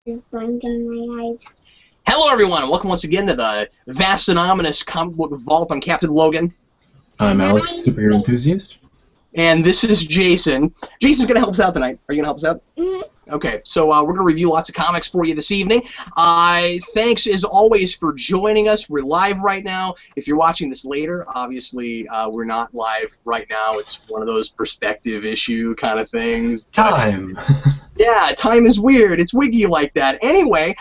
is blank in my eyes. Hello, everyone, and welcome once again to the vast and ominous comic book vault. I'm Captain Logan. I'm Alex, superhero enthusiast. And this is Jason. Jason's going to help us out tonight. Are you going to help us out? Mm-hmm. Okay, so we're going to review lots of comics for you this evening. Thanks, as always, for joining us. We're live right now. If you're watching this later, obviously, we're not live right now. It's one of those perspective issue kind of things. Time. Yeah, time is weird. It's wiggy like that. Anyway,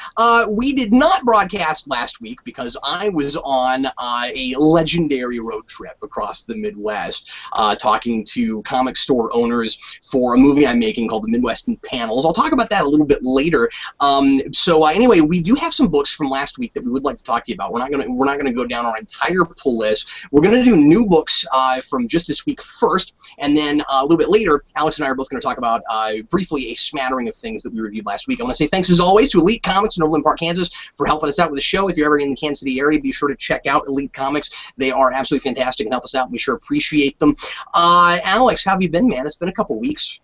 we did not broadcast last week because I was on a legendary road trip across the Midwest talking to comic store owners for a movie I'm making called The Midwestern Panels. I'll talk about that a little bit later. Anyway, we do have some books from last week that we would like to talk to you about. We're not gonna go down our entire pull list. We're gonna do new books from just this week first, and then a little bit later, Alex and I are both gonna talk about briefly a smattering of things that we reviewed last week. I want to say thanks as always to Elite Comics in Overland Park, Kansas for helping us out with the show. If you're ever in the Kansas City area, be sure to check out Elite Comics. They are absolutely fantastic and help us out, and we sure appreciate them. Alex, how have you been, man? It's been a couple weeks.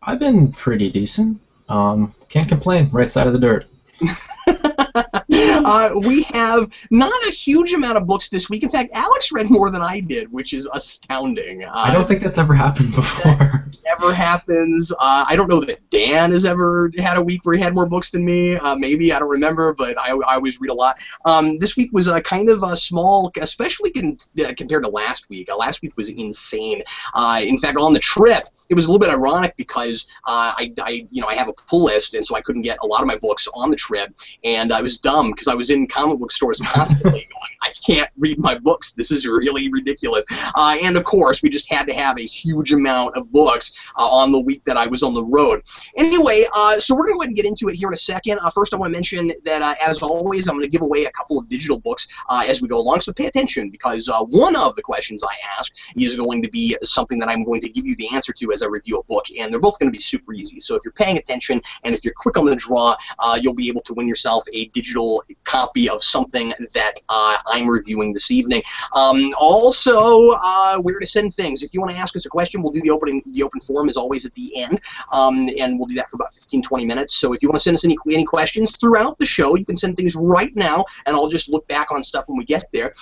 I've been pretty decent. Can't complain. Right side of the dirt. We have not a huge amount of books this week. In fact, Alex read more than I did, which is astounding. I don't think that's ever happened before. Never happens. I don't know that Dan has ever had a week where he had more books than me. Maybe, I don't remember, but I always read a lot. This week was kind of small, especially compared to last week. Last week was insane. In fact, on the trip, it was a little bit ironic because I have a pull list, and so I couldn't get a lot of my books on the trip, and I was dumb because I was in comic book stores constantly going, I can't read my books. This is really ridiculous. And of course, we just had to have a huge amount of books on the week that I was on the road. Anyway, so we're going to go ahead and get into it here in a second. First, I want to mention that, as always, I'm going to give away a couple of digital books as we go along, so pay attention, because one of the questions I ask is going to be something that I'm going to give you the answer to as I review a book, and they're both going to be super easy. So if you're paying attention, and if you're quick on the draw, you'll be able to win yourself a digital copy of something that I'm reviewing this evening. Also, where to send things. If you want to ask us a question, we'll do the open forum as always at the end, and we'll do that for about 15-20 minutes. So if you want to send us any questions throughout the show, you can send things right now, and I'll just look back on stuff when we get there.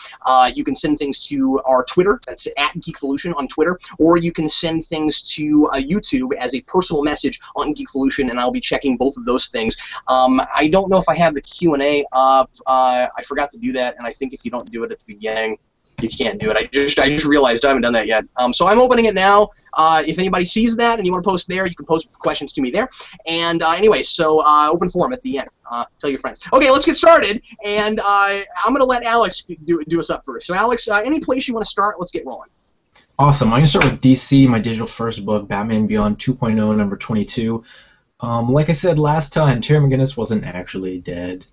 You can send things to our Twitter, that's @Geekvolution on Twitter, or you can send things to YouTube as a personal message on Geekvolution, and I'll be checking both of those things. I don't know if I have the Q&A up. I forgot to do that, and I think if you don't do it at the beginning, you can't do it. I just realized I haven't done that yet. So I'm opening it now. If anybody sees that and you want to post there, you can post questions to me there. And anyway, so open forum at the end. Tell your friends. Okay, let's get started. And I'm going to let Alex do us up first. So Alex, any place you want to start, let's get rolling. Awesome. I'm going to start with DC, my digital first book, Batman Beyond 2.0, number 22. Like I said last time, Terry McGinnis wasn't actually dead.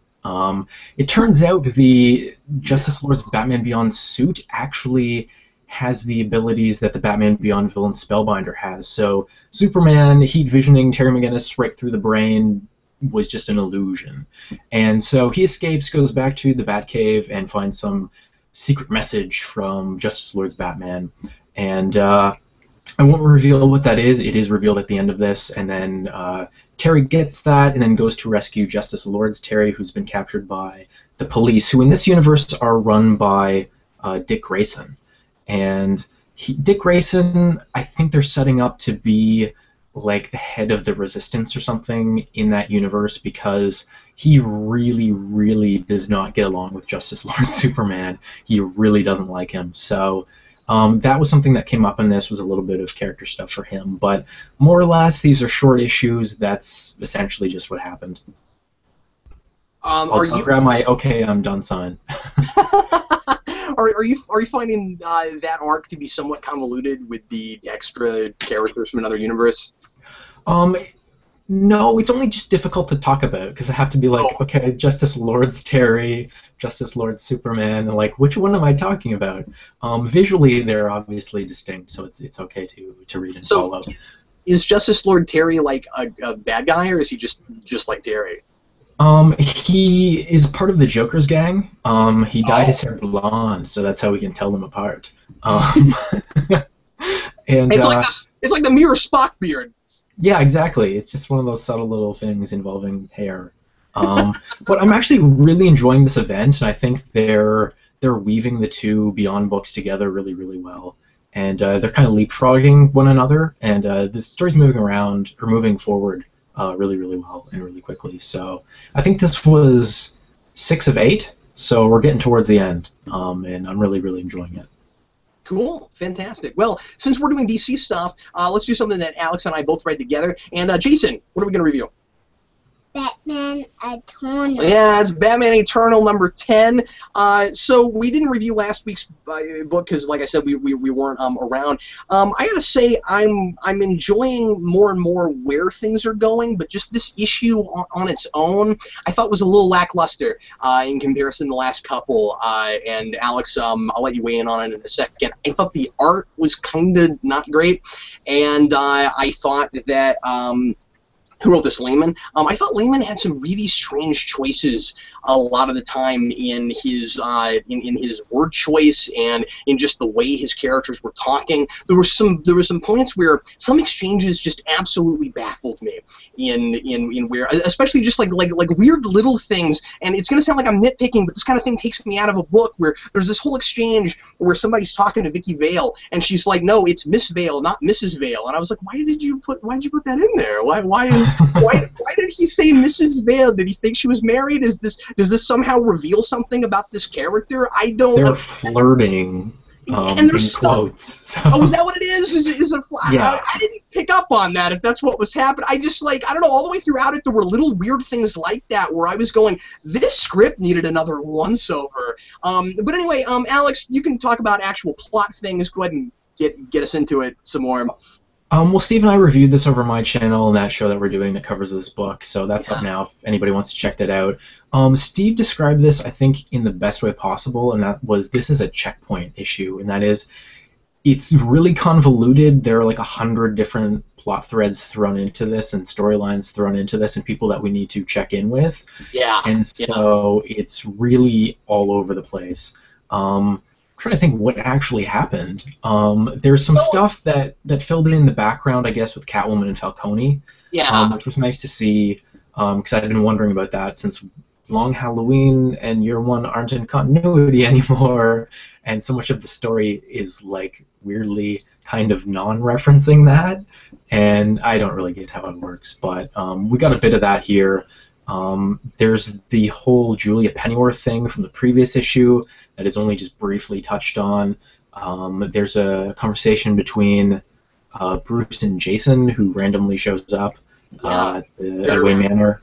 It turns out the Justice Lord's Batman Beyond suit actually has the abilities that the Batman Beyond villain Spellbinder has. So Superman heat visioning Terry McGinnis right through the brain was just an illusion. And so he escapes, goes back to the Batcave, and finds some secret message from Justice Lord's Batman. And I won't reveal what that is. It is revealed at the end of this, and then Terry gets that and then goes to rescue Justice Lord's Terry, who's been captured by the police, who in this universe are run by Dick Grayson. And Dick Grayson, I think they're setting up to be like the head of the Resistance or something in that universe, because he really, really does not get along with Justice Lord Superman. He really doesn't like him. So that was something that came up in this, was a little bit of character stuff for him, but more or less these are short issues. That's essentially just what happened. I'll grab my "okay, I'm done" sign. Are you finding that arc to be somewhat convoluted with the extra characters from another universe? No, it's only just difficult to talk about because I have to be like, okay, Justice Lord's Terry, Justice Lord Superman, and like, which one am I talking about? Visually, they're obviously distinct, so it's okay to read and follow. Is Justice Lord Terry like a bad guy, or is he just like Terry? He is part of the Joker's gang. He dyed his hair blonde, so that's how we can tell them apart. And it's like the Mirror Spock beard. Yeah, exactly. It's just one of those subtle little things involving hair. But I'm actually really enjoying this event, and I think they're weaving the two Beyond books together really, really well. And they're kind of leapfrogging one another, and the story's moving forward really, really well and really quickly. So I think this was 6 of 8, so we're getting towards the end, and I'm really, really enjoying it. Cool, fantastic. Well, since we're doing DC stuff, let's do something that Alex and I both read together. And Jason, what are we going to review? Batman Eternal. Yeah, it's Batman Eternal number 10. So we didn't review last week's book because, like I said, we weren't around. I gotta say, I'm enjoying more and more where things are going, but just this issue on its own, I thought was a little lackluster in comparison to the last couple. And Alex, I'll let you weigh in on it in a second. I thought the art was kind of not great, and I thought that. Who wrote this, Layman? I thought Layman had some really strange choices a lot of the time in his in his word choice and in just the way his characters were talking. There were some points where some exchanges just absolutely baffled me in where, especially just like weird little things. And it's gonna sound like I'm nitpicking, but this kind of thing takes me out of a book where there's this whole exchange where somebody's talking to Vicky Vale and she's like, "No, it's Miss Vale, not Mrs. Vale." And I was like, "Why'd you put that in there? Why did he say Mrs. Vale? Did he think she was married? Does this somehow reveal something about this character? I don't." They're flirting. And there's in quotes. So. Oh, is that what it is? Is it Yeah. I didn't pick up on that. If that's what was happening, I just I don't know. All the way throughout it, there were little weird things like that where I was going, this script needed another once over. But anyway, Alex, you can talk about actual plot things. Go ahead and get us into it some more. Well, Steve and I reviewed this over my channel and that show that we're doing that covers this book, so that's up now if anybody wants to check that out. Steve described this, I think, in the best way possible, and that was this is a checkpoint issue, and that is it's really convoluted. There are like 100 different plot threads thrown into this and storylines thrown into this and people that we need to check in with. Yeah. And so it's really all over the place. Trying to think what actually happened. There's some stuff that filled in the background, I guess, with Catwoman and Falcone. Yeah. Which was nice to see, because I'd been wondering about that since Long Halloween and Year One aren't in continuity anymore, and so much of the story is like weirdly kind of non-referencing that, and I don't really get how it works. But we got a bit of that here. There's the whole Julia Pennyworth thing from the previous issue that is only just briefly touched on. There's a conversation between Bruce and Jason, who randomly shows up at Wayne Manor.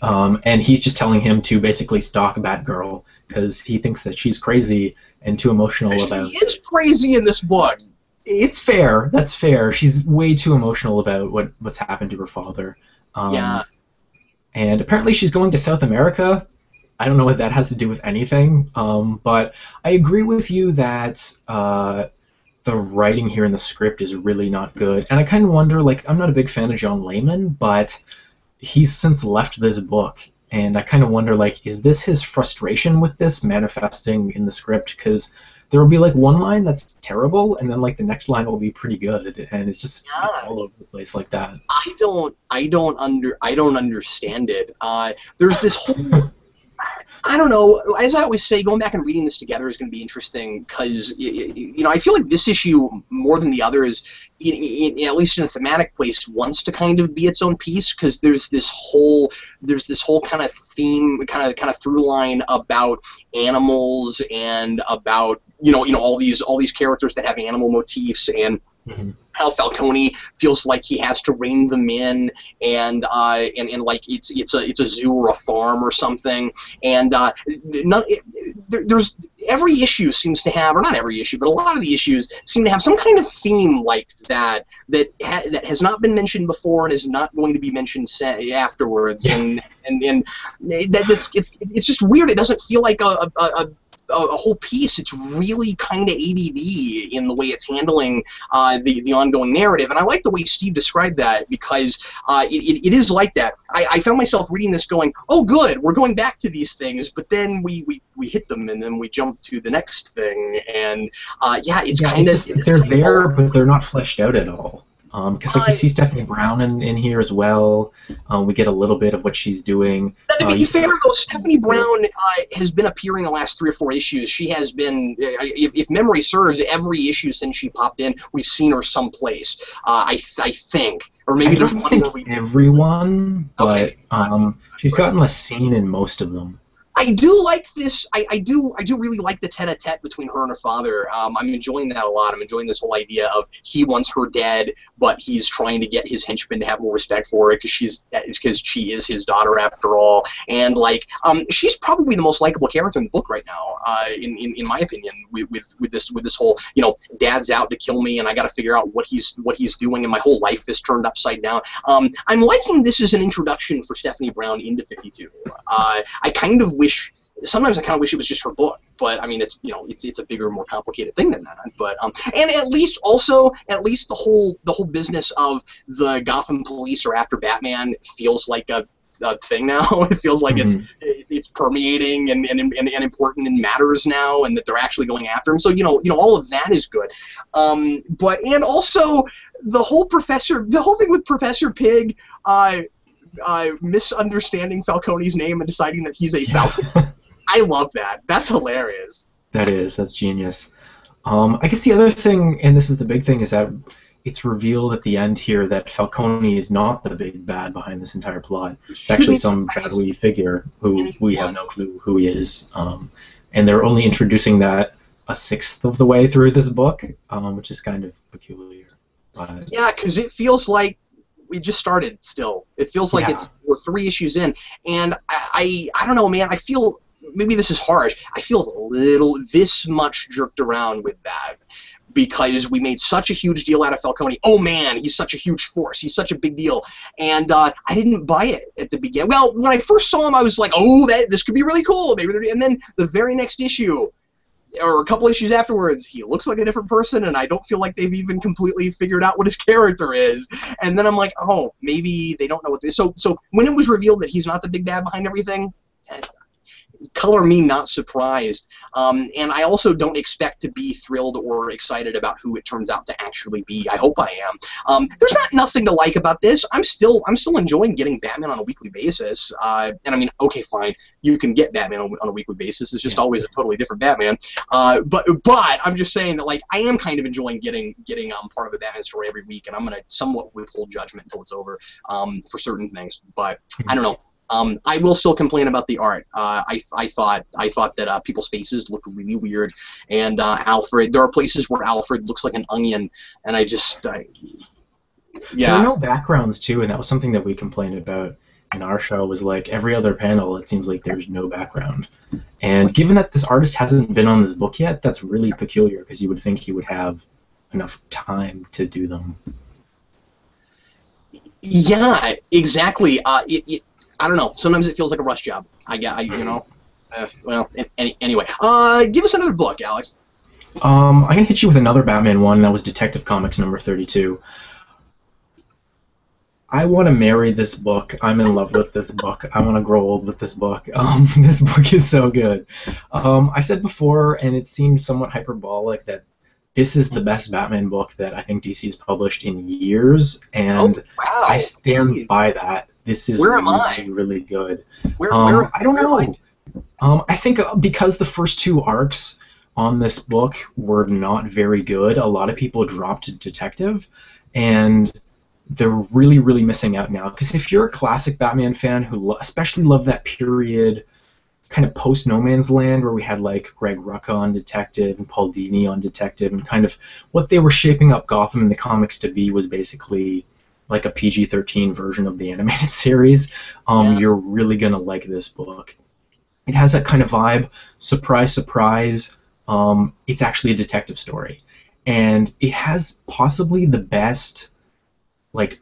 And he's just telling him to basically stalk Batgirl because he thinks that she's crazy and too emotional about... She is crazy in this book. It's fair. That's fair. She's way too emotional about what's happened to her father. And apparently she's going to South America. I don't know what that has to do with anything, but I agree with you that the writing here in the script is really not good. And I kind of wonder, like, I'm not a big fan of John Layman, but he's since left this book. And I kind of wonder, like, is this his frustration with this manifesting in the script? Because there will be, like, one line that's terrible, and then, like, the next line will be pretty good. And it's just all over the place like that. I don't understand it. There's this whole... I don't know. As I always say, going back and reading this together is going to be interesting because I feel like this issue more than the others, at least in a thematic place, wants to kind of be its own piece because there's this whole kind of theme, kind of through line about animals and about all these characters that have animal motifs and. Mm-hmm. How Falcone feels like he has to rein them in, and like it's a zoo or a farm or something, and there's every issue seems to have, or not every issue, but a lot of the issues seem to have some kind of theme like that has not been mentioned before and is not going to be mentioned afterwards, and it's just weird. It doesn't feel like a whole piece. It's really kind of ADD in the way it's handling the ongoing narrative, and I like the way Steve described that because it is like that. I found myself reading this going, oh good, we're going back to these things, but then we hit them and then we jump to the next thing, and it's kind of... They're there, but they're not fleshed out at all. Because like we see Stephanie Brown in here as well. We get a little bit of what she's doing. To be fair, though, Stephanie Brown has been appearing the last 3 or 4 issues. She has been, if memory serves, every issue since she popped in, we've seen her someplace. I think, or maybe there's one where we. Everyone, but okay. She's gotten less seen in most of them. I do like this. I do really like the tete-a-tete between her and her father. I'm enjoying that a lot. I'm enjoying this whole idea of he wants her dead, but he's trying to get his henchmen to have more respect for her because she is his daughter after all. And like, she's probably the most likable character in the book right now, in my opinion. With this whole, Dad's out to kill me, and I got to figure out what he's doing, and my whole life is turned upside down. I'm liking this as an introduction for Stephanie Brown into 52. I kind of wish. Sometimes I kind of wish it was just her book, but I mean, it's a bigger, more complicated thing than that. But and at least the whole business of the Gotham police are after Batman feels like a thing now. It feels like it's permeating and important and matters now, and that they're actually going after him. So all of that is good. But also the whole thing with Professor Pig. Misunderstanding Falcone's name and deciding that he's a Falcon. I love that. That's hilarious. That's genius. I guess the other thing, and this is the big thing, is that it's revealed at the end here that Falcone is not the big bad behind this entire plot. It's actually some shadowy figure who we have no clue who he is. And they're only introducing that a sixth of the way through this book, which is kind of peculiar. Yeah, because it feels like we just started still. It feels like we're 3 issues in, and I don't know, man. I feel, maybe this is harsh, I feel this much jerked around with that because we made such a huge deal out of Falcone. Oh man, he's such a huge force. He's such a big deal, and I didn't buy it at the beginning. Well, when I first saw him, I was like, oh, this could be really cool. Maybe, and then the very next issue, or a couple issues afterwards, he looks like a different person, and I don't feel like they've even completely figured out what his character is. And then I'm like, oh, maybe they don't know what this. So when it was revealed that he's not the big bad behind everything, color me not surprised. And I also don't expect to be thrilled or excited about who it turns out to actually be. I hope I am. There's nothing to like about this. I'm still enjoying getting Batman on a weekly basis. And I mean, okay, fine, you can get Batman on a weekly basis. It's just always a totally different Batman. But I'm just saying that, like, I am kind of enjoying getting part of a Batman story every week, and I'm gonna somewhat withhold judgment until it's over for certain things. But I don't know. I will still complain about the art. I thought that people's faces looked really weird, and Alfred. There are places where Alfred looks like an onion, and I just, yeah. There are no backgrounds too, and that was something that we complained about in our show. Was like every other panel, it seems like there's no background. And given that this artist hasn't been on this book yet, that's really peculiar because you would think he would have enough time to do them. Yeah, exactly. I don't know. Sometimes it feels like a rush job. Well, anyway. Give us another book, Alex. I'm going to hit you with another Batman one. That was Detective Comics number 32. I want to marry this book. I'm in love with this book. I want to grow old with this book. This book is so good. I said before, and it seemed somewhat hyperbolic, that this is the best Batman book that I think DC has published in years, and I stand by that. This is really good. I don't know. I think because the first 2 arcs on this book were not very good, a lot of people dropped Detective, and they're really, really missing out now. Because if you're a classic Batman fan who especially loved that period, kind of post No Man's Land, where we had like Greg Rucka on Detective and Paul Dini on Detective, and kind of what they were shaping up Gotham in the comics to be was basically like a PG-13 version of the animated series, you're really going to like this book. It has that kind of vibe. Surprise, surprise. It's actually a detective story. And it has possibly the best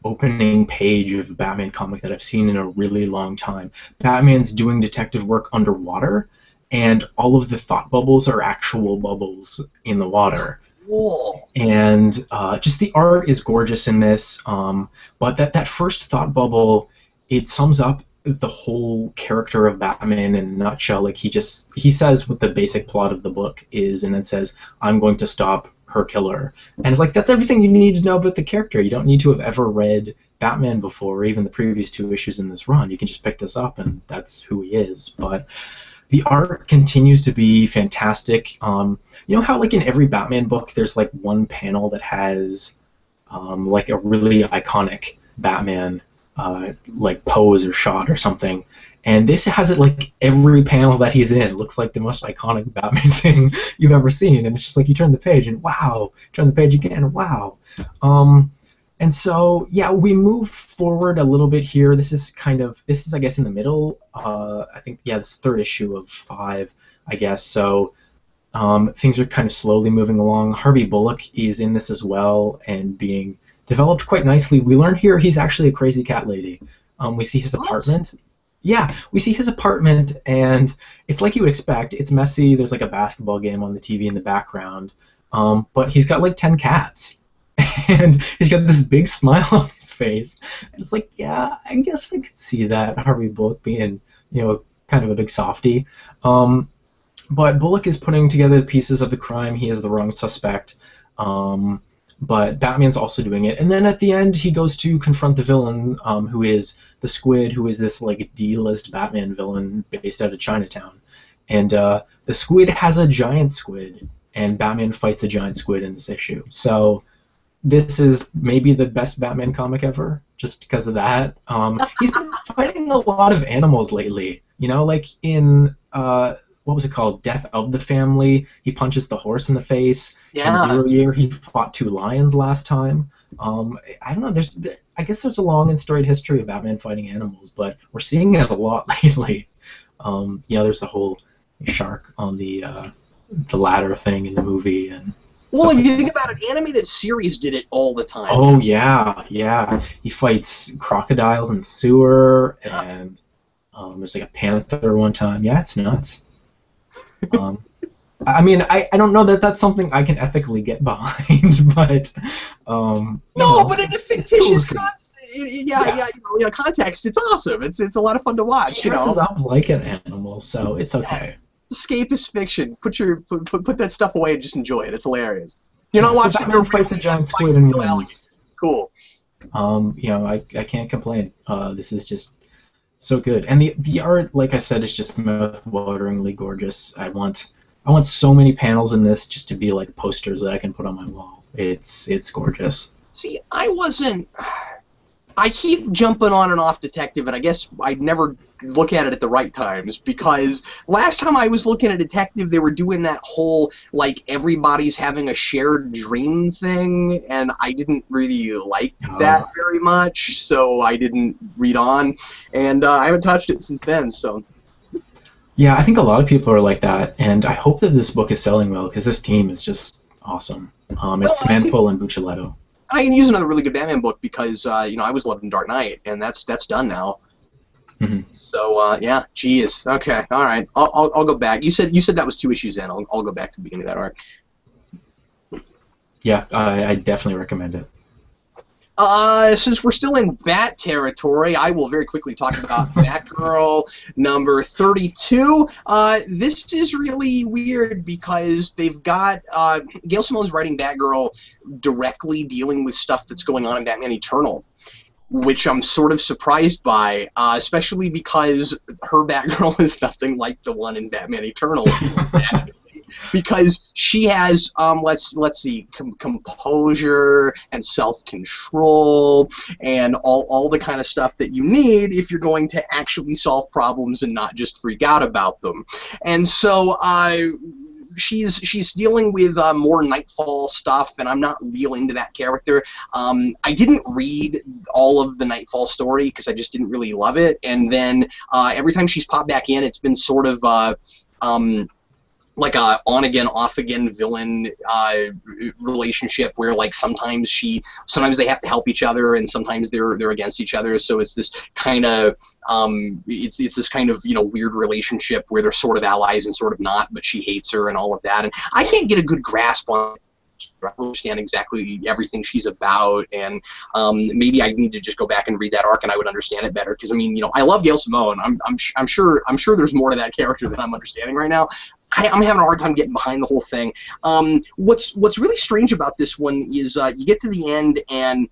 opening page of a Batman comic that I've seen in a really long time. Batman's doing detective work underwater, and all of the thought bubbles are actual bubbles in the water. Cool. And just the art is gorgeous in this, but that first thought bubble, it sums up the whole character of Batman in a nutshell. Like he says what the basic plot of the book is, and then says, "I'm going to stop her killer." And it's like, that's everything you need to know about the character. You don't need to have ever read Batman before, or even the previous 2 issues in this run. You can just pick this up, and that's who he is. But the art continues to be fantastic. You know how like in every Batman book, there's like one panel that has like a really iconic Batman like pose or shot or something, and this has it like every panel that he's in. It looks like the most iconic Batman thing you've ever seen, and it's just like you turn the page and wow, turn the page again, wow. And so yeah, we move forward a little bit here. This is I guess in the middle. I think yeah, this 3rd issue of 5, I guess. So things are kind of slowly moving along. Harvey Bullock is in this as well and being developed quite nicely. We learn here he's actually a crazy cat lady. We see his apartment. Yeah, we see his apartment, and it's like you would expect. It's messy. There's like a basketball game on the TV in the background. But he's got like 10 cats. And he's got this big smile on his face. And it's like, yeah, I guess I could see that, Harvey Bullock being, you know, kind of a big softie. But Bullock is putting together the pieces of the crime. He is the wrong suspect. But Batman's also doing it. And then at the end, he goes to confront the villain, who is the Squid, who is this like D-list Batman villain based out of Chinatown. And the Squid has a giant squid, and Batman fights a giant squid in this issue. So this is maybe the best Batman comic ever, just because of that. He's been fighting a lot of animals lately. You know, like in what was it called? Death of the Family. He punches the horse in the face. Yeah. In Zero Year, he fought 2 lions last time. I don't know. I guess there's a long and storied history of Batman fighting animals, but we're seeing it a lot lately. You know, there's the whole shark on the ladder thing in the movie, and. Well, if you think about it, animated series did it all the time. Oh yeah, yeah. He fights crocodiles in the sewer, and there's like a panther one time. Yeah, it's nuts. I mean, I don't know that that's something I can ethically get behind, but but in a fictitious context, context, it's awesome. It's a lot of fun to watch. He dresses up like an animal, so it's okay. Escapist fiction. Put that stuff away and just enjoy it. It's hilarious. You're not watching. Batman fights a giant squid and wins. Cool. You know, I can't complain. This is just so good, and the art, like I said, is just mouth-wateringly gorgeous. I want so many panels in this just to be like posters that I can put on my wall. It's gorgeous. See, I keep jumping on and off Detective, and I guess I never look at it at the right times, because last time I was looking at Detective, they were doing that whole, like, everybody's having a shared dream thing, and I didn't really like that very much, so I didn't read on, and I haven't touched it since then, so... Yeah, I think a lot of people are like that, and I hope that this book is selling well, because this team is just awesome. It's Mantle and Buccellato. I can use another really good Batman book because I was loving Dark Knight, and that's done now. Mm-hmm. So yeah, geez. Okay, all right. I'll go back. You said that was 2 issues in. I'll go back to the beginning of that arc. Yeah, I definitely recommend it. Since we're still in Bat territory, I will very quickly talk about Batgirl number 32. This is really weird because they've got Gail Simone's writing Batgirl directly dealing with stuff that's going on in Batman Eternal, which I'm sort of surprised by, especially because her Batgirl is nothing like the one in Batman Eternal. Because she has, let's see, composure and self-control and all the kind of stuff that you need if you're going to actually solve problems and not just freak out about them. And so she's dealing with more Nightfall stuff, and I'm not real into that character. I didn't read all of the Nightfall story because I just didn't really love it, and then every time she's popped back in, it's been sort of like a on-again, off-again villain relationship where, like, sometimes they have to help each other and sometimes they're against each other. So it's this kind of it's this kind of weird relationship where they're sort of allies and sort of not, but she hates her and all of that. And I can't get a good grasp on I don't understand exactly everything she's about, and maybe I need to just go back and read that arc, and I would understand it better. Because I mean, I love Gail Simone. I'm sure there's more to that character than I'm understanding right now. I'm having a hard time getting behind the whole thing. What's really strange about this one is you get to the end and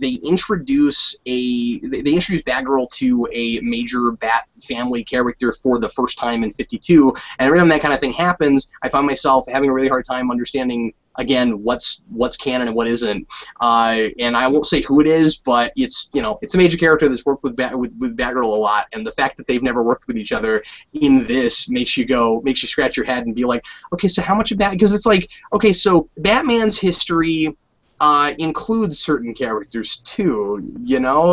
they introduce Batgirl to a major Bat family character for the first time in 52, and every time that kind of thing happens, I find myself having a really hard time understanding again what's canon and what isn't. And I won't say who it is, but it's a major character that's worked with Batgirl a lot, and the fact that they've never worked with each other in this makes you scratch your head and be like, okay, so how much of that? Because it's like, okay, so Batman's history includes certain characters too,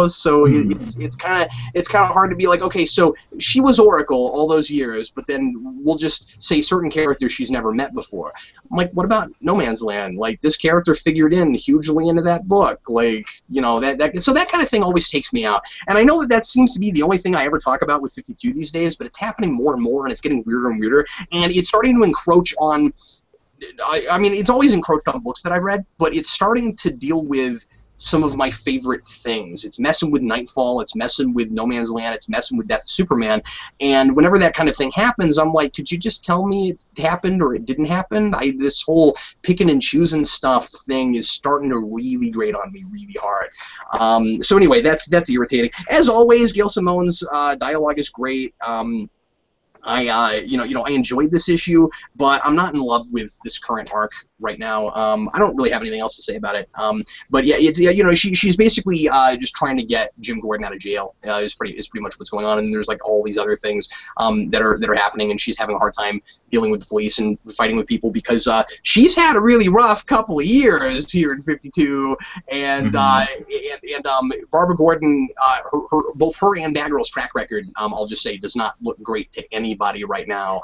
so it's kind of hard to be like, okay, so she was Oracle all those years, but then we'll just say certain characters she's never met before. I'm like, what about No Man's Land? Like, this character figured in hugely into that book, like, so that kind of thing always takes me out. And I know that seems to be the only thing I ever talk about with 52 these days, but it's happening more and more, and it's getting weirder and weirder, and it's starting to encroach on. I mean, it's always encroached on books that I've read, but it's starting to deal with some of my favorite things. It's messing with Nightfall, it's messing with No Man's Land, it's messing with Death of Superman, and whenever that kind of thing happens, I'm like, could you just tell me it happened or it didn't happen? This whole picking and choosing stuff thing is starting to really grate on me really hard. So anyway, that's irritating. As always, Gail Simone's dialogue is great. I enjoyed this issue, but I'm not in love with this current arc right now. I don't really have anything else to say about it. But yeah, she's basically just trying to get Jim Gordon out of jail. Is pretty much what's going on, and there's like all these other things that are happening, and she's having a hard time dealing with the police and fighting with people because she's had a really rough couple of years here in 52, and Barbara Gordon, both her and Batgirl's track record, I'll just say, does not look great to anybody right now,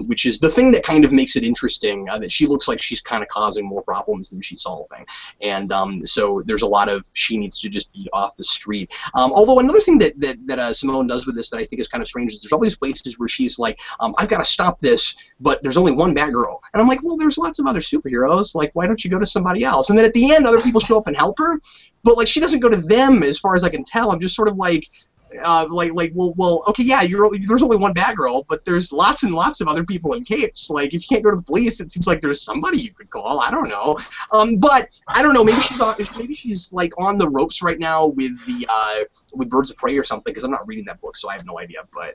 which is the thing that kind of makes it interesting, that she looks like she's kind of causing more problems than she's solving, and so there's a lot of she needs to just be off the street. Although another thing that Simone does with this that I think is kind of strange is there's all these places where she's like, I've got to stop this, but there's only one Batgirl, and I'm like, well, there's lots of other superheroes, like, why don't you go to somebody else? And then at the end, other people show up and help her, but like, she doesn't go to them as far as I can tell. I'm just sort of like, well, okay, yeah, there's only one Batgirl, but there's lots and lots of other people in capes. Like, if you can't go to the police, it seems like there's somebody you could call. I don't know, but I don't know. Maybe she's like on the ropes right now with with Birds of Prey or something. Because I'm not reading that book, so I have no idea. But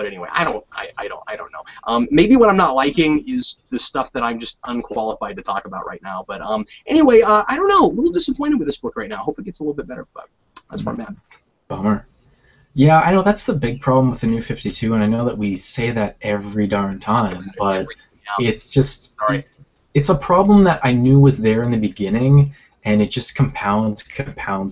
anyway, I don't know. Maybe what I'm not liking is the stuff that I'm just unqualified to talk about right now. But anyway, I don't know. A little disappointed with this book right now. Hope it gets a little bit better, but that's where I'm at. Bummer. Yeah, I know that's the big problem with the New 52, and I know that we say that every darn time, but it's just, it's a problem that I knew was there in the beginning, and it just compounds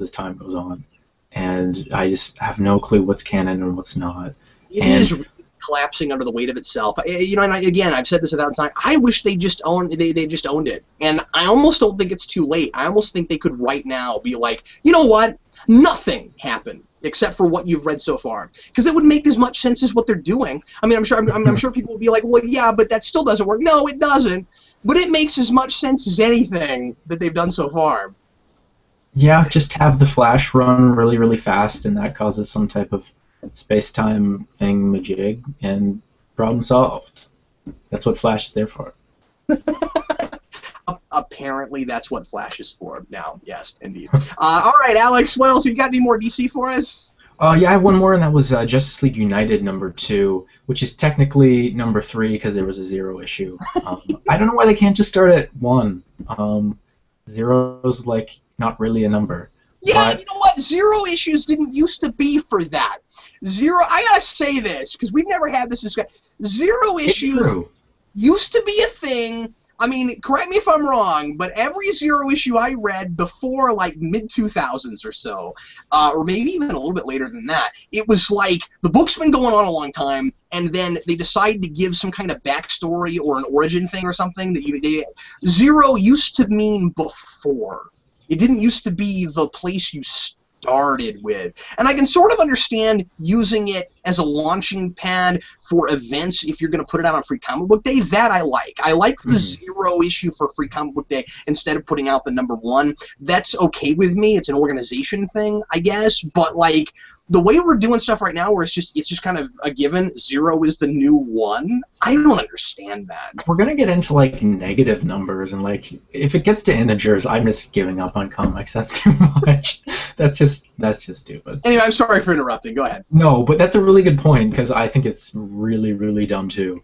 as time goes on, and I just have no clue what's canon and what's not. It is really collapsing under the weight of itself. And again, I've said this 1,000 times. I wish they just owned it, and I almost don't think it's too late. I almost think they could right now be like, you know what? Nothing happened except for what you've read so far, because it would make as much sense as what they're doing. I mean, I'm sure people will be like, well, yeah, but that still doesn't work. No, it doesn't. But it makes as much sense as anything that they've done so far. Yeah, just have the Flash run really, really fast, and that causes some type of space-time thing-majig, and problem solved. That's what Flash is there for. Apparently, that's what Flash is for now. Yes, indeed. All right, Alex, what else? You got any more DC for us? Yeah, I have one more, and that was Justice League United #2, which is technically #3 because there was a 0 issue. I don't know why they can't just start at 1. 0's like not really a number. Yeah, you know what? 0 issues didn't used to be for that. 0. I gotta say this because we've never had this discussion. 0 issues used to be a thing. I mean, correct me if I'm wrong, but every 0 issue I read before, like, mid-2000s or so, or maybe even a little bit later than that, it was like the book's been going on a long time, and then they decide to give some kind of backstory or an origin thing or something. 0 used to mean before. It didn't used to be the place you started with. And I can sort of understand using it as a launching pad for events if you're going to put it out on Free Comic Book Day. That I like. I like the 0 issue for Free Comic Book Day instead of putting out the number 1. That's okay with me. It's an organization thing, I guess. But, like, the way we're doing stuff right now where it's just kind of a given, 0 is the new 1, I don't understand that. We're going to get into, like, negative numbers, and, like, if it gets to integers, I'm just giving up on comics. That's too much. That's just stupid. Anyway, I'm sorry for interrupting. Go ahead. No, but that's a really good point, because I think it's really, really dumb, too.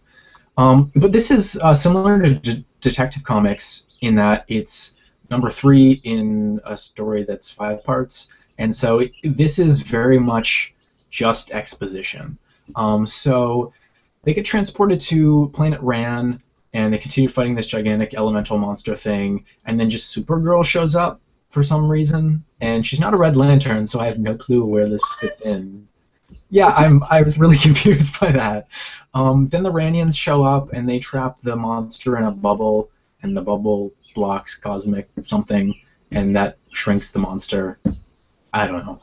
But this is similar to Detective Comics in that it's number 3 in a story that's 5 parts, and so this is very much just exposition. So they get transported to Planet Ran, and they continue fighting this gigantic elemental monster thing, and then just Supergirl shows up for some reason, and she's not a Red Lantern, so I have no clue where this fits in. Yeah, I was really confused by that. Then the Ranians show up, and they trap the monster in a bubble, and the bubble blocks cosmic something, and that shrinks the monster. I don't know.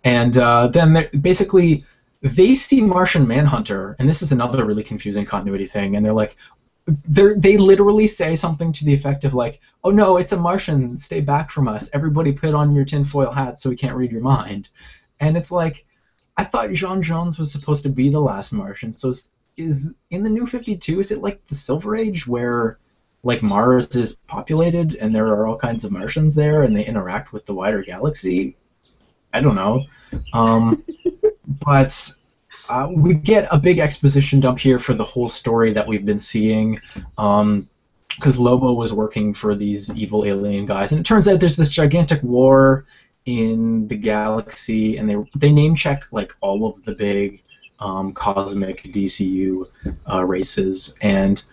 And then basically they see Martian Manhunter, and this is another really confusing continuity thing, and they're like, they literally say something to the effect of like, oh no, it's a Martian, stay back from us, everybody put on your tinfoil hat so we can't read your mind. And it's like, I thought John Jones was supposed to be the last Martian, so is in the New 52, is it like the Silver Age where like Mars is populated and there are all kinds of Martians there and they interact with the wider galaxy? I don't know. But we get a big exposition dump here for the whole story that we've been seeing, because Lobo was working for these evil alien guys, and it turns out there's this gigantic war in the galaxy, and they name check like all of the big cosmic DCU races, and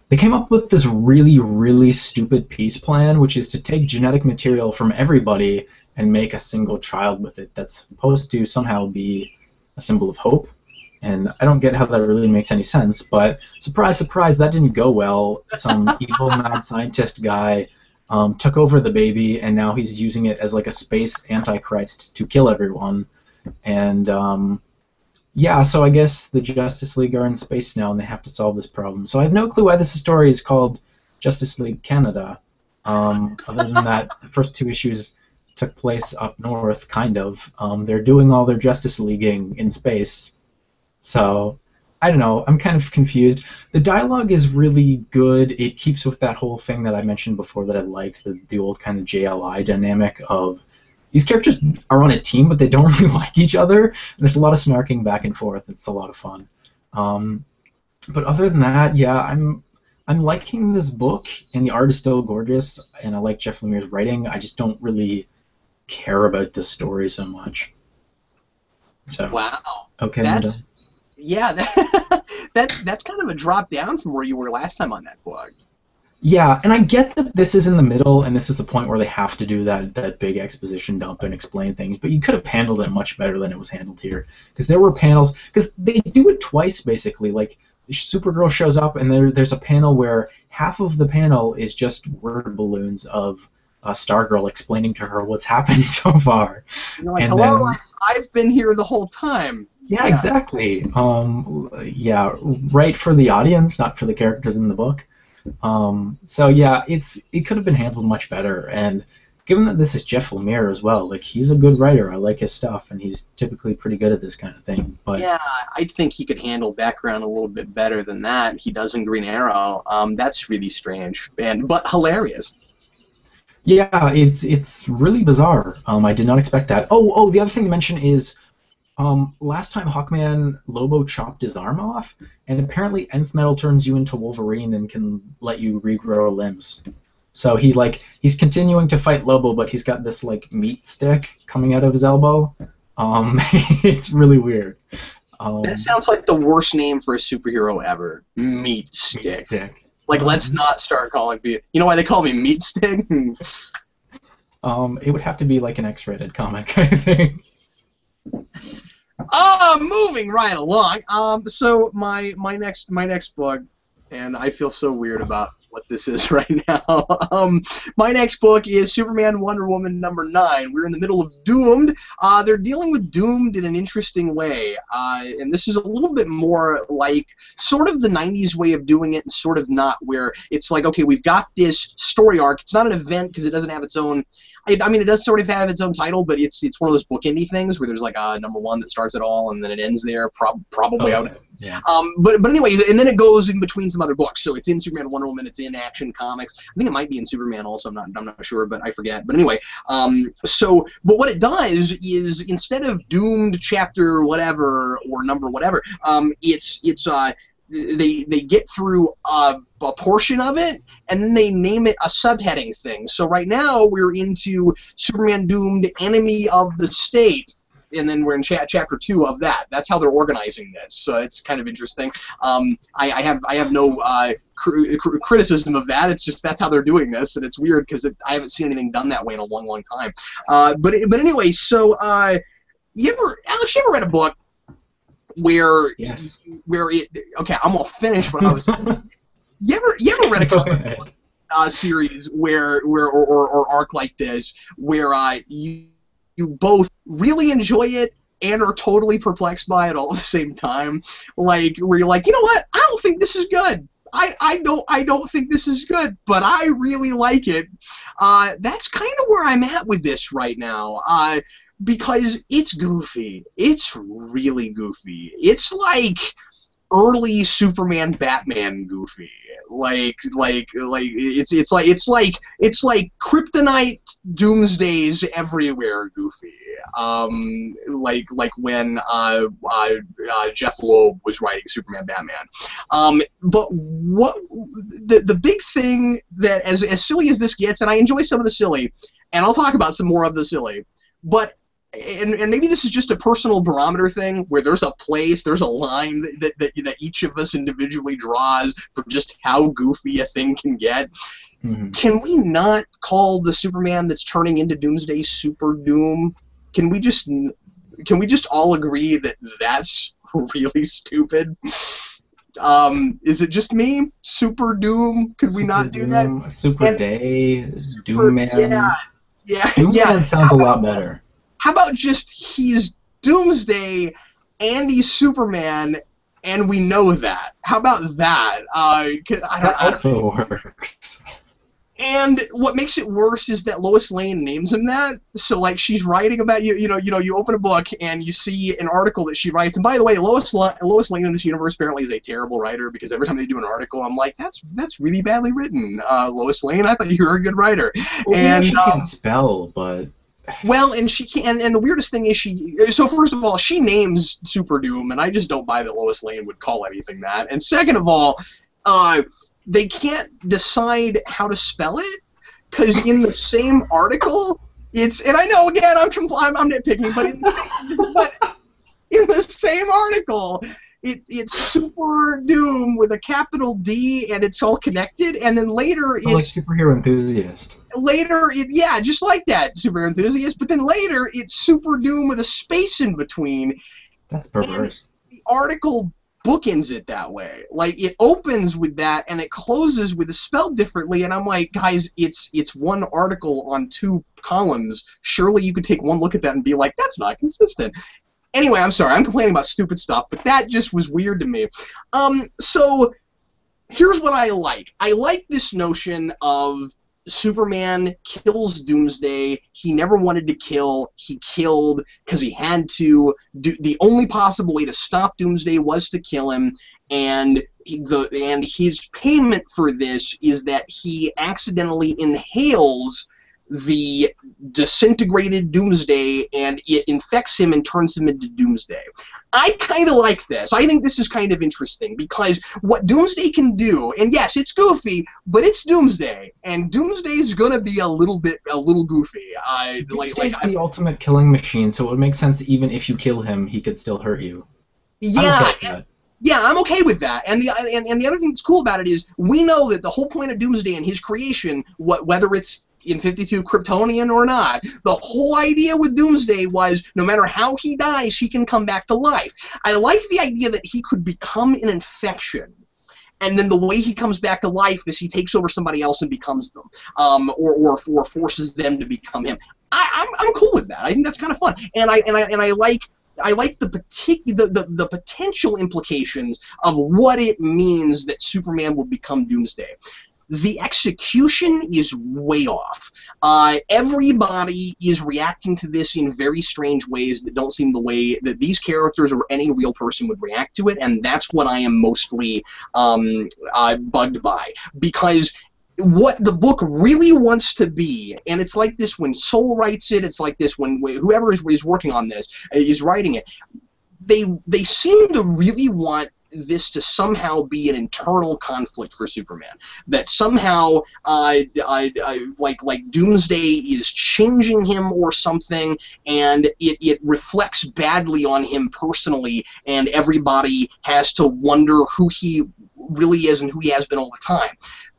they came up with this really, really stupid peace plan, which is to take genetic material from everybody and make a single child with it that's supposed to somehow be a symbol of hope. And I don't get how that really makes any sense, but surprise, surprise, that didn't go well. Some evil mad scientist guy took over the baby, and now he's using it as like a space antichrist to kill everyone. And yeah, so I guess the Justice League are in space now, and they have to solve this problem. So I have no clue why this story is called Justice League Canada. Other than that, the first 2 issues took place up north, kind of. They're doing all their Justice Leaguing in space. So, I don't know, I'm kind of confused. The dialogue is really good. It keeps with that whole thing that I mentioned before that I liked, the old kind of JLI dynamic of these characters are on a team, but they don't really like each other, and there's a lot of snarking back and forth. It's a lot of fun. But other than that, yeah, I'm liking this book, and the art is still gorgeous, and I like Jeff Lemire's writing. I just don't really care about this story so much. So, wow. Okay. That's kind of a drop down from where you were last time on that book. Yeah, and I get that this is in the middle, and this is the point where they have to do that big exposition dump and explain things, but you could have handled it much better than it was handled here. Because there were panels, because they do it twice, basically. Like, Supergirl shows up, and there's a panel where half of the panel is just word balloons of Stargirl explaining to her what's happened so far. You're like, and hello, then, I've been here the whole time. Yeah, exactly. Yeah, right for the audience, not for the characters in the book. So yeah, it could have been handled much better, and given that this is Jeff Lemire as well, like, he's a good writer. I like his stuff, and he's typically pretty good at this kind of thing. But yeah, I think he could handle background a little bit better than that. He does in Green Arrow. That's really strange, but hilarious. Yeah, it's really bizarre. I did not expect that. Oh, the other thing to mention is, last time Hawkman, Lobo chopped his arm off, and apparently Nth Metal turns you into Wolverine and can let you regrow limbs. So he's continuing to fight Lobo, but he's got this like meat stick coming out of his elbow. It's really weird. That sounds like the worst name for a superhero ever. Meat stick. Like, let's not start calling people. You know why they call me Meat Stick? It would have to be like an X-rated comic, I think. Moving right along. So my next book, and I feel so weird about what this is right now. My next book is Superman Wonder Woman #9. We're in the middle of Doomed. They're dealing with Doomed in an interesting way, and this is a little bit more like sort of the 90s way of doing it and sort of not, where it's like, okay, we've got this story arc. It's not an event because it doesn't have its own, I mean, it does sort of have its own title, but it's one of those bookendy things where there's like a #1 that starts it all and then it ends there, probably. Okay. Yeah. But anyway, and then it goes in between some other books. So it's in Superman and Wonder Woman, it's in Action Comics. I think it might be in Superman also. I'm not sure, but I forget. But anyway, but what it does is, instead of Doomed chapter whatever or number whatever, they get through a portion of it, and then they name it a subheading thing. So right now we're into Superman Doomed, Enemy of the State, and then we're in chapter 2 of that. That's how they're organizing this. So it's kind of interesting. I have no criticism of that. It's just that's how they're doing this, and it's weird because I haven't seen anything done that way in a long, long time. But anyway, so Alex, you ever read a book where Yes. Okay, I'm gonna finish what I was. You ever read a comic book series or arc like this where you both really enjoy it and are totally perplexed by it all at the same time? Like, where you're like, you know what? I don't think this is good. I don't think this is good, but I really like it. That's kind of where I'm at with this right now. Because it's goofy. It's really goofy. It's like early Superman Batman goofy. Like it's like Kryptonite Doomsdays everywhere goofy. Like when Jeff Loeb was writing Superman Batman. But what the big thing that, as silly as this gets, and I enjoy some of the silly, and I'll talk about some more of the silly, but and maybe this is just a personal barometer thing where there's a line that each of us individually draws for just how goofy a thing can get. Mm-hmm. Can we not call the Superman that's turning into Doomsday Super Doom? Can we just all agree that that's really stupid? Is it just me? Super Doom? Could we not do that? Super Day, Doom Man. Yeah. Doom Man sounds a lot better. How about just he's Doomsday and he's Superman, and we know that? How about that? That also works. And what makes it worse is that Lois Lane names him that. So, like, she's writing about you open a book and you see an article that she writes. And by the way, Lois Lane in this universe apparently is a terrible writer, because every time they do an article, I'm like, that's really badly written, Lois Lane. I thought you were a good writer. Well, and she can't spell, but. Well, and she can't. And the weirdest thing is so first of all, she names Super Doom, and I just don't buy that Lois Lane would call anything that. And second of all, they can't decide how to spell it, because in the same article, and I know again I'm nitpicking, but in the same article, it's Super Doom with a capital D, and it's all connected, and then later it's like Superhero Enthusiast. Later, just like that, Superhero Enthusiast, but then later it's Super Doom with a space in between. That's perverse. And the article bookends it that way. Like, it opens with that, and it closes with it spelled differently, and I'm like, guys, it's one article on 2 columns. Surely you could take one look at that and be like, that's not consistent. Anyway, I'm sorry, I'm complaining about stupid stuff, but that just was weird to me. So here's what I like. I like this notion of Superman kills Doomsday. He never wanted to kill. He killed because he had to. The only possible way to stop Doomsday was to kill him, and his payment for this is that he accidentally inhales the disintegrated Doomsday, and it infects him and turns him into Doomsday. I kind of like this. I think this is kind of interesting, because what Doomsday can do, and yes, it's goofy, but it's Doomsday, and Doomsday's gonna be a little goofy. Doomsday's the ultimate killing machine, so it would make sense even if you kill him, he could still hurt you. Yeah. Yeah, I'm okay with that. And the other thing that's cool about it is we know that the whole point of Doomsday and his creation, whether it's in 52 Kryptonian or not, the whole idea with Doomsday was no matter how he dies, he can come back to life. I like the idea that he could become an infection. and then the way he comes back to life is he takes over somebody else and becomes them, or forces them to become him. I'm cool with that. I think that's kind of fun, and I like the potential implications of what it means that Superman will become Doomsday. The execution is way off. Everybody is reacting to this in very strange ways that don't seem the way that these characters or any real person would react to it, and that's what I am mostly bugged by. Because what the book really wants to be, and it's like this when Soul writes it, it's like this when whoever is working on this is writing it, they seem to really want this to somehow be an internal conflict for Superman, that somehow like Doomsday is changing him or something, and it reflects badly on him personally, and everybody has to wonder who he really is and who he has been all the time.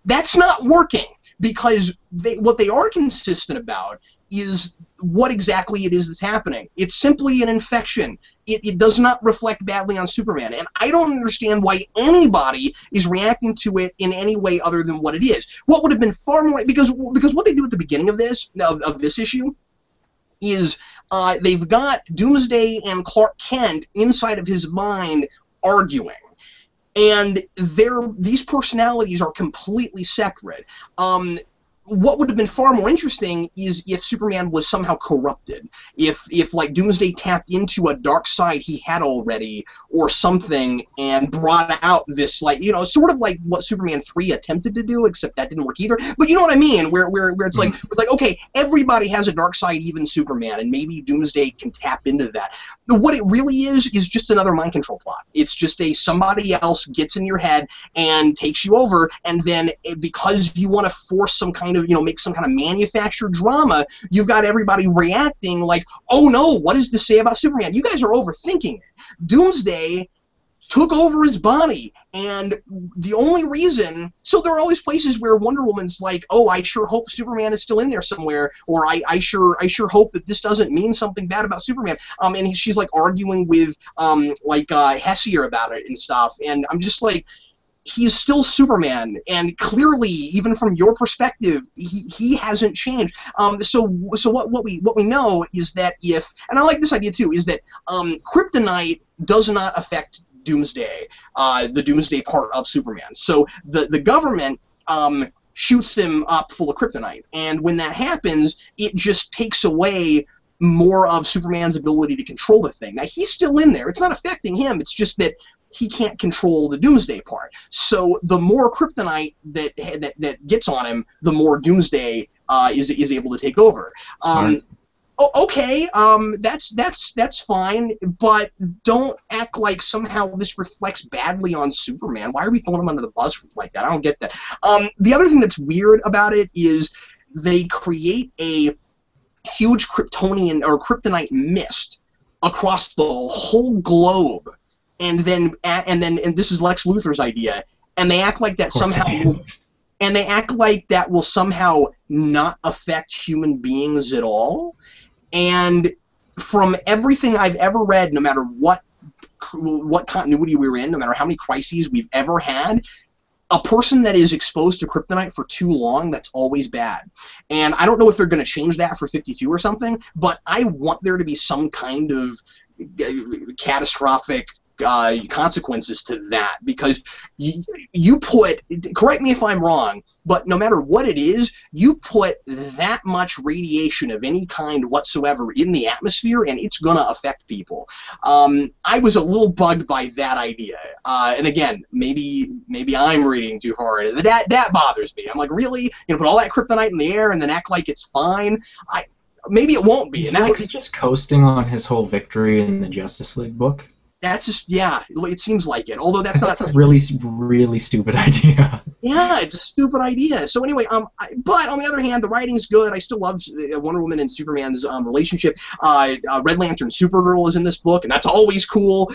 That's not working, because what they are consistent about is what exactly it is that's happening. It's simply an infection. It does not reflect badly on Superman, and I don't understand why anybody is reacting to it in any way other than what it is. What would have been far more, because what they do at the beginning of this issue is they've got Doomsday and Clark Kent inside of his mind arguing. And these personalities are completely separate. What would have been far more interesting is if Superman was somehow corrupted, if like Doomsday tapped into a dark side he had already or something and brought out this, like, you know, sort of like what Superman 3 attempted to do, except that didn't work either. But you know what I mean, where it's like okay, everybody has a dark side, even Superman, and maybe Doomsday can tap into that. But what it really is just another mind control plot. It's just somebody else gets in your head and takes you over, and then because you want to force some kind of, you know, make some kind of manufactured drama, you've got everybody reacting like, oh no, what does this say about Superman? You guys are overthinking it. Doomsday took over his body, and the only reason, so there are all these places where Wonder Woman's like, oh, I sure hope Superman is still in there somewhere, or I sure hope that this doesn't mean something bad about Superman, and she's like arguing with Hessier about it and stuff, and I'm just like, he's still Superman, and clearly, even from your perspective, he hasn't changed. So what we know is that and I like this idea too, is that kryptonite does not affect Doomsday, the Doomsday part of Superman. So the government shoots him up full of kryptonite, and when that happens, it just takes away more of Superman's ability to control the thing. Now, he's still in there. It's not affecting him. It's just that he can't control the Doomsday part. So the more kryptonite that gets on him, the more Doomsday is able to take over. Okay, that's fine, but don't act like somehow this reflects badly on Superman. Why are we throwing him under the bus like that? I don't get that. The other thing that's weird about it is they create a huge Kryptonian or kryptonite mist across the whole globe, and this is Lex Luthor's idea, and they act like that somehow will somehow not affect human beings at all. And from everything I've ever read, no matter what continuity we're in, no matter how many crises we've ever had, a person that is exposed to kryptonite for too long, that's always bad. And I don't know if they're going to change that for 52 or something, but I want there to be some kind of catastrophic consequences to that, because you put, correct me if I'm wrong, but no matter what it is, you put that much radiation of any kind whatsoever in the atmosphere, and it's gonna affect people. I was a little bugged by that idea, and again, maybe I'm reading too far into it. That bothers me. I'm like, really? You know, put all that kryptonite in the air and then act like it's fine? Maybe it won't be. Is Lex just coasting on his whole victory in the Justice League book? That's just, yeah, it seems like it. Although that's not... That's a really, really stupid idea. Yeah, it's a stupid idea. So anyway, but on the other hand, the writing's good. I still love Wonder Woman and Superman's relationship. Red Lantern Supergirl is in this book, and that's always cool.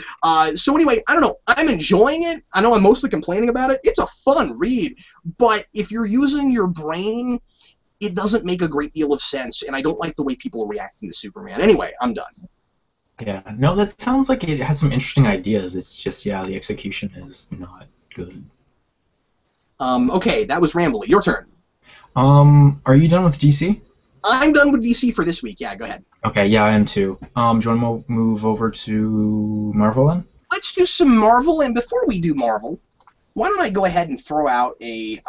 So anyway, I don't know. I'm enjoying it. I know I'm mostly complaining about it. It's a fun read, but if you're using your brain, it doesn't make a great deal of sense, and I don't like the way people are reacting to Superman. Anyway, I'm done. Yeah, no, that sounds like it has some interesting ideas. It's just, yeah, the execution is not good. Okay, that was Rambly. Your turn. Are you done with DC? I'm done with DC for this week. Yeah, go ahead. Okay, yeah, I am too. Do you want to move over to Marvel then? Let's do some Marvel, and before we do Marvel, why don't I go ahead and throw out a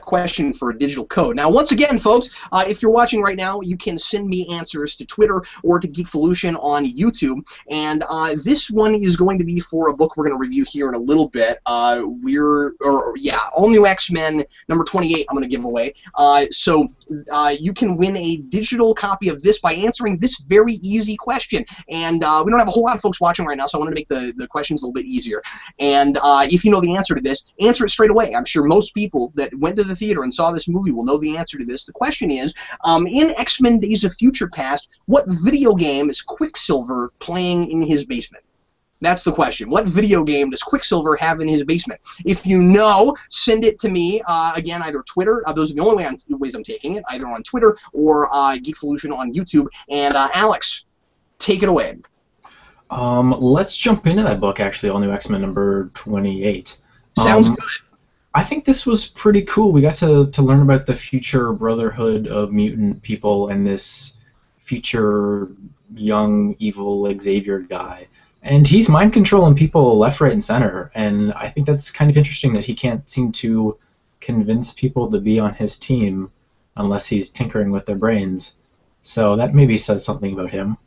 question for digital code. Now, once again, folks, if you're watching right now, you can send me answers to Twitter or to Geekvolution on YouTube, and this one is going to be for a book we're going to review here in a little bit. All New X-Men number 28 I'm going to give away. So you can win a digital copy of this by answering this very easy question. And we don't have a whole lot of folks watching right now, so I wanted to make the questions a little bit easier. And if you know the answer to this, answer it straight away. I'm sure most people that went to the theater and saw this movie will know the answer to this. The question is, in X-Men Days of Future Past, what video game is Quicksilver playing in his basement? That's the question. What video game does Quicksilver have in his basement? If you know, send it to me, again, either Twitter, those are the only ways I'm taking it, either on Twitter or Geekvolution on YouTube. And Alex, take it away. Let's jump into that book, actually, All New X-Men number 28. Sounds good. I think this was pretty cool. We got to learn about the future brotherhood of mutant people and this future young evil Xavier guy. And he's mind controlling people left, right, and center. And I think that's kind of interesting that he can't seem to convince people to be on his team unless he's tinkering with their brains. So that maybe says something about him.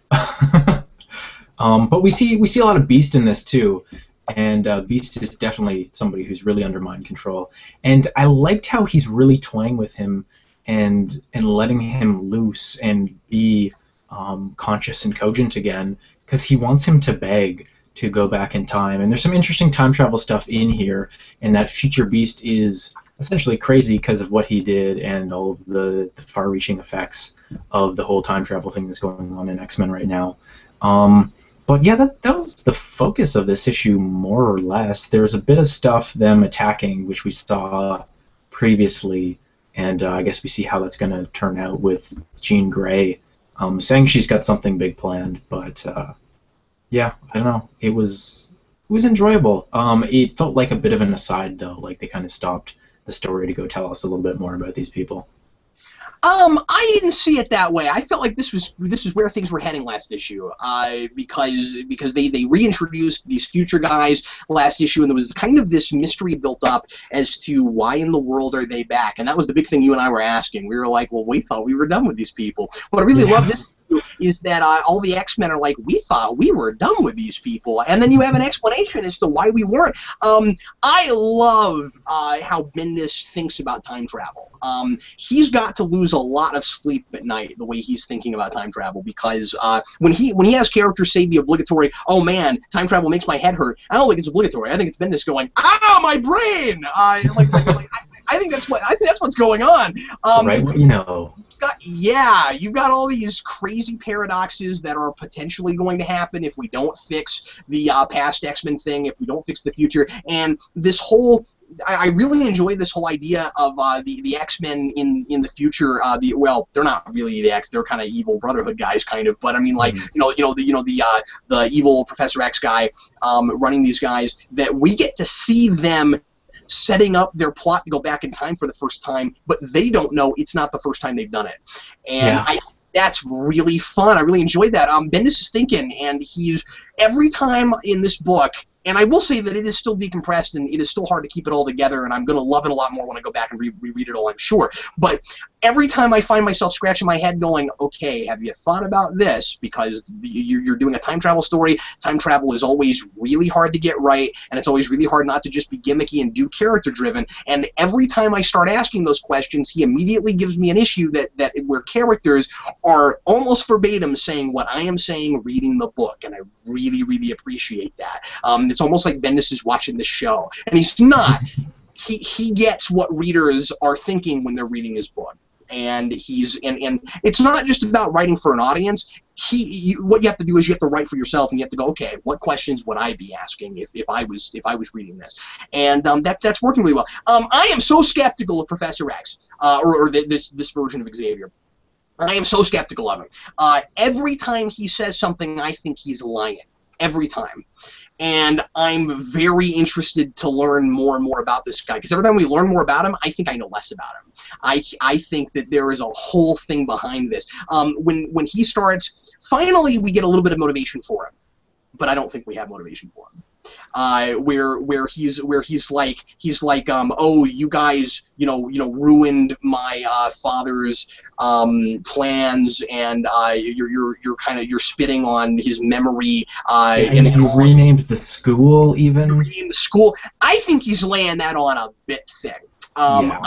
But we see a lot of Beast in this too. And Beast is definitely somebody who's really under mind control. And I liked how he's really toying with him and letting him loose and be conscious and cogent again, because he wants him to beg to go back in time. And there's some interesting time travel stuff in here, and that future Beast is essentially crazy because of what he did and all of the far-reaching effects of the whole time travel thing that's going on in X-Men right now. But yeah, that was the focus of this issue, more or less. There was a bit of stuff, them attacking, which we saw previously, and I guess we see how that's going to turn out with Jean Grey saying she's got something big planned. But yeah, I don't know. It was enjoyable. It felt like a bit of an aside, though, like they kind of stopped the story to go tell us a little bit more about these people. I didn't see it that way. I felt like this is where things were heading last issue, because they reintroduced these future guys last issue, and there was kind of this mystery built up as to why in the world are they back, and that was the big thing you and I were asking. We were like, well, we thought we were done with these people. What I really love this is that all the X-Men are like, we thought we were done with these people, and then you have an explanation as to why we weren't. I love how Bendis thinks about time travel. He's got to lose a lot of sleep at night the way he's thinking about time travel, because when he has characters say the obligatory, "Oh man, time travel makes my head hurt," I don't think it's obligatory. I think it's Bendis going, "Ah, my brain!" I think that's what's going on. Right, what you know. You've got all these crazy paradoxes that are potentially going to happen if we don't fix the past X-Men thing, if we don't fix the future, and this whole. I really enjoy this whole idea of the X-Men in the future. Well, they're not really the X; they're kind of evil Brotherhood guys, kind of. But I mean, like the evil Professor X guy running these guys. That we get to see them setting up their plot to go back in time for the first time, but they don't know it's not the first time they've done it. And that's really fun. I really enjoyed that. Bendis is thinking, and he's every time in this book. And I will say that it is still decompressed, and it is still hard to keep it all together, and I'm going to love it a lot more when I go back and reread it all, I'm sure. But every time I find myself scratching my head going, okay, have you thought about this? Because you're doing a time travel story. Time travel is always really hard to get right, and it's always really hard not to just be gimmicky and do character-driven. And every time I start asking those questions, he immediately gives me an issue that where characters are almost verbatim saying what I am saying reading the book, and I really, really appreciate that. It's almost like Bendis is watching the show, and he's not. He gets what readers are thinking when they're reading his book, and and it's not just about writing for an audience. What you have to do is you have to write for yourself, and you have to go, okay, what questions would I be asking if I was reading this, and that's working really well. I am so skeptical of Professor X, or this version of Xavier. I am so skeptical of him. Every time he says something, I think he's lying. Every time. and I'm very interested to learn more and more about this guy, because every time we learn more about him, I think I know less about him. I think that there is a whole thing behind this. When he starts, finally we get a little bit of motivation for him, but I don't think we have motivation for him. Where he's like oh, you guys ruined my father's plans, and you're spitting on his memory, and you renamed the school even. Renamed the school. I think he's laying that on a bit thick. Yeah.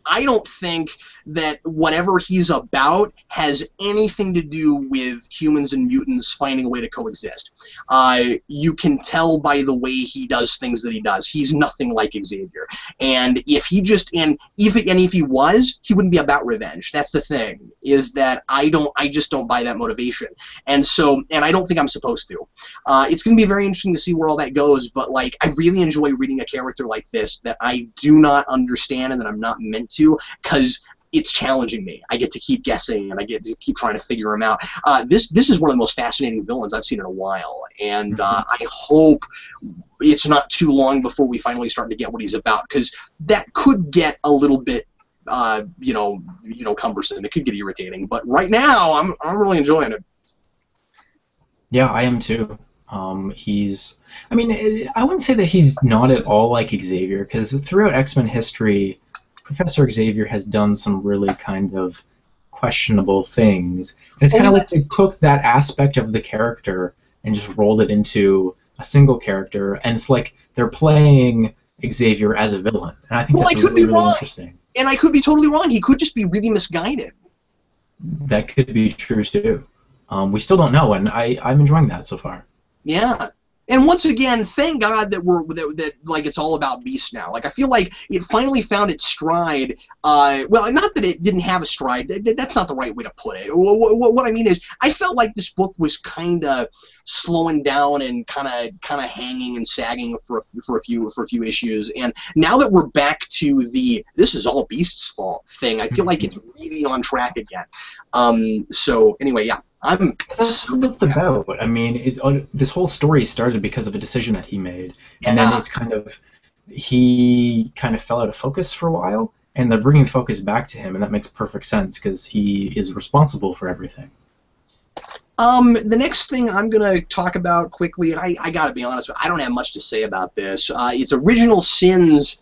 I don't think that whatever he's about has anything to do with humans and mutants finding a way to coexist. You can tell by the way he does things that he does. He's nothing like Xavier. And if he was, he wouldn't be about revenge. That's the thing, is that I just don't buy that motivation. And I don't think I'm supposed to. It's going to be very interesting to see where all that goes, but like, I really enjoy reading a character like this that I do not understand and that I'm not meant to, because it's challenging me. I get to keep guessing, and I get to keep trying to figure him out. This is one of the most fascinating villains I've seen in a while, and I hope it's not too long before we finally start to get what he's about, because that could get a little bit cumbersome. It could get irritating, but right now I'm really enjoying it. Yeah, I am too. I mean, I wouldn't say that he's not at all like Xavier, because throughout X-Men history, Professor Xavier has done some really kind of questionable things. And it's kind of like they took that aspect of the character and just rolled it into a single character, and it's like they're playing Xavier as a villain. And I think that's really interesting. And I could be totally wrong. He could just be really misguided. That could be true, too. We still don't know, and I'm enjoying that so far. Yeah. And once again, thank God that like it's all about Beast now. Like, I feel like it finally found its stride. Well, not that it didn't have a stride. That's not the right way to put it. What I mean is, I felt like this book was kind of slowing down and kind of hanging and sagging for a few issues. And now that we're back to the "this is all Beast's fault" thing, I feel like it's really on track again. So anyway, yeah. That's what it's about. I mean, this whole story started because of a decision that he made, and then he kind of fell out of focus for a while, and they're bringing the focus back to him, and that makes perfect sense because he is responsible for everything. The next thing I'm going to talk about quickly, and I got to be honest, I don't have much to say about this. It's Original Sins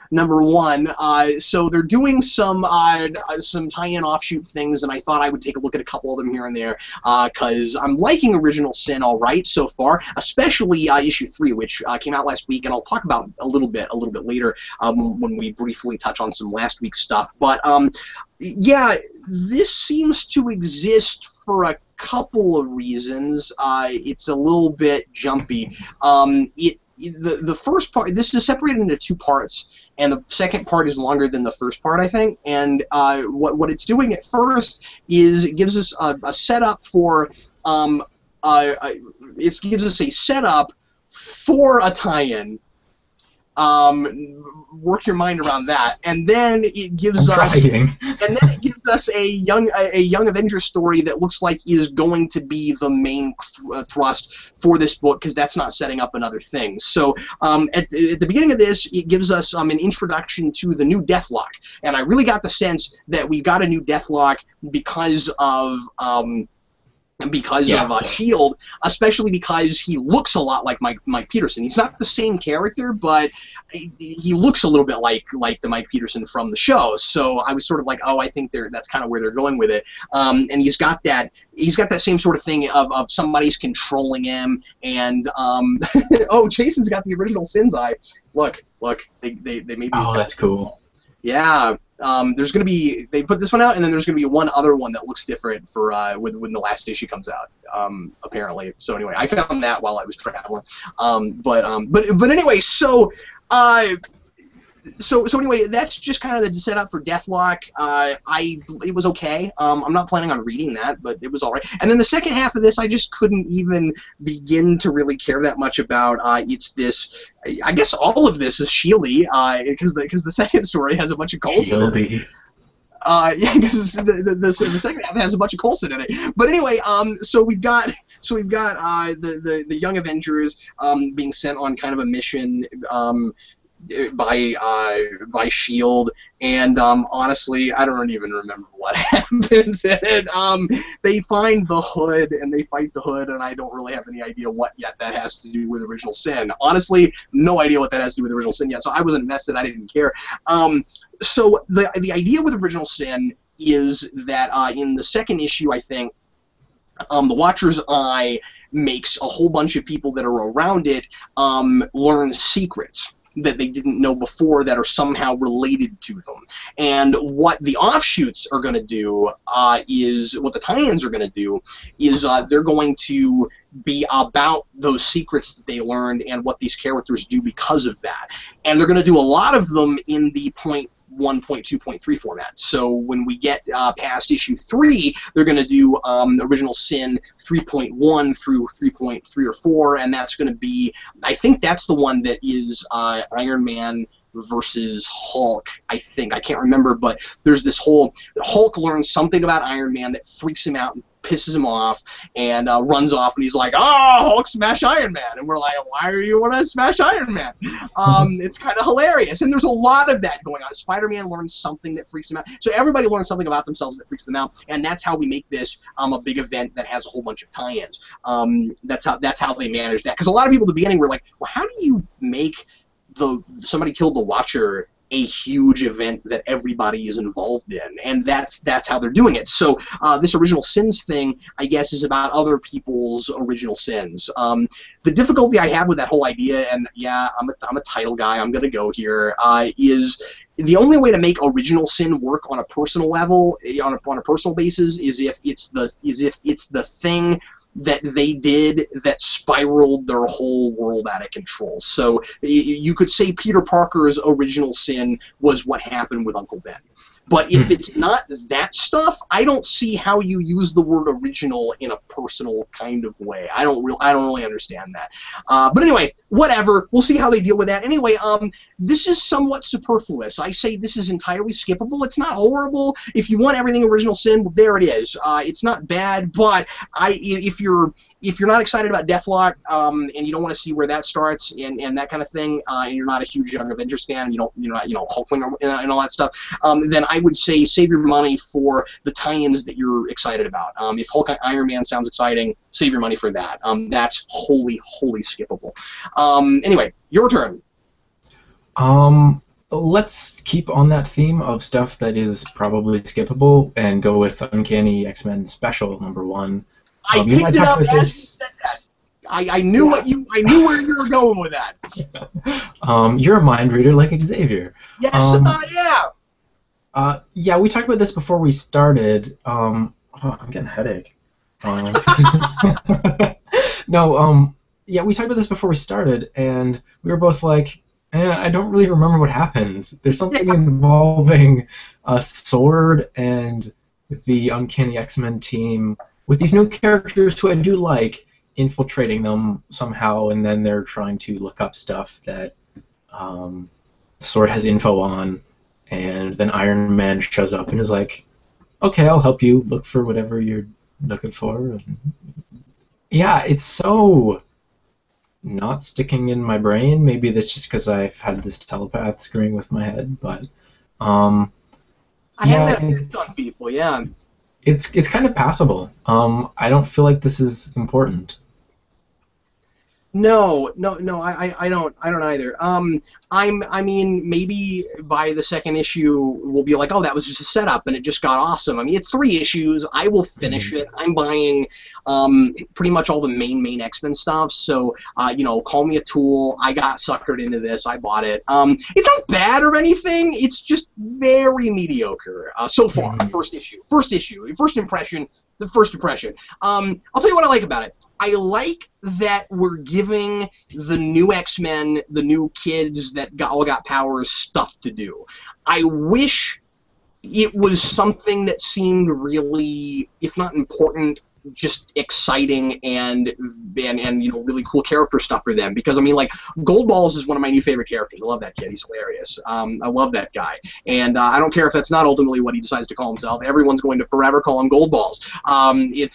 number 1. So they're doing some tie-in offshoot things, and I thought I would take a look at a couple of them here and there, because I'm liking Original Sin all right so far, especially issue 3, which came out last week, and I'll talk about a little bit later when we briefly touch on some last week's stuff. But yeah, this seems to exist for a couple of reasons. It's a little bit jumpy. The first part, this is separated into 2 parts, and the second part is longer than the first part, I think. And what it's doing at first is it gives us a setup for it gives us a setup for a tie-in. Work your mind around that, and then it gives us a young Avenger story that looks like is going to be the main thrust for this book, because that's not setting up another thing. So at the beginning of this, it gives us an introduction to the new Deathlock, and I really got the sense that we got a new Deathlock because of S.H.I.E.L.D., especially because he looks a lot like Mike Peterson. He's not the same character, but he looks a little bit like the Mike Peterson from the show. So I was sort of like, oh, I think that's kind of where they're going with it. And he's got that same sort of thing of somebody's controlling him, and oh, Jason's got the Original Sin's eye. Look, they made these. Oh, that's cool. Yeah. There's going to be, they put this one out, and then there's going to be one other one that looks different for when the last issue comes out, apparently. So anyway, I found that while I was traveling. But anyway, so anyway, that's just kind of the setup for Deathlock. It was okay. I'm not planning on reading that, but it was all right. And then the second half of this, I just couldn't even begin to really care that much about. It's this. I guess all of this is S.H.I.E.L.D.y, because the second story has a bunch of calls in it. Yeah, because the second half has a bunch of Coulson in it. But anyway, so we've got the Young Avengers being sent on kind of a mission by Shield, and honestly, I don't even remember what happens in it. They find the Hood and they fight the Hood, and I don't really have any idea what yet that has to do with Original Sin. Honestly, no idea what that has to do with Original Sin yet. So I wasn't invested. I didn't care. So the idea with Original Sin is that in the second issue, I think. The Watcher's Eye makes a whole bunch of people that are around it learn secrets that they didn't know before that are somehow related to them. And what the offshoots are going to do is, what the tie-ins are going to do is they're going to be about those secrets that they learned and what these characters do because of that. And they're going to do a lot of them in the point 1.2.3 format. So when we get past issue 3, they're going to do Original Sin 3.1 through 3.3 or 4, and that's going to be, I think that's the one that is Iron Man versus Hulk, I think. I can't remember, but there's this whole, Hulk learns something about Iron Man that freaks him out and pisses him off, and runs off, and he's like, "Oh, Hulk smash Iron Man," and we're like, "Why are you want to smash Iron Man?" It's kind of hilarious, and there's a lot of that going on. Spider-Man learns something that freaks him out, so everybody learns something about themselves that freaks them out, and that's how we make this a big event that has a whole bunch of tie-ins. That's how they manage that, because a lot of people at the beginning were like, "Well, how do you make somebody killed the Watcher a huge event that everybody is involved in?" And that's how they're doing it. So this Original Sins thing, I guess, is about other people's original sins. The difficulty I have with that whole idea, and yeah, I'm a title guy, I'm gonna go here, is the only way to make Original Sin work on a personal level, on a personal basis, is if it's the thing that they did that spiraled their whole world out of control. So you could say Peter Parker's Original Sin was what happened with Uncle Ben. But if it's not that stuff, I don't see how you use the word original in a personal kind of way. I don't really understand that. But anyway, whatever. We'll see how they deal with that. Anyway, this is somewhat superfluous. I say this is entirely skippable. It's not horrible. If you want everything Original Sin, well, there it is. It's not bad, but if you're not excited about Deathlock and you don't want to see where that starts and that kind of thing, and you're not a huge Young Avengers fan, you're not Hulkling and all that stuff, then I would say save your money for the tie-ins that you're excited about. If Hulk and Iron Man sounds exciting, save your money for that. That's wholly skippable. Anyway, your turn. Let's keep on that theme of stuff that is probably skippable and go with Uncanny X-Men Special #1. I picked it up as you said that. I knew where you were going with that. You're a mind reader like Xavier. Yes, yeah. Yeah, we talked about this before we started. Oh, I'm getting a headache. Yeah, we talked about this before we started, and we were both like, I don't really remember what happens. There's something involving a sword and the Uncanny X-Men team with these new characters who I do like, infiltrating them somehow, and then they're trying to look up stuff that the sword has info on. And then Iron Man shows up and is like, "Okay, I'll help you look for whatever you're looking for." And yeah, it's so not sticking in my brain. Maybe that's just because I've had this telepath screwing with my head, but I have that effect on people. Yeah, it's kind of passable. I don't feel like this is important. No, I don't either. I mean, maybe by the second issue we'll be like, oh, that was just a setup and it just got awesome. I mean, it's 3 issues. I will finish it. I'm buying pretty much all the main X-Men stuff. So, call me a tool. I got suckered into this. I bought it. It's not bad or anything. It's just very mediocre so far. First impression. The first impression. I'll tell you what I like about it. I like that we're giving the new X-Men, the new kids that all got powers, stuff to do. I wish it was something that seemed really, if not important, just exciting and you know, really cool character stuff for them. Because I mean, like, Goldballs is one of my new favorite characters. I love that kid. He's hilarious. I love that guy, and I don't care if that's not ultimately what he decides to call himself. Everyone's going to forever call him Goldballs.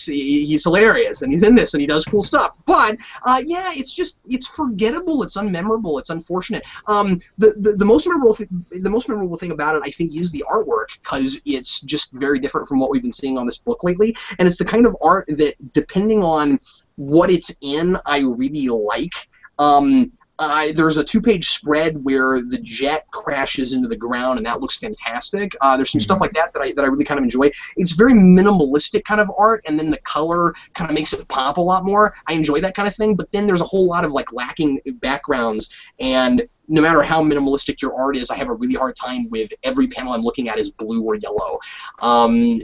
He's hilarious, and he's in this, and he does cool stuff. But yeah, it's forgettable. It's unmemorable. It's unfortunate. The most memorable thing about it, I think, is the artwork, because it's just very different from what we've been seeing on this book lately, and it's the kind of art that, depending on what it's in, I really like. There's a 2-page spread where the jet crashes into the ground, and that looks fantastic. There's some stuff like that that I really kind of enjoy. It's very minimalistic kind of art, and then the color kind of makes it pop a lot more. I enjoy that kind of thing, but then there's a whole lot of, like, lacking backgrounds, and no matter how minimalistic your art is, I have a really hard time with every panel I'm looking at is blue or yellow.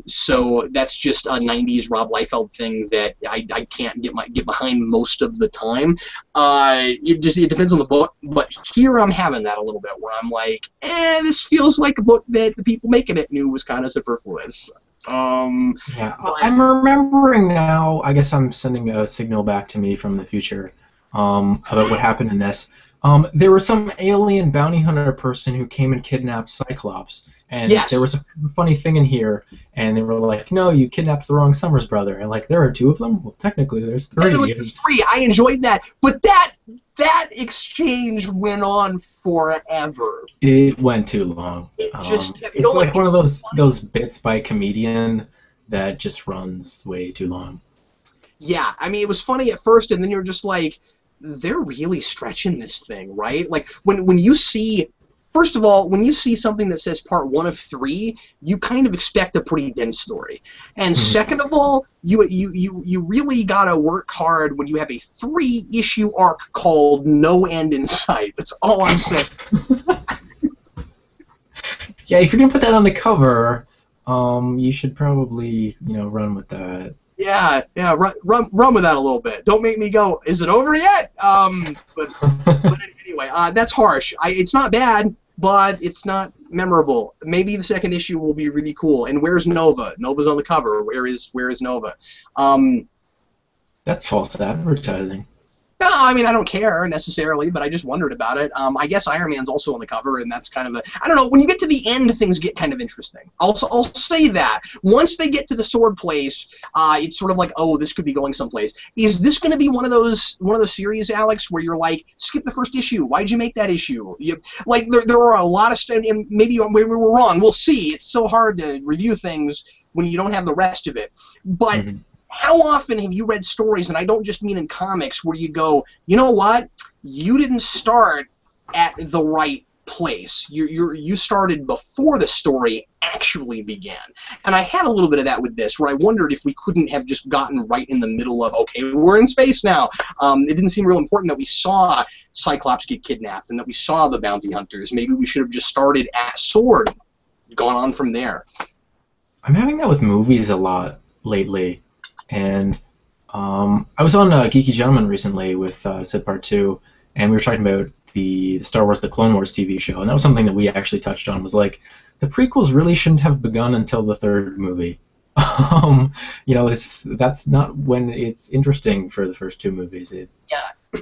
So that's just a 90s Rob Liefeld thing that I can't get behind most of the time. It depends on the book, but here I'm having that a little bit, where I'm like, this feels like a book that the people making it knew was kind of superfluous. Yeah, I'm remembering now. I guess I'm sending a signal back to me from the future about what happened in this. There was some alien bounty hunter person who came and kidnapped Cyclops, and yes. There was a funny thing in here, and they were like, "No, you kidnapped the wrong Summers brother," and like, there are 2 of them. Well, technically, there's 3. There's 3. I enjoyed that, but that exchange went on forever. It went too long. It just kept it's going. like one of those bits by a comedian that just runs way too long. Yeah, I mean, it was funny at first, and then you're just like, they're really stretching this thing, right? Like, when you see, first of all, when you see something that says part 1 of 3, you kind of expect a pretty dense story. And second of all, you really gotta work hard when you have a 3-issue arc called No End in Sight. That's all I'm saying. Yeah, if you're gonna put that on the cover, you should probably, run with that. Yeah, run with that a little bit. Don't make me go, is it over yet? But anyway, that's harsh. It's not bad, but it's not memorable. Maybe the second issue will be really cool. And where's Nova? Nova's on the cover. Where is Nova? That's false advertising. No, I mean, I don't care necessarily, but I just wondered about it. I guess Iron Man's also on the cover, and that's kind of I don't know, when you get to the end, things get kind of interesting. I'll say that. Once they get to the sword place, it's sort of like, oh, this could be going someplace. Is this going to be one of those series, Alex, where you're like, skip the first issue? Why'd you make that issue? Like, there are a lot of stuff, and maybe we were wrong. We'll see. It's so hard to review things when you don't have the rest of it. But how often have you read stories, and I don't just mean in comics, where you go, you know what? You didn't start at the right place. You started before the story actually began. And I had a little bit of that with this, where I wondered if we couldn't have just gotten right in the middle of, okay, we're in space now. It didn't seem real important that we saw Cyclops get kidnapped and that we saw the bounty hunters. Maybe we should have just started at Sword, gone on from there. I'm having that with movies a lot lately. And I was on Geeky Gentleman recently with Sid Part 2, and we were talking about the Star Wars The Clone Wars TV show, and that was something that we actually touched on, was like, the prequels really shouldn't have begun until the 3rd movie. That's not when it's interesting for the first 2 movies.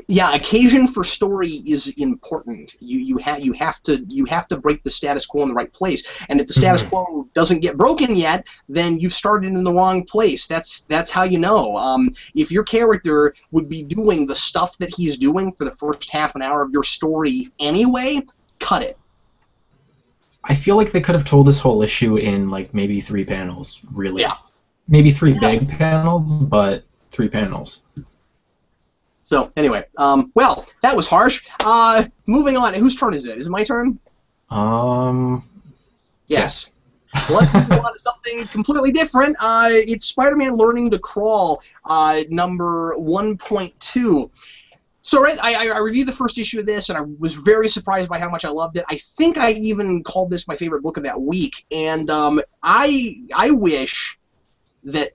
Yeah, occasion for story is important. You have to break the status quo in the right place. And if the status quo doesn't get broken yet, then you've started in the wrong place. That's how you know. If your character would be doing the stuff that he's doing for the first half an hour of your story anyway, cut it. I feel like they could have told this whole issue in like maybe 3 panels, really. Yeah. Maybe 3 big panels, but 3 panels. So, anyway, well, that was harsh. Moving on. Whose turn is it? Is it my turn? Yes. Well, let's move on to something completely different. It's Spider-Man Learning to Crawl, number 1.2. So, right, I reviewed the first issue of this, and I was very surprised by how much I loved it. I think I even called this my favorite book of that week, and I wish that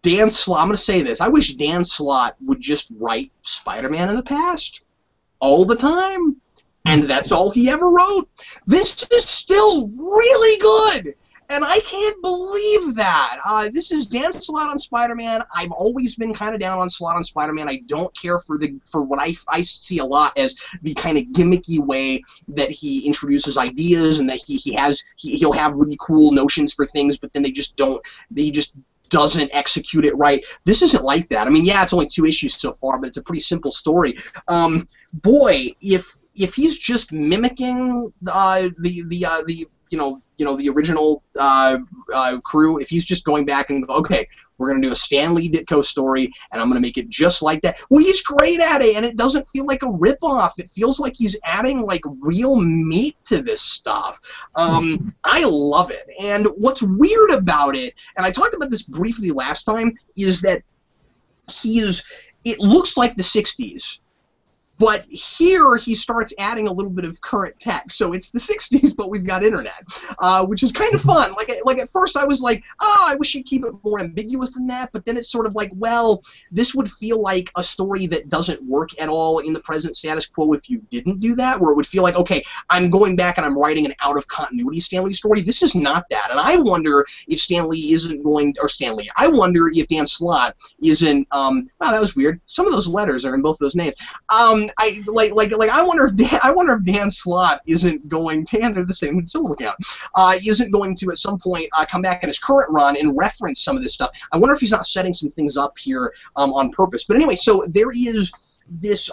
Dan Slott, I'm going to say this, I wish Dan Slott would just write Spider-Man in the past all the time, and that's all he ever wrote. This is still really good, And I can't believe that. This is Dan Slott on Spider-Man. I've always been kind of down on Slott on Spider-Man. I don't care for what I see a lot as the kind of gimmicky way that he introduces ideas, and that he'll have really cool notions for things, but then he just doesn't execute it right. This isn't like that. I mean, yeah, it's only 2 issues so far, but it's a pretty simple story. Boy, if he's just mimicking the original crew, if he's just going back and okay, we're going to do a Stan Lee Ditko story, and I'm going to make it just like that. Well, he's great at it, and it doesn't feel like a ripoff. It feels like he's adding, like, real meat to this stuff. I love it. And what's weird about it, and I talked about this briefly last time, is that it looks like the 60s. But here he starts adding a little bit of current tech, so it's the 60s, but we've got internet, which is kind of fun. Like at first I was like, oh, I wish you'd keep it more ambiguous than that, but then it's sort of like, well, this would feel like a story that doesn't work at all in the present status quo if you didn't do that, where it would feel like, okay, I'm going back and I'm writing an out-of-continuity Stan Lee story. This is not that, and I wonder if I wonder if Dan Slott isn't, wow, that was weird. Some of those letters are in both of those names. I wonder if Dan Slott isn't going to, and they're the same syllable count, isn't going to at some point come back in his current run and reference some of this stuff. I wonder if he's not setting some things up here on purpose. But anyway, so there is this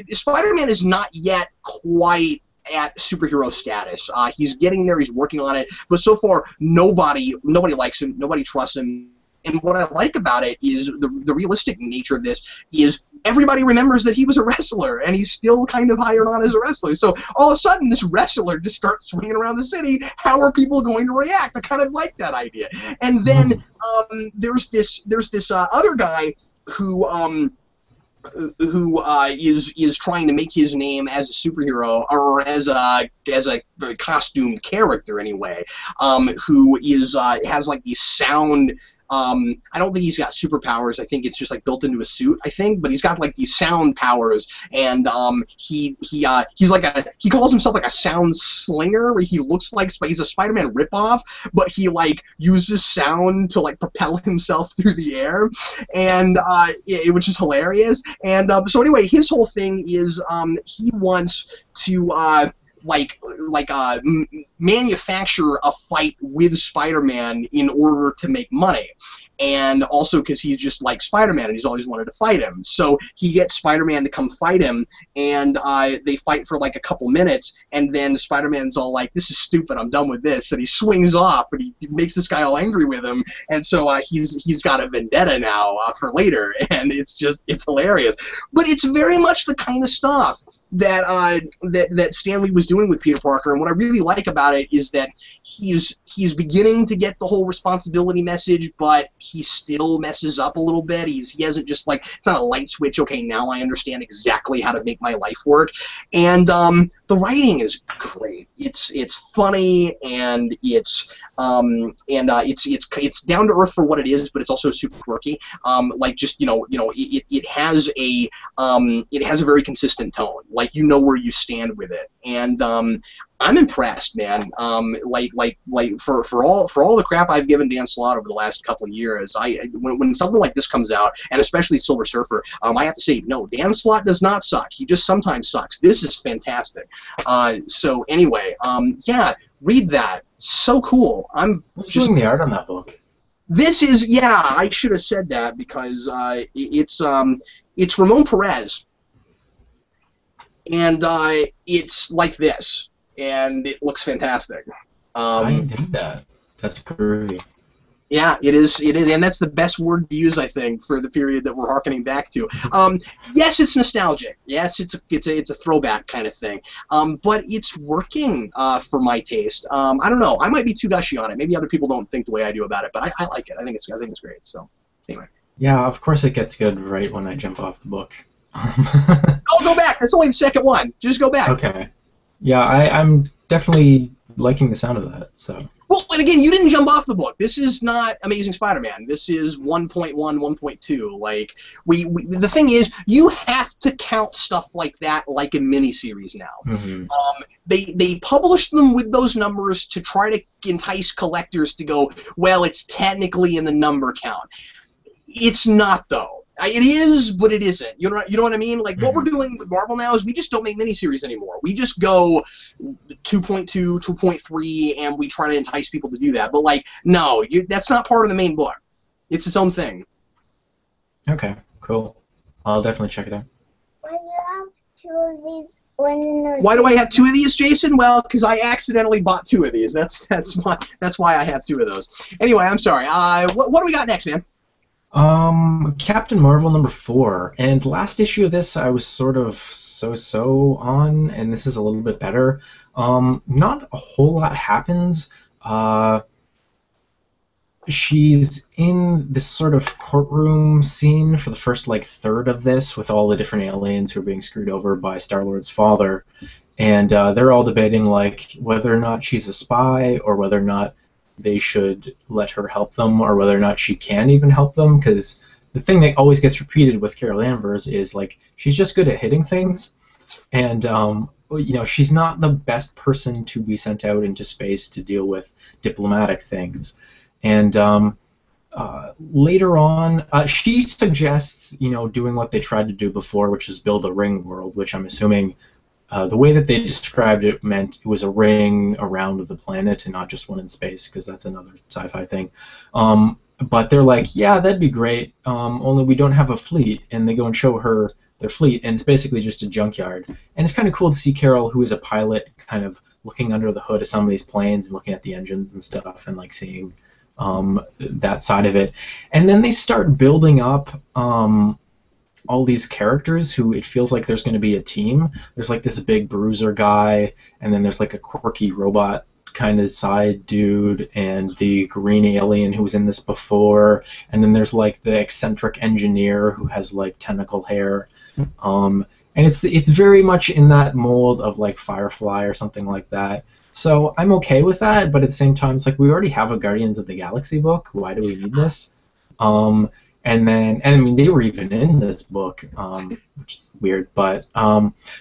Spider-Man is not yet quite at superhero status. He's getting there. He's working on it. But so far, nobody likes him. Nobody trusts him. And what I like about it is the realistic nature of this is everybody remembers that he was a wrestler, and he's still kind of hired on as a wrestler. So all of a sudden, this wrestler just starts swinging around the city. How are people going to react? I kind of like that idea. And then there's this other guy who is trying to make his name as a superhero, or as a costumed character anyway, who has like these sound. I don't think he's got superpowers. I think it's just like built into a suit. I think, but he's got like these sound powers, and he calls himself like a sound slinger, where he looks like he's a Spider-Man ripoff, but he like uses sound to like propel himself through the air, and which is hilarious. And so anyway, his whole thing is he wants to manufacture a fight with Spider-Man in order to make money. And also because he's just like Spider-Man and he's always wanted to fight him. So he gets Spider-Man to come fight him, and they fight for like a couple minutes, and then Spider-Man's all like, this is stupid, I'm done with this, and he swings off, and he makes this guy all angry with him, and so he's got a vendetta now for later, and it's hilarious. But it's very much the kind of stuff that Stan Lee was doing with Peter Parker, and what I really like about it is that he's beginning to get the whole responsibility message, but he still messes up a little bit. He hasn't just like, it's not a light switch, okay, now I understand exactly how to make my life work. And the writing is great. It's funny, and it's down to earth for what it is, but it's also super quirky. It has a very consistent tone. Like, you know where you stand with it, and I'm impressed, man. For all the crap I've given Dan Slott over the last couple of years, when something like this comes out, and especially Silver Surfer, I have to say, no, Dan Slott does not suck. He just sometimes sucks. This is fantastic. So anyway, yeah, read that. So cool. Who's doing the art on that book? This is, yeah, I should have said that because it's Ramon Perez, and it's like this. And it looks fantastic. I dig that. That's groovy. Yeah, it is, and that's the best word to use, I think, for the period that we're harkening back to. Yes, it's nostalgic. Yes, it's a throwback kind of thing. But it's working for my taste. I don't know. I might be too gushy on it. Maybe other people don't think the way I do about it, but I like it. I think it's great. So anyway. Yeah, of course it gets good right when I jump off the book. Oh, go back. That's only the second one. Just go back. Okay. Yeah, I'm definitely liking the sound of that. So. Well, and again, you didn't jump off the book. This is not Amazing Spider-Man. This is 1.1, 1.2. Like, the thing is, you have to count stuff like that like a miniseries now. Mm-hmm. They publish them with those numbers to try to entice collectors to go, well, it's technically in the number count. It's not, though. It is, but it isn't. You know what I mean? Like, what we're doing with Marvel now is we just don't make miniseries anymore. We just go 2.2, 2.3, and we try to entice people to do that. But, like, no, that's not part of the main book. It's its own thing. Okay, cool. I'll definitely check it out. Why do you have two of these? Why do I have two of these, Jason? Well, because I accidentally bought two of these. That's why I have two of those. Anyway, I'm sorry. What do we got next, man? Captain Marvel #4, and last issue of this I was sort of so-so on, and this is a little bit better. Not a whole lot happens. She's in this sort of courtroom scene for the first, like, third of this with all the different aliens who are being screwed over by Star-Lord's father, and they're all debating, like, whether or not she's a spy or whether or not they should let her help them, or whether or not she can even help them, because the thing that always gets repeated with Carol Danvers is, like, she's just good at hitting things, and you know, she's not the best person to be sent out into space to deal with diplomatic things. And later on, she suggests, you know, doing what they tried to do before, which is build a ring world, which I'm assuming the way that they described it meant it was a ring around the planet and not just one in space, because that's another sci-fi thing. But they're like, yeah, that'd be great, only we don't have a fleet. And they go and show her their fleet, and it's basically just a junkyard. And it's kind of cool to see Carol, who is a pilot, kind of looking under the hood of some of these planes and looking at the engines and stuff, and, like, seeing that side of it. And then they start building up all these characters who it feels like there's going to be a team. There's, like, this big bruiser guy, and then there's, like, a quirky robot kind of side dude, and the green alien who was in this before, and then there's, like, the eccentric engineer who has, like, tentacle hair. And it's very much in that mold of, like, Firefly or something like that. So I'm okay with that, but at the same time, it's like, we already have a Guardians of the Galaxy book. Why do we need this? And I mean, they were even in this book, which is weird. But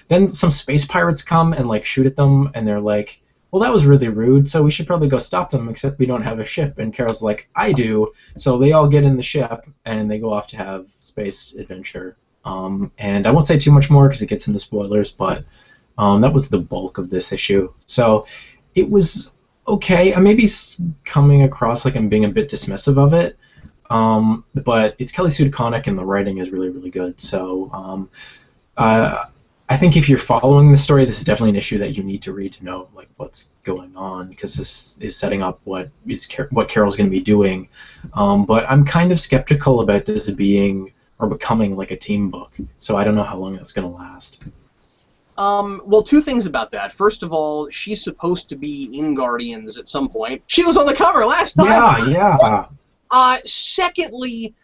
then some space pirates come and, like, shoot at them, and they're like, well, that was really rude, so we should probably go stop them, except we don't have a ship. And Carol's like, I do. So they all get in the ship, and they go off to have space adventure. And I won't say too much more because it gets into spoilers, but that was the bulk of this issue. So it was okay. I may be coming across like I'm being a bit dismissive of it, but it's Kelly Sue DeConnick, and the writing is really, really good. So I think if you're following the story, this is definitely an issue that you need to read to know, like, what's going on, because this is setting up what Carol's going to be doing. But I'm kind of skeptical about this being or becoming like a team book, so I don't know how long that's going to last. Well, two things about that. First of all, she's supposed to be in Guardians at some point. She was on the cover last time. Yeah. Secondly,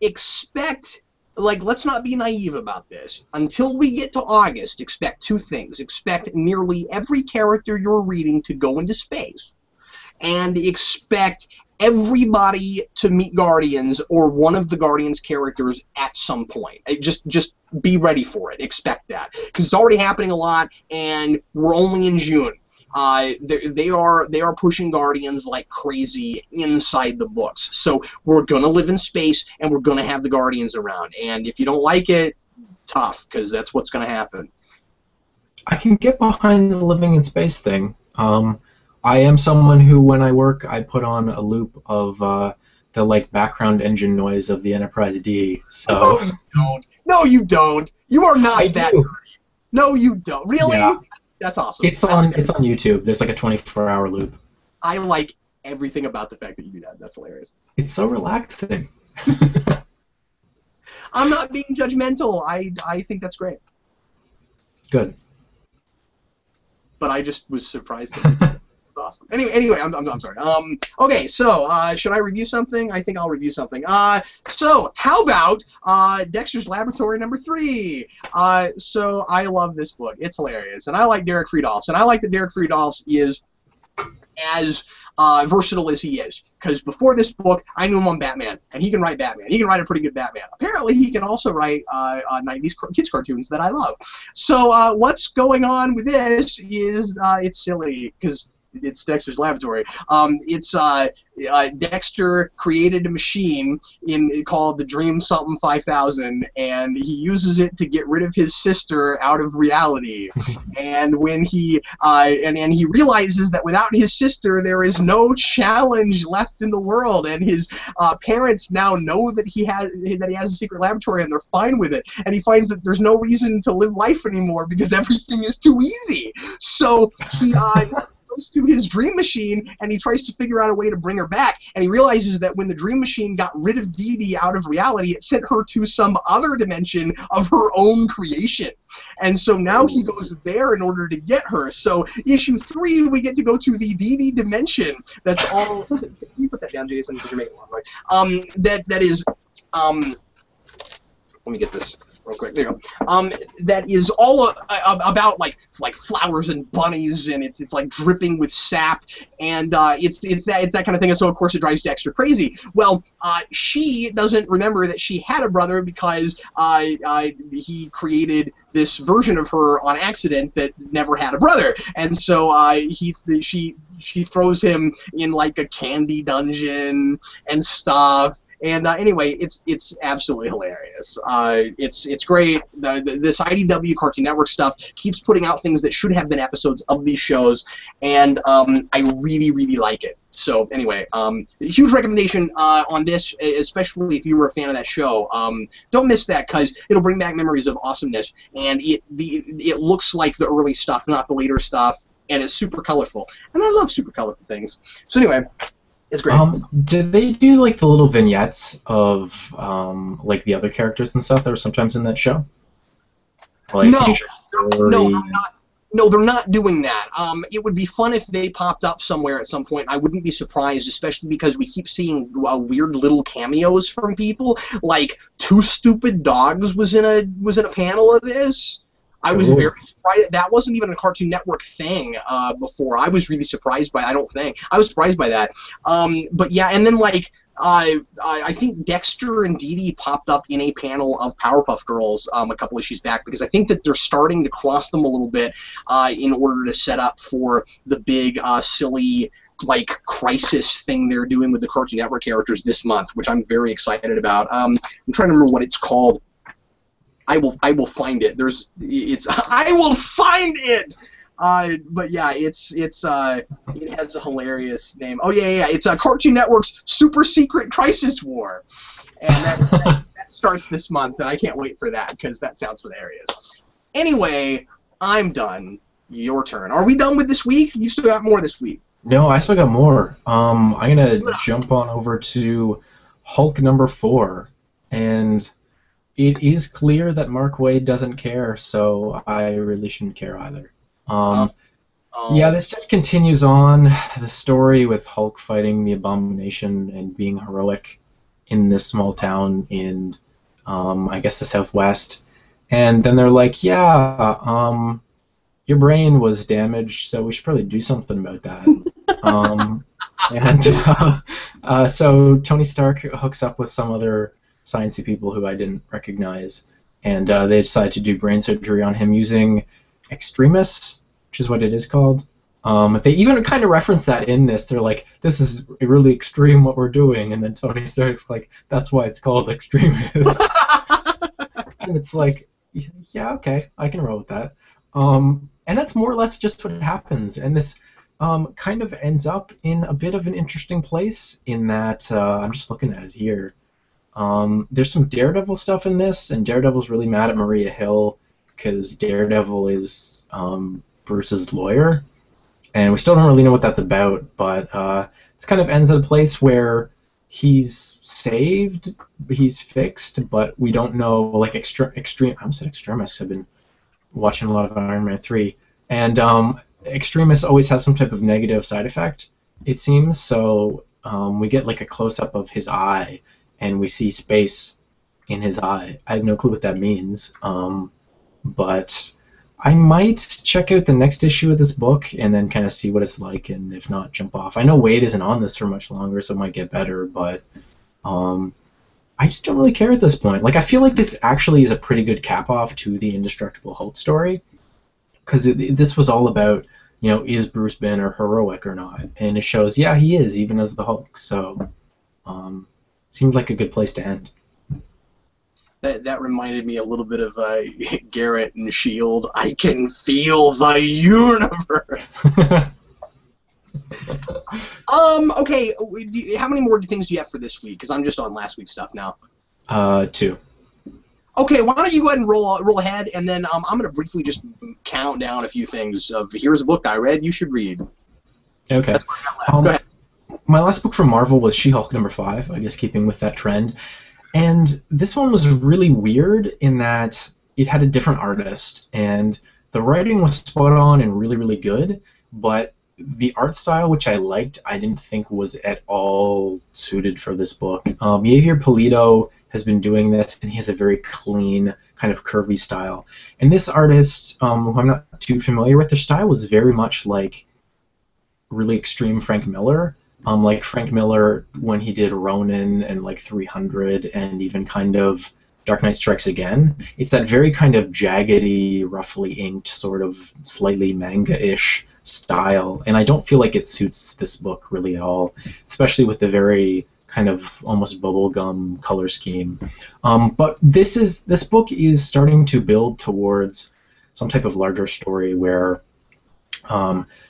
expect, like, let's not be naive about this. Until we get to August, expect two things. Expect nearly every character you're reading to go into space, and expect everybody to meet Guardians or one of the Guardians characters at some point. Just be ready for it. Expect that, because it's already happening a lot, and we're only in June. They are pushing Guardians like crazy inside the books. So we're gonna live in space, and we're gonna have the Guardians around. And if you don't like it, tough, because that's what's gonna happen. I can get behind the living in space thing. I am someone who, when I work, I put on a loop of the, like, background engine noise of the Enterprise D. So. No, you don't. No, you don't. You are not I that do. nerdy. No, you don't. Really? Yeah. That's awesome. It's on YouTube. There's like a 24-hour loop. I like everything about the fact that you do that. That's hilarious. It's so relaxing. I'm not being judgmental. I think that's great. Good. But I just was surprised. It's awesome. Anyway, I'm sorry. Okay, so should I review something? I think I'll review something. So how about Dexter's Laboratory #3? So I love this book. It's hilarious, and I like Derek Friedolfs, and I like that Derek Friedolfs is as versatile as he is. Because before this book, I knew him on Batman, and he can write Batman. He can write a pretty good Batman. Apparently, he can also write 90s kids cartoons that I love. So what's going on with this is it's silly, because it's Dexter's Laboratory. Dexter created a machine called the Dream Something 5000, and he uses it to get rid of his sister out of reality. And when he and he realizes that without his sister, there is no challenge left in the world, and his parents now know that he has a secret laboratory, and they're fine with it. And he finds that there's no reason to live life anymore because everything is too easy. So he goes to his dream machine, and he tries to figure out a way to bring her back, and he realizes that when the dream machine got rid of Dee Dee out of reality, it sent her to some other dimension of her own creation. And so now he goes there in order to get her. So issue 3, we get to go to the Dee Dee dimension. That's all. Can you put that down, Jason? Because you're making a lot of noise. That is let me get this real quick. There you go. That is all about like flowers and bunnies, and it's like dripping with sap, and it's that kind of thing. And so of course it drives Dexter crazy. Well, she doesn't remember that she had a brother because he created this version of her on accident that never had a brother, and so she throws him in like a candy dungeon and stuff. And anyway, it's absolutely hilarious. It's great. This IDW Cartoon Network stuff keeps putting out things that should have been episodes of these shows, and I really, really like it. So anyway, huge recommendation on this, especially if you were a fan of that show. Don't miss that, because it'll bring back memories of awesomeness, and it looks like the early stuff, not the later stuff, and it's super colorful. And I love super colorful things. So anyway. It's great. Did they do like the little vignettes of like the other characters and stuff that were sometimes in that show? Like No, they're not doing that. It would be fun if they popped up somewhere at some point. I wouldn't be surprised, especially because we keep seeing weird little cameos from people. Like Two Stupid Dogs was in a panel of this. I was very surprised. That wasn't even a Cartoon Network thing before. I was really surprised by. I was surprised by that. But yeah, and then like I think Dexter and Dee Dee popped up in a panel of Powerpuff Girls a couple issues back, because I think that they're starting to cross them a little bit in order to set up for the big silly like crisis thing they're doing with the Cartoon Network characters this month, which I'm very excited about. I'm trying to remember what it's called. I will find it. I will find it. But yeah, it has a hilarious name. Oh yeah. It's Cartoon Network's Super Secret Crisis War, and that starts this month, and I can't wait for that because that sounds hilarious. Anyway, I'm done. Your turn. Are we done with this week? You still got more this week. No, I still got more. I'm gonna jump on over to Hulk #4, and it is clear that Mark Waid doesn't care, so I really shouldn't care either. Yeah, this just continues on the story with Hulk fighting the Abomination and being heroic in this small town in, I guess, the Southwest. And then they're like, yeah, your brain was damaged, so we should probably do something about that. So Tony Stark hooks up with some other sciencey people who I didn't recognize, and they decide to do brain surgery on him using Extremis, which is what it is called. They even kind of reference that in this. They're like, this is really extreme what we're doing, and then Tony Stark's like, that's why it's called Extremis. And it's like, yeah, okay, I can roll with that. And that's more or less just what happens, and this kind of ends up in a bit of an interesting place in that, I'm just looking at it here, there's some Daredevil stuff in this, and Daredevil's really mad at Maria Hill because Daredevil is Bruce's lawyer, and we still don't really know what that's about, but it kind of ends at a place where he's saved, he's fixed, but we don't know, like, I almost said Extremis. I've been watching a lot of Iron Man 3, and Extremis always has some type of negative side effect, it seems, so we get like a close-up of his eye, and we see space in his eye. I have no clue what that means, but I might check out the next issue of this book and then kind of see what it's like, and if not, jump off. I know Wade isn't on this for much longer, so it might get better, but I just don't really care at this point. Like, I feel like this actually is a pretty good cap-off to the Indestructible Hulk story, because this was all about, you know, is Bruce Banner heroic or not? And it shows, yeah, he is, even as the Hulk, so seemed like a good place to end. That reminded me a little bit of Garrett and S.H.I.E.L.D. I can feel the universe. Okay, how many more things do you have for this week? Because I'm just on last week's stuff now. 2. Okay, why don't you go ahead and roll ahead, and then I'm going to briefly just count down a few things of here's a book I read you should read. Okay. That's what I got left. Go ahead. My last book from Marvel was She-Hulk #5, I guess keeping with that trend. And this one was really weird in that it had a different artist, and the writing was spot on and really, really good, but the art style, which I liked, I didn't think was at all suited for this book. Javier Pulido has been doing this, and he has a very clean, kind of curvy style. And this artist, who I'm not too familiar with, their style was very much like really extreme Frank Miller. Like Frank Miller when he did Ronin and like 300 and even kind of Dark Knight Strikes Again. It's that very kind of jaggedy, roughly inked, sort of slightly manga-ish style, and I don't feel like it suits this book really at all, especially with the very kind of almost bubblegum color scheme. But this book is starting to build towards some type of larger story where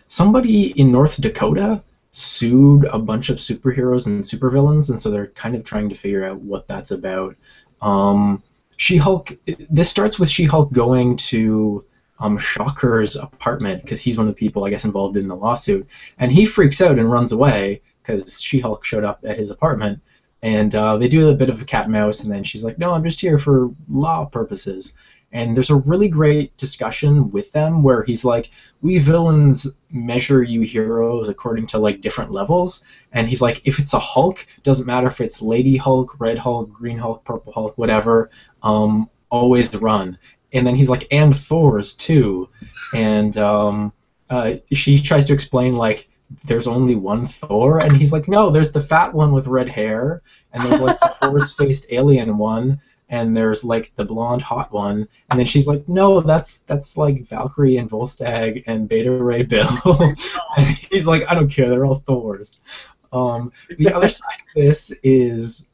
somebody in North Dakota sued a bunch of superheroes and supervillains, and so they're kind of trying to figure out what that's about. She-Hulk. This starts with She-Hulk going to Shocker's apartment because he's one of the people, I guess, involved in the lawsuit, and he freaks out and runs away because She-Hulk showed up at his apartment, and they do a bit of a cat and mouse, and then she's like, "No, I'm just here for law purposes." And there's a really great discussion with them where he's like, we villains measure you heroes according to like different levels. And he's like, if it's a Hulk, doesn't matter if it's Lady Hulk, Red Hulk, Green Hulk, Purple Hulk, whatever, always run. And then he's like, and Thor's too. And she tries to explain like, there's only one Thor, and he's like, no, there's the fat one with red hair, and there's like the horse-faced alien one, and there's like the blonde hot one, and then she's like, no, that's like Valkyrie and Volstagg and Beta Ray Bill. And he's like, I don't care, they're all Thors. The other side of this is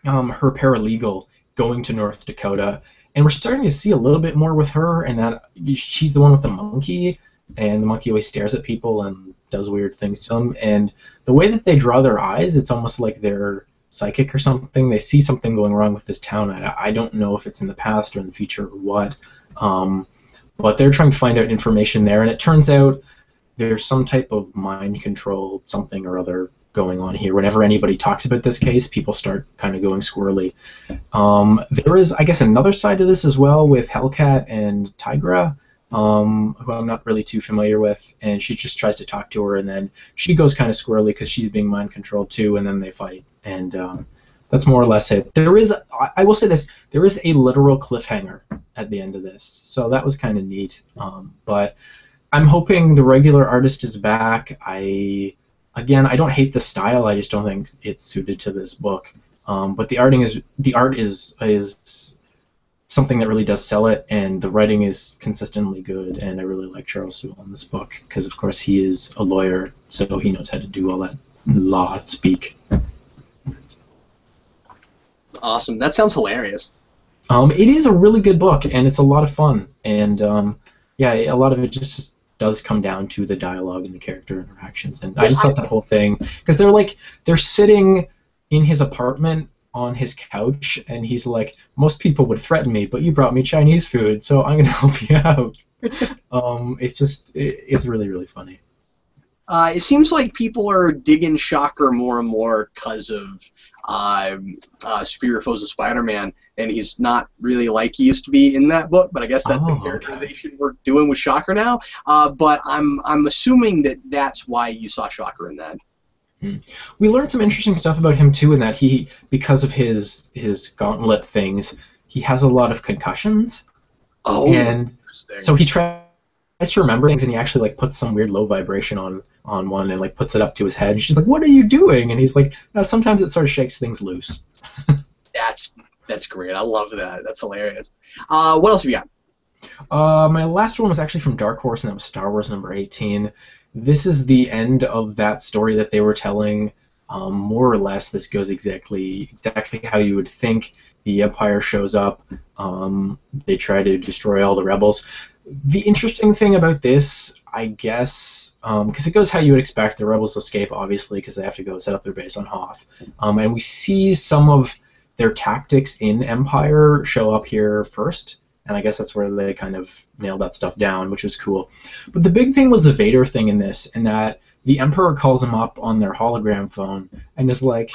her paralegal going to North Dakota, and we're starting to see a little bit more with her, and that she's the one with the monkey, and the monkey always stares at people and does weird things to them, and the way that they draw their eyes, it's almost like they're psychic or something. They see something going wrong with this town. I don't know if it's in the past or in the future or what, but they're trying to find out information there, and it turns out there's some type of mind control, something or other going on here. Whenever anybody talks about this case, people start kind of going squirrely. There is, I guess, another side to this as well with Hellcat and Tigra, who I'm not really too familiar with, and she just tries to talk to her, and then she goes kind of squirrely because she's being mind controlled too, and then they fight, and that's more or less it. There is, I will say this, there is a literal cliffhanger at the end of this, so that was kind of neat. But I'm hoping the regular artist is back. Again, I don't hate the style, I just don't think it's suited to this book. But the art is something that really does sell it, and the writing is consistently good, and I really like Charles Soule in this book because, of course, he is a lawyer, so he knows how to do all that law speak. Awesome. That sounds hilarious. It is a really good book, and it's a lot of fun, and yeah, a lot of it just does come down to the dialogue and the character interactions, and I just thought that whole thing, because they're sitting in his apartment on his couch, and he's like, most people would threaten me, but you brought me Chinese food, so I'm gonna help you out. It's really, really funny. It seems like people are digging Shocker more and more because of Superior Foes of Spider-Man, and he's not really like he used to be in that book, but I guess that's the characterization we're doing with Shocker now. But I'm assuming that that's why you saw Shocker in that. We learned some interesting stuff about him too, in that he, because of his gauntlet things, he has a lot of concussions. Oh. And So he tries to remember things, and he actually like puts some weird low vibration on one and like puts it up to his head. And she's like, "What are you doing?" And he's like, "No, sometimes it sort of shakes things loose." That's great. I love that. That's hilarious. What else have you got? My last one was actually from Dark Horse, and that was Star Wars number 18. This is the end of that story that they were telling. More or less, this goes exactly how you would think. The Empire shows up. They try to destroy all the rebels. The interesting thing about this, I guess, because it goes how you would expect, the rebels escape, obviously, because they have to go set up their base on Hoth. And we see some of their tactics in Empire show up here first. And I guess that's where they kind of nailed that stuff down, which was cool. But the big thing was the Vader thing in this, and that the Emperor calls him up on their hologram phone and is like,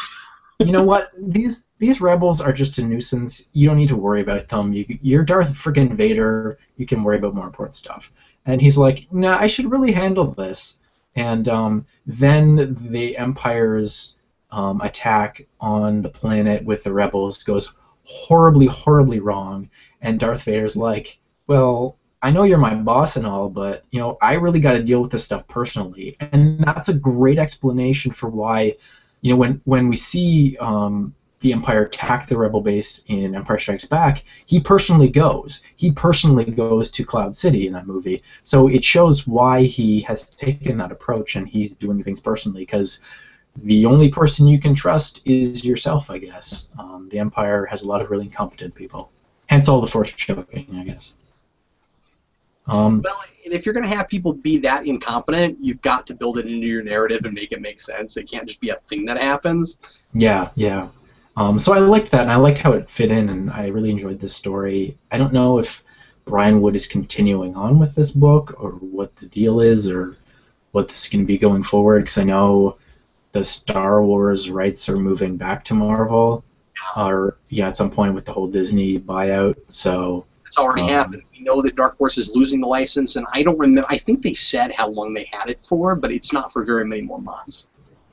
you know what? These rebels are just a nuisance. You don't need to worry about them. You're Darth freaking Vader. You can worry about more important stuff. And he's like, nah, I should really handle this. And then the Empire's attack on the planet with the rebels goes horribly, horribly wrong. And Darth Vader's like, well, I know you're my boss and all, but you know, I really got to deal with this stuff personally. And that's a great explanation for why, you know, when we see the Empire attack the Rebel base in Empire Strikes Back, he personally goes. He personally goes to Cloud City in that movie. So it shows why he has taken that approach and he's doing things personally, because the only person you can trust is yourself, I guess. The Empire has a lot of really incompetent people. Hence all the Force choking, I guess. Well, and if you're going to have people be that incompetent, you've got to build it into your narrative and make it make sense. It can't just be a thing that happens. Yeah, yeah. So I liked that, and I liked how it fit in, and I really enjoyed this story. I don't know if Brian Wood is continuing on with this book, or what the deal is, or what this is going to be going forward, because I know the Star Wars rights are moving back to Marvel, or at some point with the whole Disney buyout. So it's already happened. We know that Dark Horse is losing the license, and I don't remember. I think they said how long they had it for, but it's not for very many more months.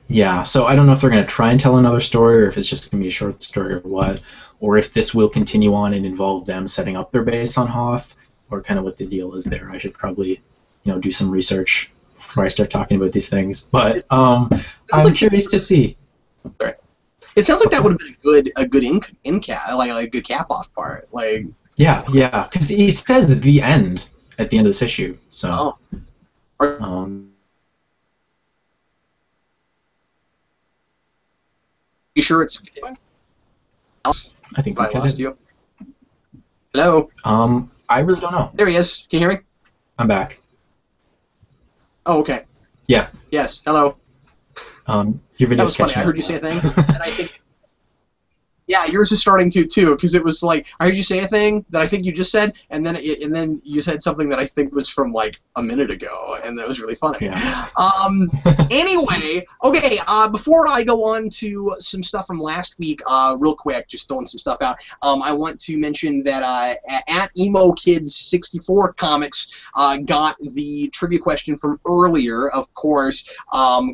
Yeah, so I don't know if they're going to try and tell another story, or if it's just going to be a short story, or what, or if this will continue on and involve them setting up their base on Hoth, or kind of what the deal is there. I should probably, do some research before I start talking about these things. But I'm curious to see. Sorry. It sounds like that would have been a good in cap, like a good cap off part, like. Yeah, because he says the end at the end of this issue. So. You sure it's? I think we lost you. Hello. I really don't know. There he is. Can you hear me? I'm back. Oh, okay. Yeah. Yes. Hello. Your video. That was funny. I heard you say a thing, and I think. Yeah, yours is starting to too, because it was like I heard you say a thing that I think you just said, and then you said something that I think was from like a minute ago, and that was really funny. Yeah. Anyway, okay. Before I go on to some stuff from last week, real quick, just throwing some stuff out. I want to mention that at Emo Kids 64 Comics got the trivia question from earlier. Of course,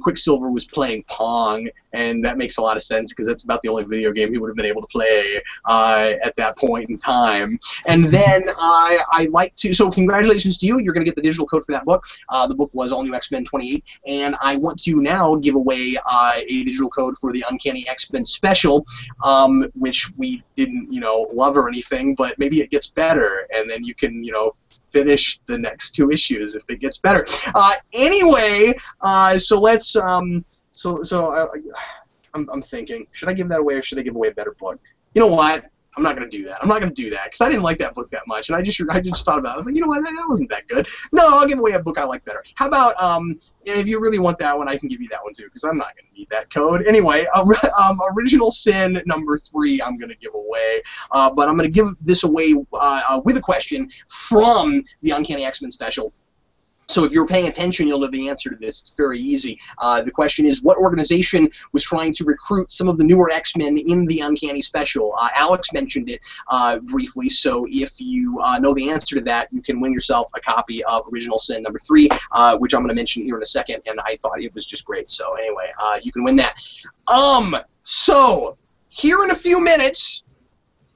Quicksilver was playing Pong, and that makes a lot of sense because that's about the only video game he would have been able to play at that point in time. And then I like to, so congratulations to you. You're going to get the digital code for that book. The book was All New X-Men 28, and I want to now give away a digital code for the Uncanny X-Men special, which we didn't, love or anything, but maybe it gets better, and then you can, finish the next 2 issues if it gets better. Anyway, so let's, I'm thinking, should I give that away or should I give away a better book? You know what? I'm not going to do that. I'm not going to do that because I didn't like that book that much, and I just thought about it. I was like, you know what? That wasn't that good. No, I'll give away a book I like better. How about if you really want that one, I can give you that one too because I'm not going to need that code. Anyway, Original Sin number 3 I'm going to give away, but I'm going to give this away with a question from the Uncanny X-Men special. So if you're paying attention, you'll know the answer to this. It's very easy. The question is, what organization was trying to recruit some of the newer X-Men in the Uncanny Special? Alex mentioned it briefly, so if you know the answer to that, you can win yourself a copy of Original Sin number 3, which I'm going to mention here in a second, and I thought it was just great. So anyway, you can win that. So here in a few minutes,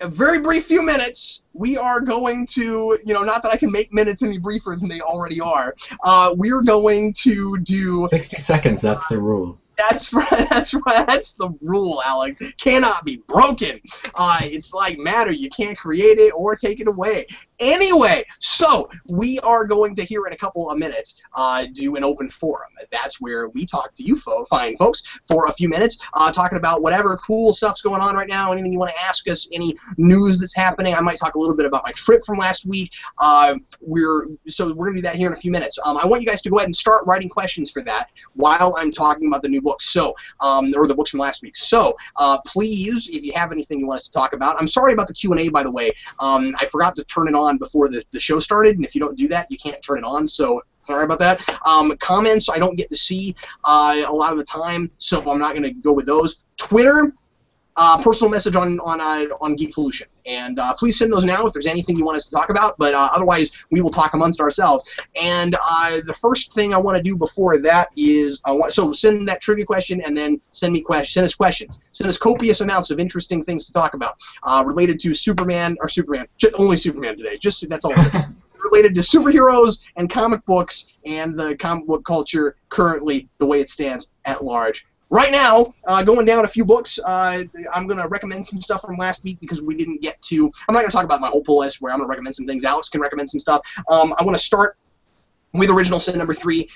a very brief few minutes, we are going to, not that I can make minutes any briefer than they already are, we're going to do... 60 seconds, that's the rule. That's right, that's right, that's the rule, Alec. Cannot be broken. It's like matter, you can't create it or take it away. Anyway, so we are going to, here in a couple of minutes, do an open forum. That's where we talk to you fine folks for a few minutes, talking about whatever cool stuff's going on right now, anything you want to ask us, any news that's happening. I might talk a little bit about my trip from last week. We're going to do that here in a few minutes. I want you guys to go ahead and start writing questions for that while I'm talking about the new books, so, or the books from last week. So, please, if you have anything you want us to talk about, I'm sorry about the Q&A, by the way. I forgot to turn it on before the show started, and if you don't do that, you can't turn it on, so sorry about that. Comments I don't get to see a lot of the time, so I'm not going to go with those. Twitter, personal message on Geekvolution. And please send those now if there's anything you want us to talk about, but otherwise we will talk amongst ourselves. And the first thing I want to do before that is, so send that trivia question and then send us questions. Send us copious amounts of interesting things to talk about related to Superman, only Superman today, just that's all it is. Related to superheroes and comic books and the comic book culture currently, the way it stands at large. Right now, going down a few books, I'm going to recommend some stuff from last week because we didn't get to... I'm not going to talk about my whole pull list where I'm going to recommend some things. Alex can recommend some stuff. I want to start with Original Sin number 3.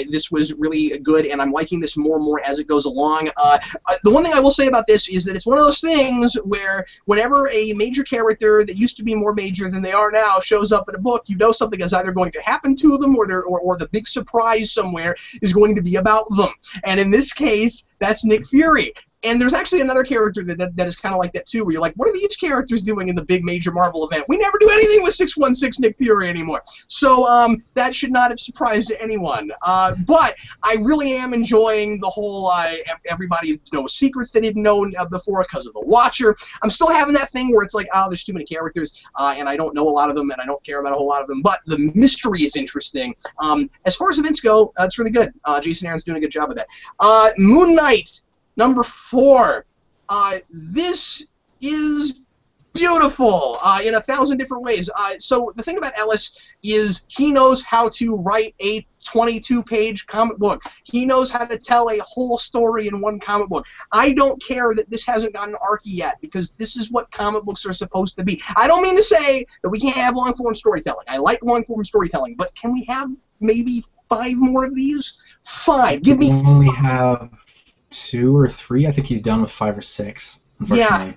This was really good, and I'm liking this more and more as it goes along. The one thing I will say about this is that it's one of those things where whenever a major character that used to be more major than they are now shows up in a book, you know something is either going to happen to them or the big surprise somewhere is going to be about them. And in this case, that's Nick Fury. And there's actually another character that is kind of like that too, where you're like, what are these characters doing in the big major Marvel event? We never do anything with 616 Nick Fury anymore. So that should not have surprised anyone. But I really am enjoying the whole everybody knows secrets they didn't know before because of the Watcher. I'm still having that thing where it's like, oh, there's too many characters, and I don't know a lot of them, and I don't care about a whole lot of them. But the mystery is interesting. As far as events go, it's really good. Jason Aaron's doing a good job of that. Moon Knight. Number 4, this is beautiful in 1,000 different ways. So the thing about Ellis is he knows how to write a 22-page comic book. He knows how to tell a whole story in one comic book. I don't care that this hasn't got an arc yet, because this is what comic books are supposed to be. I don't mean to say that we can't have long-form storytelling. I like long-form storytelling, but can we have maybe 5 more of these? 5. Give me 5. We only have 2 or 3. I think he's done with 5 or 6. Unfortunately. Yeah,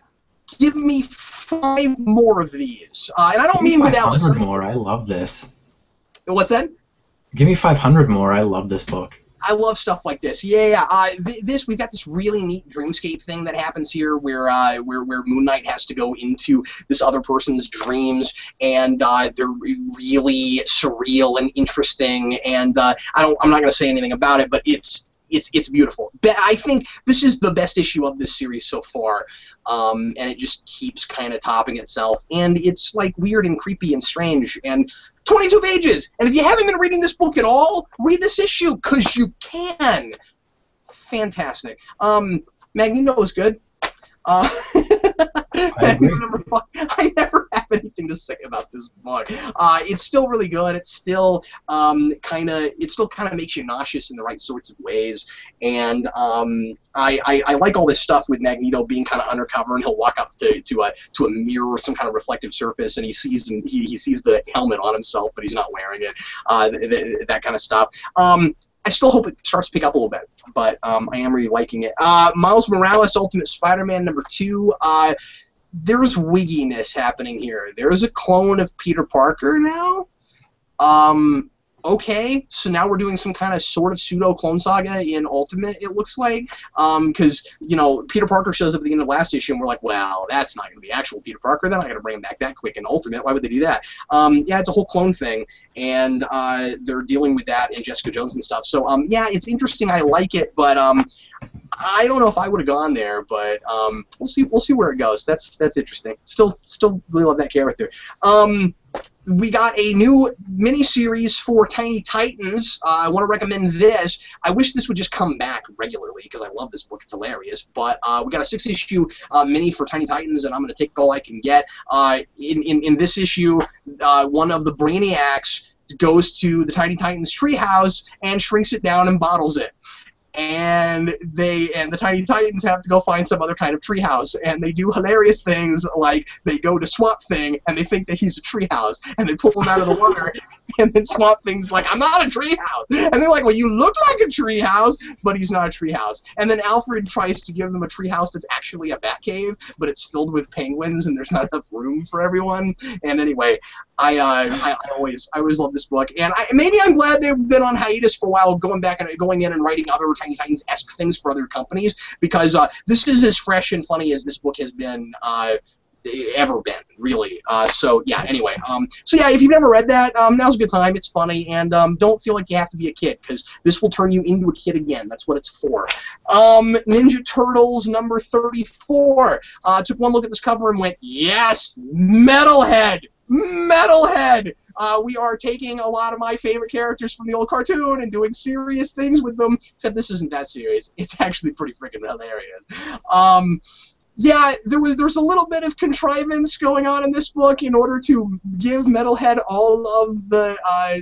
give me 5 more of these, and I don't mean without. 500 more. I love this. What's that? Give me 500 more. I love this book. I love stuff like this. Yeah. We've got this really neat dreamscape thing that happens here, where Moon Knight has to go into this other person's dreams, and they're really surreal and interesting. And I'm not going to say anything about it, but it's beautiful. I think this is the best issue of this series so far, and it just keeps kind of topping itself. And it's like weird and creepy and strange. And 22 pages. And if you haven't been reading this book at all, read this issue because you can. Fantastic. Magneto is good. I never have anything to say about this book. It's still really good. It's still kind of makes you nauseous in the right sorts of ways. And I like all this stuff with Magneto being kind of undercover, and he'll walk up to a mirror or some kind of reflective surface, and he sees the helmet on himself, but he's not wearing it. That kind of stuff. I still hope it starts to pick up a little bit, but I am really liking it. Miles Morales, Ultimate Spider-Man number 2. There's wigginess happening here. There's a clone of Peter Parker now. Okay, so now we're doing some kind of sort of pseudo-clone saga in Ultimate, it looks like, because, Peter Parker shows up at the end of the last issue, and we're like, well, that's not going to be actual Peter Parker, they're not going to bring him back that quick in Ultimate, why would they do that? Yeah, it's a whole clone thing, and they're dealing with that in Jessica Jones and stuff, so, yeah, it's interesting, I like it, but, I don't know if I would have gone there, but, we'll see where it goes. That's interesting. Still really love that character. we got a new miniseries for Tiny Titans. I want to recommend this. I wish this would just come back regularly because I love this book. It's hilarious. But we got a 6-issue mini for Tiny Titans, and I'm going to take all I can get. In this issue, one of the Brainiacs goes to the Tiny Titans treehouse and shrinks it down and bottles it. And the Tiny Titans have to go find some other kind of treehouse, and they do hilarious things like they go to Swamp Thing and they think that he's a treehouse, and they pull him out of the water, and then Swamp Thing's like, "I'm not a treehouse," and they're like, "Well, you look like a treehouse," but he's not a treehouse. And then Alfred tries to give them a treehouse that's actually a Batcave, but it's filled with penguins, and there's not enough room for everyone. And anyway, I always love this book, and maybe I'm glad they've been on hiatus for a while, going in and writing other Tiny Titans-esque things for other companies, because this is as fresh and funny as this book has been ever been, really. So yeah, anyway, so yeah, if you've never read that, now's a good time. It's funny, and don't feel like you have to be a kid, because this will turn you into a kid again. That's what it's for. Ninja Turtles number 34. Took one look at this cover and went, yes, Metalhead! Metalhead! We are taking a lot of my favorite characters from the old cartoon and doing serious things with them, except this isn't that serious. It's actually pretty freaking hilarious. Yeah, there's a little bit of contrivance going on in this book in order to give Metalhead all of the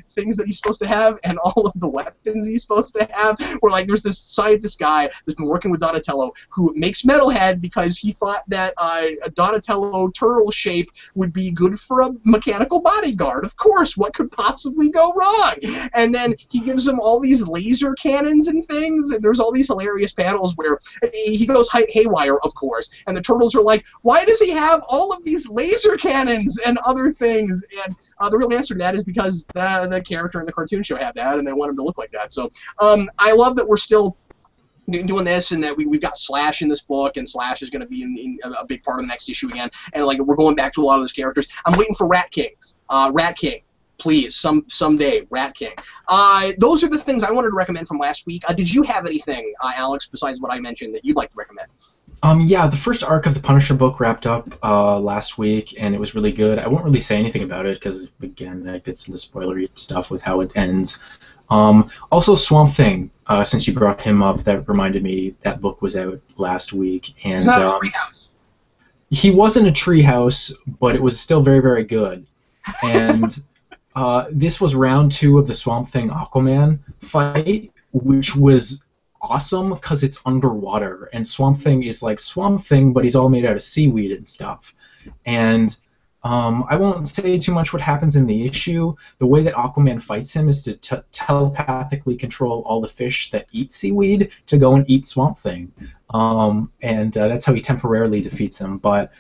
things that he's supposed to have and all of the weapons he's supposed to have. Where, like, there's this scientist guy that's been working with Donatello who makes Metalhead because he thought that a Donatello turtle shape would be good for a mechanical bodyguard. Of course, what could possibly go wrong? And then he gives him all these laser cannons and things, and there's all these hilarious panels where he goes haywire, of course. And the Turtles are like, why does he have all of these laser cannons and other things? And the real answer to that is because the character in the cartoon show had that, and they want him to look like that. So I love that we're still doing this, and that we've got Slash in this book, and Slash is going to be in a big part of the next issue again. And like we're going back to a lot of those characters. I'm waiting for Rat King. Rat King. Please, someday, Rat King. Those are the things I wanted to recommend from last week. Did you have anything, Alex, besides what I mentioned, that you'd like to recommend? Yeah, the first arc of the Punisher book wrapped up last week, and it was really good. I won't really say anything about it because, again, that gets into spoilery stuff with how it ends. Also, Swamp Thing, since you brought him up, that reminded me that book was out last week. And it's not a treehouse. He wasn't a treehouse, but it was still very, very good. And this was round 2 of the Swamp Thing Aquaman fight, which was awesome because it's underwater, and Swamp Thing is like Swamp Thing, but he's all made out of seaweed and stuff. And I won't say too much what happens in the issue. The way that Aquaman fights him is to telepathically control all the fish that eat seaweed to go and eat Swamp Thing, and that's how he temporarily defeats him. But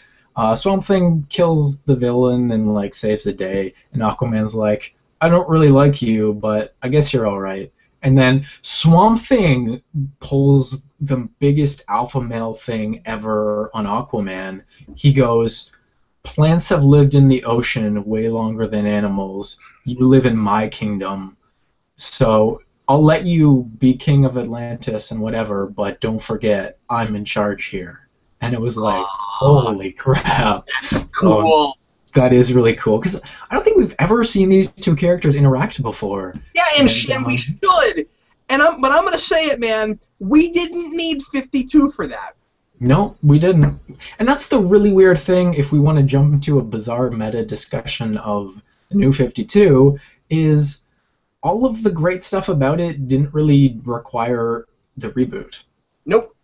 Swamp Thing kills the villain and like saves the day, and Aquaman's like, I don't really like you, but I guess you're all right. And then Swamp Thing pulls the biggest alpha male thing ever on Aquaman. He goes, plants have lived in the ocean way longer than animals. You live in my kingdom. So I'll let you be king of Atlantis and whatever, but don't forget, I'm in charge here. And it was like, holy crap. Cool. That is really cool, because I don't think we've ever seen these two characters interact before. Yeah, and we should. But I'm going to say it, man. We didn't need 52 for that. No, we didn't. And that's the really weird thing, if we want to jump into a bizarre meta discussion of the New 52, is all of the great stuff about it didn't really require the reboot. Nope.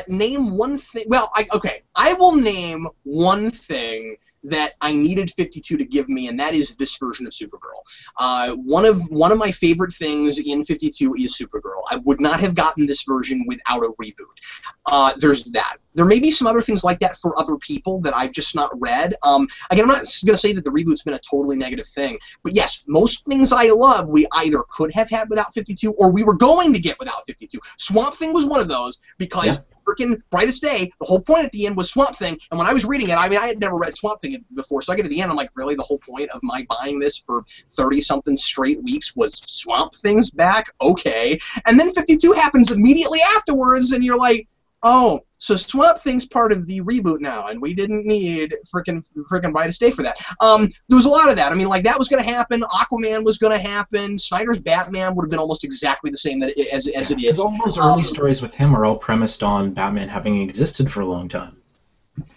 Name one thing. Well, okay. I will name one thing that I needed 52 to give me, and that is this version of Supergirl. One of my favorite things in 52 is Supergirl. I would not have gotten this version without a reboot. There's that. There may be some other things like that for other people that I've just not read. Again, I'm not going to say that the reboot's been a totally negative thing, but yes, most things I love we either could have had without 52 or we were going to get without 52. Swamp Thing was one of those because freaking Brightest Day, the whole point at the end was Swamp Thing, and when I was reading it, I mean, I had never read Swamp Thing before, so I get to the end, I'm like, really, the whole point of my buying this for 30-something straight weeks was Swamp Thing's back? Okay. And then 52 happens immediately afterwards, and you're like, oh, So Swamp Thing's part of the reboot now, and we didn't need frickin' Brightest Day for that. There was a lot of that. I mean, like, that was going to happen. Aquaman was going to happen. Snyder's Batman would have been almost exactly the same as it is. Because all those early stories with him are all premised on Batman having existed for a long time.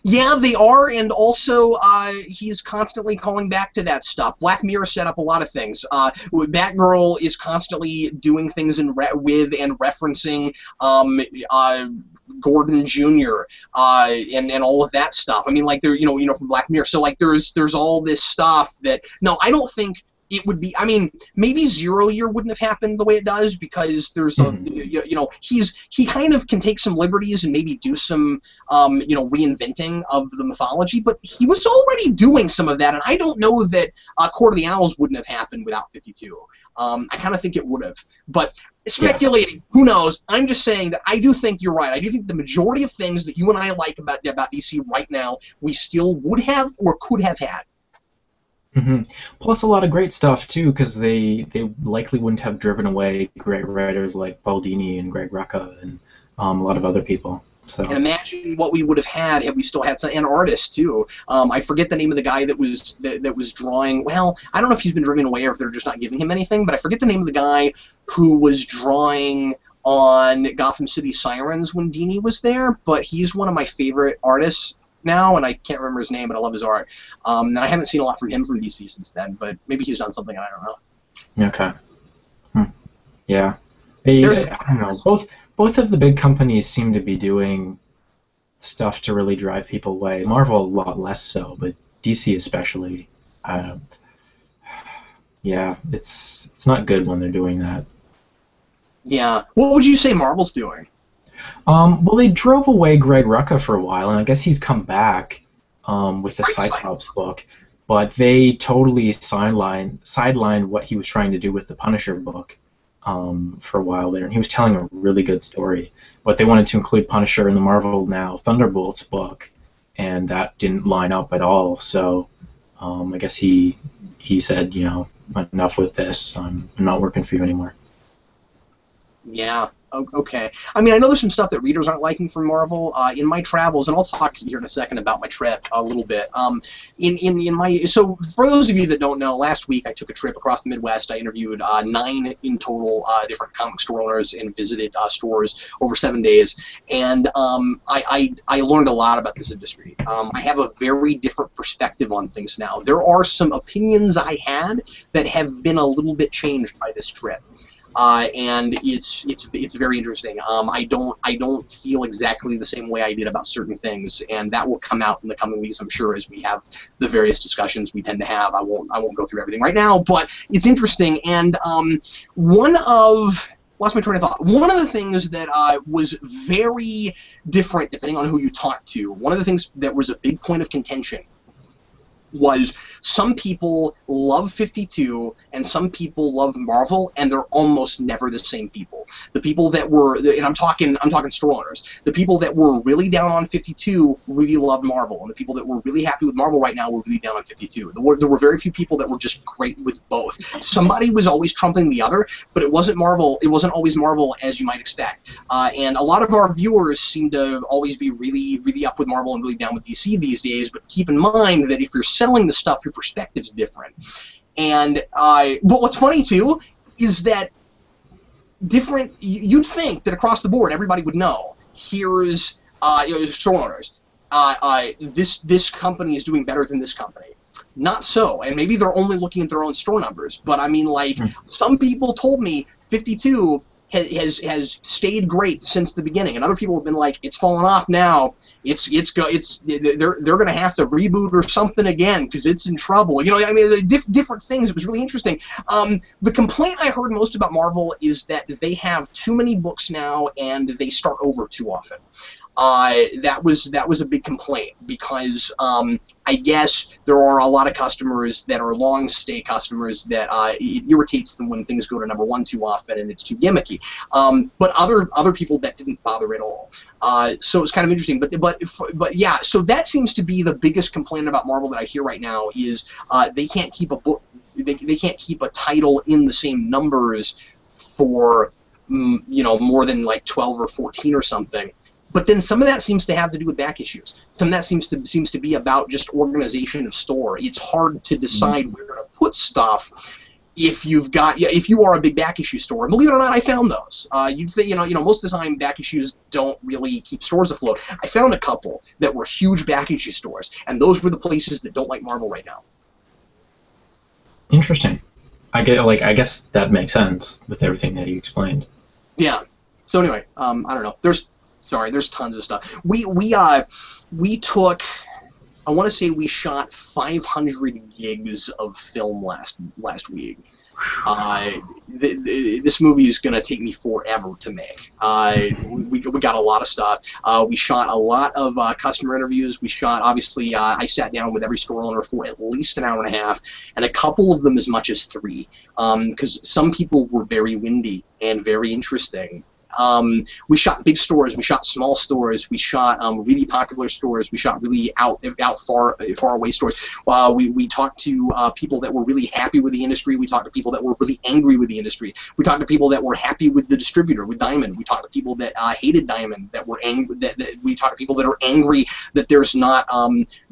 Yeah, they are, and also he's constantly calling back to that stuff. Black Mirror set up a lot of things. Batgirl is constantly doing things with and referencing Gordon Jr. And all of that stuff. I mean, like, there, from Black Mirror. So, like, there's all this stuff that, no, I don't think it would be. I mean, maybe Zero Year wouldn't have happened the way it does, because there's he kind of can take some liberties and maybe do some reinventing of the mythology, but he was already doing some of that, and I don't know that Court of the Owls wouldn't have happened without 52. I kind of think it would have, but speculating, who knows? I'm just saying that I do think you're right. I do think the majority of things that you and I like about DC right now, we still would have or could have had. Mm-hmm. Plus a lot of great stuff too, because they likely wouldn't have driven away great writers like Paul Dini and Greg Rucka and a lot of other people. So. And imagine what we would have had if we still had an artist too. I forget the name of the guy that was drawing. Well, I don't know if he's been driven away or if they're just not giving him anything. But I forget the name of the guy who was drawing on Gotham City Sirens when Dini was there. But he's one of my favorite artists now, and I can't remember his name, but I love his art. And I haven't seen a lot from him from DC since then, but maybe he's done something, and I don't know. Okay. Yeah. I don't know. Both of the big companies seem to be doing stuff to really drive people away. Marvel a lot less so, but DC especially. Yeah, it's not good when they're doing that. Yeah. What would you say Marvel's doing? Well, they drove away Greg Rucka for a while, and I guess he's come back with the Cyclops book. But they totally sidelined what he was trying to do with the Punisher book for a while there, and he was telling a really good story. But they wanted to include Punisher in the Marvel Now Thunderbolts book, and that didn't line up at all. So I guess he said, enough with this. I'm not working for you anymore. Yeah. Okay. I mean, I know there's some stuff that readers aren't liking from Marvel. In my travels, and I'll talk here in a second about my trip a little bit. So for those of you that don't know, last week I took a trip across the Midwest. I interviewed 9 in total different comic store owners and visited stores over 7 days. And I learned a lot about this industry. I have a very different perspective on things now. There are some opinions I had that have been a little bit changed by this trip. And it's very interesting. I don't feel exactly the same way I did about certain things, and that will come out in the coming weeks, I'm sure, as we have the various discussions we tend to have. I won't go through everything right now, but it's interesting. And lost my train of thought. One of the things that was very different depending on who you talk to. One of the things that was a big point of contention was some people love 52 and some people love Marvel, and they're almost never the same people. The people that were, and I'm talking store owners, the people that were really down on 52 really loved Marvel, and the people that were really happy with Marvel right now were really down on 52. There were very few people that were just great with both. Somebody was always trumping the other, but it wasn't Marvel. It wasn't always Marvel as you might expect. And a lot of our viewers seem to always be really, really up with Marvel and really down with DC these days. But keep in mind that if you're selling the stuff, your perspective's different. And but what's funny too is that you'd think that across the board everybody would know. Here's store owners. This company is doing better than this company. Not so, and maybe they're only looking at their own store numbers. But I mean, like, some people told me 52 has stayed great since the beginning, and other people have been like, it's fallen off now. They're going to have to reboot or something again because it's in trouble. I mean, different things. It was really interesting. The complaint I heard most about Marvel is that they have too many books now and they start over too often. That was a big complaint because I guess there are a lot of customers that are long stay customers that it irritates them when things go to number 1 too often and it's too gimmicky. But other people that didn't bother at all. So it's kind of interesting. But yeah. So that seems to be the biggest complaint about Marvel that I hear right now is they can't keep a book. They can't keep a title in the same numbers for more than like 12 or 14 or something. But then some of that seems to have to do with back issues. Some of that seems to be about just organization of store. It's hard to decide where to put stuff if you are a big back issue store. Believe it or not, I found those. You'd think, most of the time back issues don't really keep stores afloat. I found a couple that were huge back issue stores, and those were the places that don't like Marvel right now. Interesting. I guess that makes sense with everything that you explained. Yeah. So anyway, I don't know. There's tons of stuff. We took, I want to say we shot 500 gigs of film last week. This movie is going to take me forever to make. We got a lot of stuff. We shot a lot of customer interviews. We shot, obviously, I sat down with every store owner for at least an hour and a half, and a couple of them as much as 3, because some people were very windy and very interesting. We shot big stores, we shot small stores, we shot really popular stores, we shot really far away stores. We talked to people that were really happy with the industry. We talked to people that were really angry with the industry. We talked to people that were happy with the distributor, with Diamond. We talked to people that hated Diamond, that were angry. We talked to people that are angry that there's not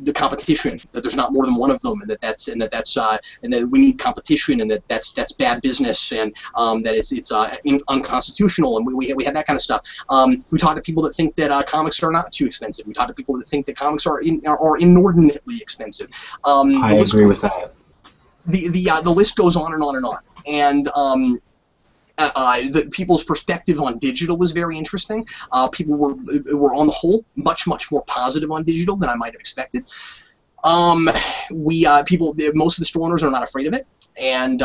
the competition, that there's not more than one of them, and that we need competition, and that's bad business, and that it's unconstitutional, and we had that kind of stuff. We talked to people that think that comics are not too expensive. We talked to people that think that comics are inordinately expensive. I agree with that. The list goes on and on and on. And the people's perspective on digital is very interesting. People were on the whole much more positive on digital than I might have expected. Most of the store owners are not afraid of it. And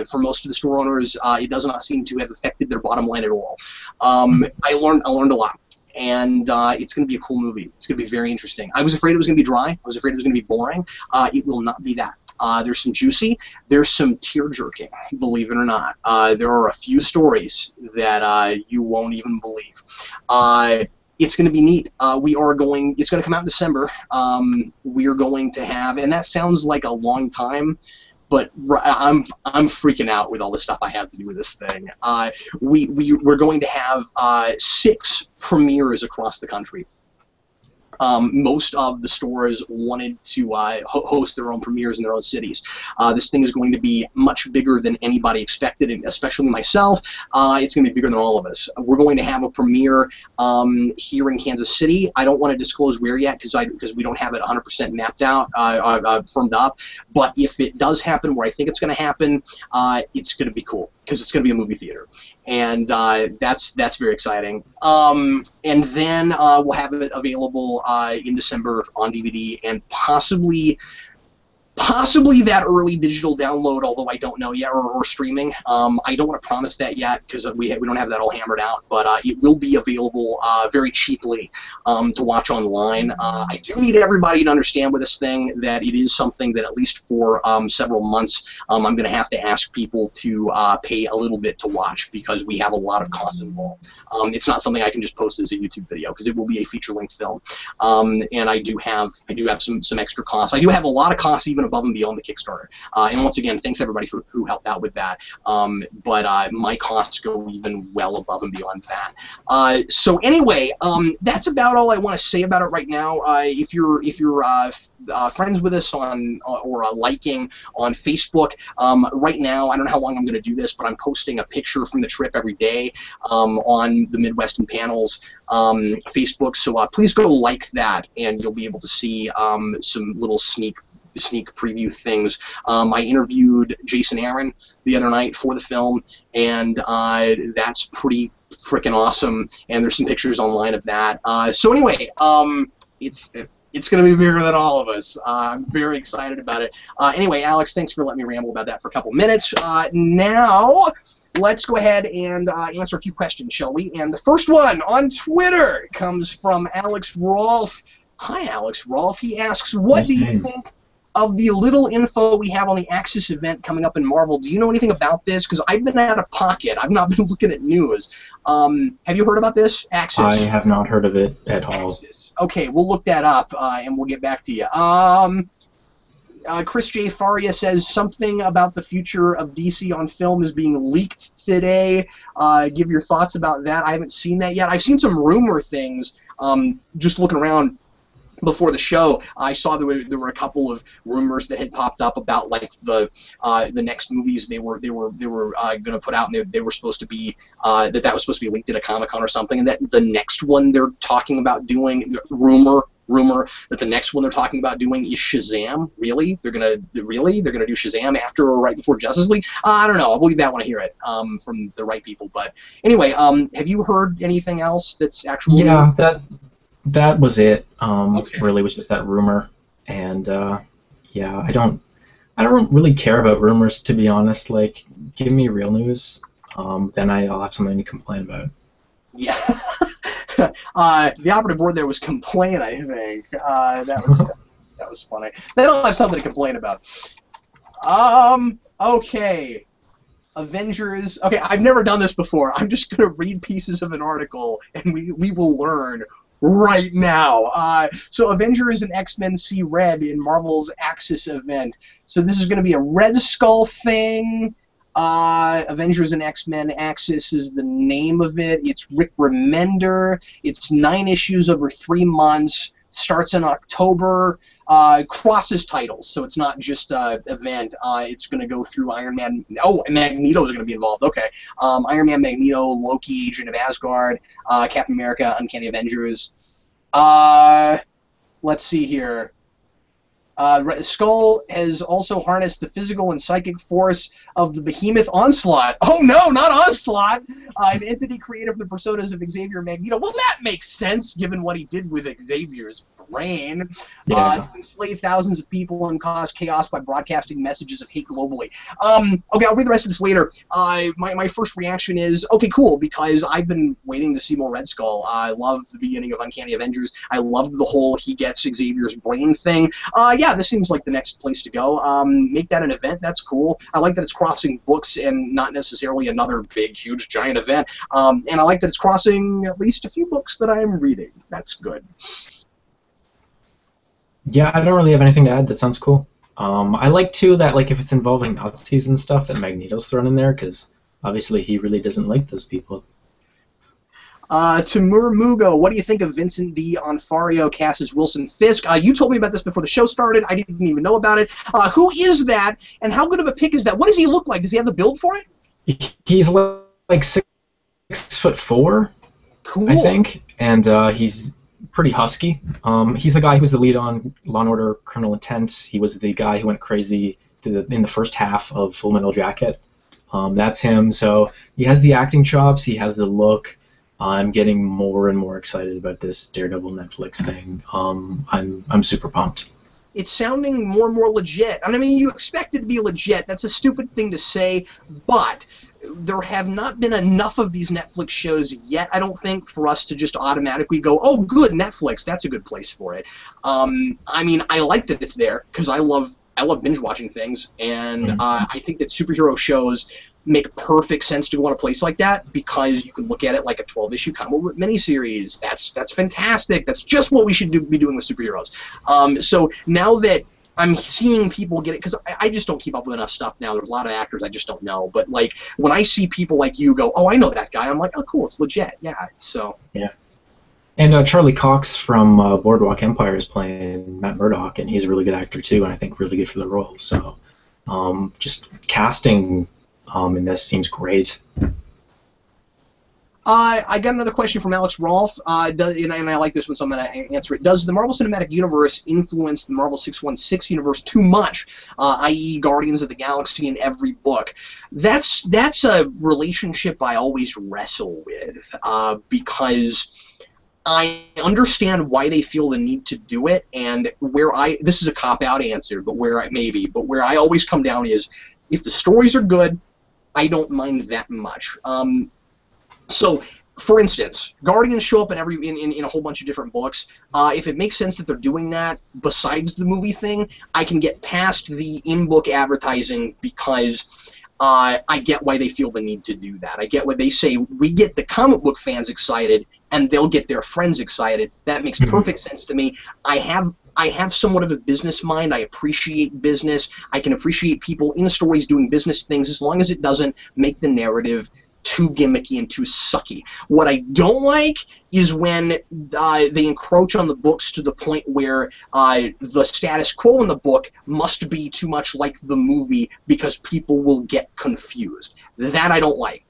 for most of the store owners, it does not seem to have affected their bottom line at all. I learned a lot, and it's going to be a cool movie. It's going to be very interesting. I was afraid it was going to be dry. I was afraid it was going to be boring. It will not be that. There's some juicy. There's some tear-jerking, believe it or not. There are a few stories that you won't even believe. It's going to be neat. It's going to come out in December. We are going to have, and that sounds like a long time, but I'm freaking out with all the stuff I have to do with this thing. We're going to have 6 premieres across the country. Most of the stores wanted to host their own premieres in their own cities. This thing is going to be much bigger than anybody expected, and especially myself. It's going to be bigger than all of us. We're going to have a premiere here in Kansas City. I don't want to disclose where yet because we don't have it 100% mapped out, firmed up. But if it does happen where I think it's going to happen, it's going to be cool because it's going to be a movie theater. And that's very exciting. And then we'll have it available in December on DVD and possibly that early digital download, although I don't know yet, or streaming. I don't want to promise that yet because we don't have that all hammered out, but it will be available very cheaply to watch online. I do need everybody to understand with this thing that it is something that at least for several months I'm going to have to ask people to pay a little bit to watch because we have a lot of costs involved. It's not something I can just post as a YouTube video because it will be a feature-length film, and I do have some extra costs. I do have a lot of costs even above and beyond the Kickstarter. And once again, thanks everybody who helped out with that. But my costs go even well above and beyond that. So anyway, that's about all I want to say about it right now. If you're friends with us on or liking on Facebook, right now, I don't know how long I'm going to do this, but I'm posting a picture from the trip every day on the Midwestern Panels Facebook. So please go like that, and you'll be able to see some little sneak preview things. I interviewed Jason Aaron the other night for the film, and that's pretty freaking awesome. And there's some pictures online of that. So anyway, it's going to be bigger than all of us. I'm very excited about it. Anyway, Alex, thanks for letting me ramble about that for a couple minutes. Now, let's go ahead and answer a few questions, shall we? And the first one on Twitter comes from Alex Rolfe. Hi, Alex Rolfe. He asks, what do you think of the little info we have on the Axis event coming up in Marvel? Do you know anything about this? Because I've been out of pocket. I've not been looking at news. Have you heard about this, Axis? I have not heard of it at all. Axis. Okay, we'll look that up, and we'll get back to you. Chris J. Faria says something about the future of DC on film is being leaked today. Give your thoughts about that. I haven't seen that yet. I've seen some rumor things. Just looking around before the show, I saw there were a couple of rumors that had popped up about like the next movies they were going to put out, and they were supposed to be that was supposed to be linked at a Comic-Con or something, and that the next one they're talking about doing, rumor that the next one they're talking about doing is Shazam. Really? They're gonna do Shazam after or right before Justice League? I don't know. I'll believe that when I hear it from the right people. But anyway, have you heard anything else that's actually? Yeah, that was it. Okay. Really was just that rumor, and yeah, I don't really care about rumors, to be honest. Like, give me real news, then I'll have something to complain about. Yeah. The operative word there was complain, I think. That was funny. They don't have something to complain about. Okay. Avengers. Okay, I've never done this before. I'm just going to read pieces of an article, and we will learn right now. So Avengers and X-Men see Red in Marvel's Axis event. So this is going to be a Red Skull thing. Avengers and X-Men Axis is the name of it. It's Rick Remender. It's 9 issues over 3 months. Starts in October. Crosses titles, so it's not just an event. It's going to go through Iron Man. Oh, and Magneto is going to be involved. Okay. Iron Man, Magneto, Loki, Agent of Asgard, Captain America, Uncanny Avengers. Let's see here. Skull has also harnessed the physical and psychic force of the behemoth Onslaught. Oh no, not Onslaught! An entity created from the personas of Xavier and Magneto. Well, that makes sense, given what he did with Xavier's brain. Yeah. To enslave thousands of people and cause chaos by broadcasting messages of hate globally. Okay, I'll read the rest of this later. My first reaction is, okay, cool, because I've been waiting to see more Red Skull. I love the beginning of Uncanny Avengers. I love the whole he gets Xavier's brain thing. Yeah, this seems like the next place to go. Make that an event. That's cool. I like that it's crossing books and not necessarily another big, huge, giant event. And I like that it's crossing at least a few books that I'm reading. That's good. Yeah, I don't really have anything to add. That sounds cool. I like, too, that like if it's involving Nazis and stuff, that Magneto's thrown in there, because obviously he really doesn't like those people. Timur Mugo, what do you think of Vincent D. Onfario cast as Wilson Fisk? You told me about this before the show started. I didn't even know about it. Who is that, and how good of a pick is that? What does he look like? Does he have the build for it? He's like 6'4", Cool. I think, and he's pretty husky. He's the guy who was the lead on Law & Order: Criminal Intent. He was the guy who went crazy in the first half of Full Metal Jacket. That's him. So he has the acting chops. He has the look. I'm getting more and more excited about this Daredevil Netflix thing. I'm super pumped. It's sounding more and more legit. I mean, you expect it to be legit. That's a stupid thing to say, but there have not been enough of these Netflix shows yet, I don't think, for us to just automatically go, oh, good, Netflix, that's a good place for it. I mean, I like that it's there, because I love binge-watching things, and I think that superhero shows make perfect sense to go on a place like that, because you can look at it like a 12-issue comic book miniseries. That's fantastic. That's just what we should be doing with superheroes. So now that I'm seeing people get it, because I just don't keep up with enough stuff now. There's a lot of actors I just don't know. But like when I see people like you go, oh, I know that guy, I'm like, oh, cool, it's legit. Yeah. So. Yeah. And Charlie Cox from Boardwalk Empire is playing Matt Murdock, and he's a really good actor too, and I think really good for the role. So just casting in this seems great. I got another question from Alex Rolfe, and I like this one, so I'm going to answer it. Does the Marvel Cinematic Universe influence the Marvel 616 universe too much, i.e. Guardians of the Galaxy in every book? That's a relationship I always wrestle with, because I understand why they feel the need to do it, and this is a cop-out answer, but where I always come down is, if the stories are good, I don't mind that much. So, for instance, Guardians show up in a whole bunch of different books. If it makes sense that they're doing that, besides the movie thing, I can get past the in-book advertising, because I get why they feel the need to do that. I get why they say, we get the comic book fans excited, and they'll get their friends excited. That makes perfect sense to me. I I have somewhat of a business mind. I appreciate business. I can appreciate people in stories doing business things as long as it doesn't make the narrative too gimmicky and too sucky. What I don't like is when they encroach on the books to the point where the status quo in the book must be too much like the movie because people will get confused. That I don't like.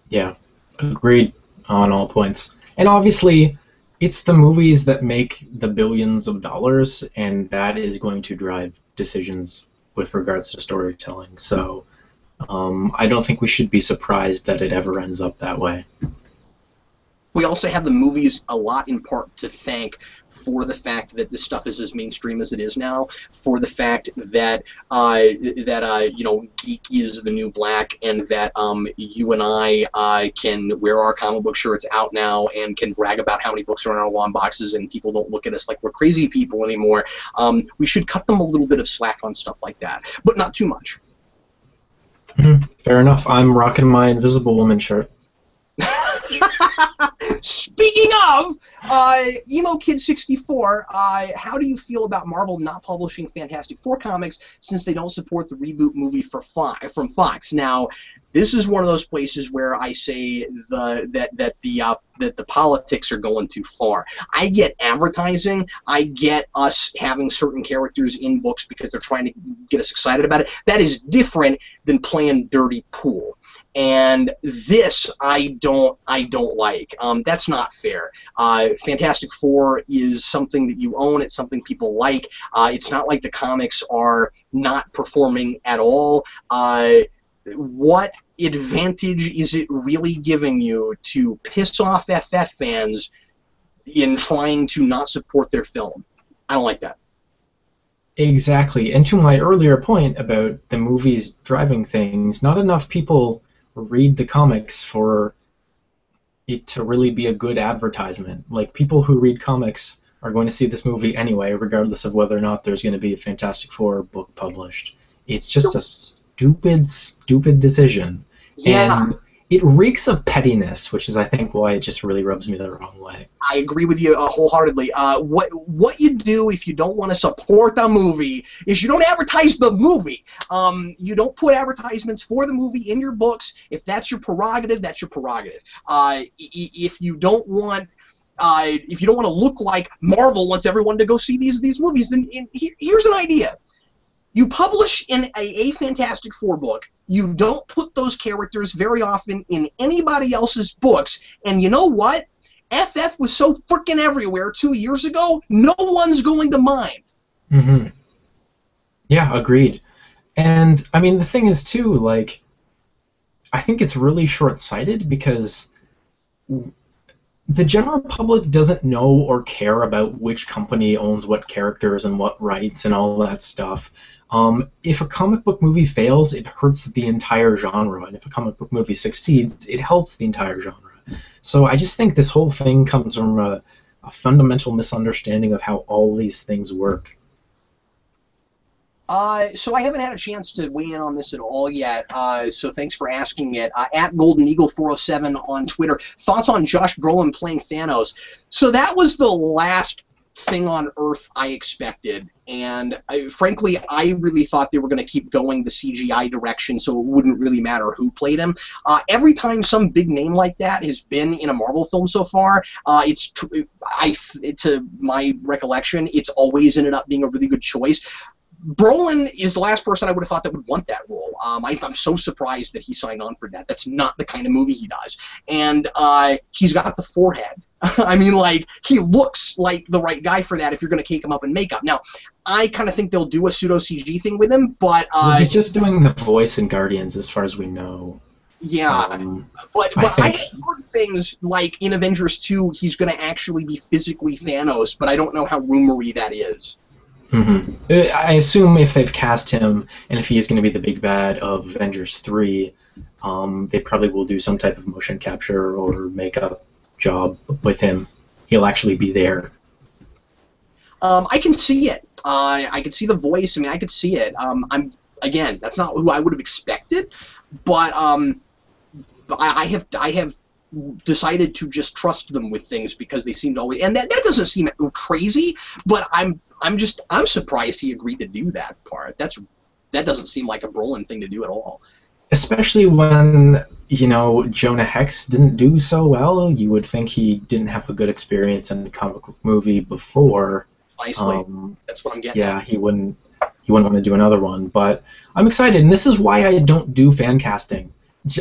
Yeah, agreed on all points. And obviously, it's the movies that make the billions of dollars, and that is going to drive decisions with regards to storytelling. So I don't think we should be surprised that it ever ends up that way. We also have the movies a lot in part to thank for the fact that this stuff is as mainstream as it is now, for the fact that geek is the new black, and that you and I can wear our comic book shirts out now and can brag about how many books are in our long boxes, and people don't look at us like we're crazy people anymore. We should cut them a little bit of slack on stuff like that, but not too much. Fair enough. I'm rocking my Invisible Woman shirt. Speaking of, Emo Kid 64, how do you feel about Marvel not publishing Fantastic Four comics since they don't support the reboot movie from Fox? Now, this is one of those places where I say that the politics are going too far. I get advertising. I get us having certain characters in books because they're trying to get us excited about it. That is different than playing dirty pool. And this I don't like. That's not fair. Fantastic Four is something that you own. It's something people like. It's not like the comics are not performing at all. What advantage is it really giving you to piss off FF fans in trying to not support their film? I don't like that. Exactly. And to my earlier point about the movies driving things, not enough people read the comics for it to really be a good advertisement. Like, people who read comics are going to see this movie anyway, regardless of whether or not there's going to be a Fantastic Four book published. It's just a stupid decision. Yeah. And it reeks of pettiness, which is, I think, why it just really rubs me the wrong way. I agree with you wholeheartedly. What you do if you don't want to support the movie is you don't advertise the movie. You don't put advertisements for the movie in your books. If that's your prerogative, that's your prerogative. If you don't want to look like Marvel wants everyone to go see these movies, then here's an idea. You publish in a Fantastic Four book. You don't put those characters very often in anybody else's books. And you know what? FF was so freaking everywhere 2 years ago, no one's going to mind. Mm-hmm. Yeah, agreed. And, I mean, the thing is, too, like, I think it's really short-sighted because the general public doesn't know or care about which company owns what characters and what rights and all that stuff. If a comic book movie fails, it hurts the entire genre, and if a comic book movie succeeds, it helps the entire genre. So I just think this whole thing comes from a fundamental misunderstanding of how all these things work. So I haven't had a chance to weigh in on this at all yet, so thanks for asking it. At Golden Eagle 407 on Twitter, thoughts on Josh Brolin playing Thanos? So that was the last thing on Earth I expected, and frankly, I really thought they were going to keep going the CGI direction, so it wouldn't really matter who played him. Every time some big name like that has been in a Marvel film so far, to my recollection, it's always ended up being a really good choice. Brolin is the last person I would have thought that would want that role. I'm so surprised that he signed on for that. That's not the kind of movie he does. And he's got the forehead. I mean, like, he looks like the right guy for that if you're going to cake him up in makeup. Now, I kind of think they'll do a pseudo-CG thing with him, but... well, he's just doing the voice in Guardians, as far as we know. Yeah, but I heard things like in Avengers 2, he's going to actually be physically Thanos, but I don't know how rumory that is. Mm-hmm. I assume if they've cast him, and if he is going to be the big bad of Avengers 3, they probably will do some type of motion capture or makeup job with him. He'll actually be there. I can see it. I could see the voice. I mean, I could see it. Again, that's not who I would have expected, but I have decided to just trust them with things because they seemed always, and that doesn't seem crazy, but I'm surprised he agreed to do that part. That doesn't seem like a Brolin thing to do at all. Especially when, you know, Jonah Hex didn't do so well. You would think he didn't have a good experience in the comic book movie before. Precisely. That's what I'm getting Yeah, at. he wouldn't want to do another one. But I'm excited, and this is why I don't do fan casting.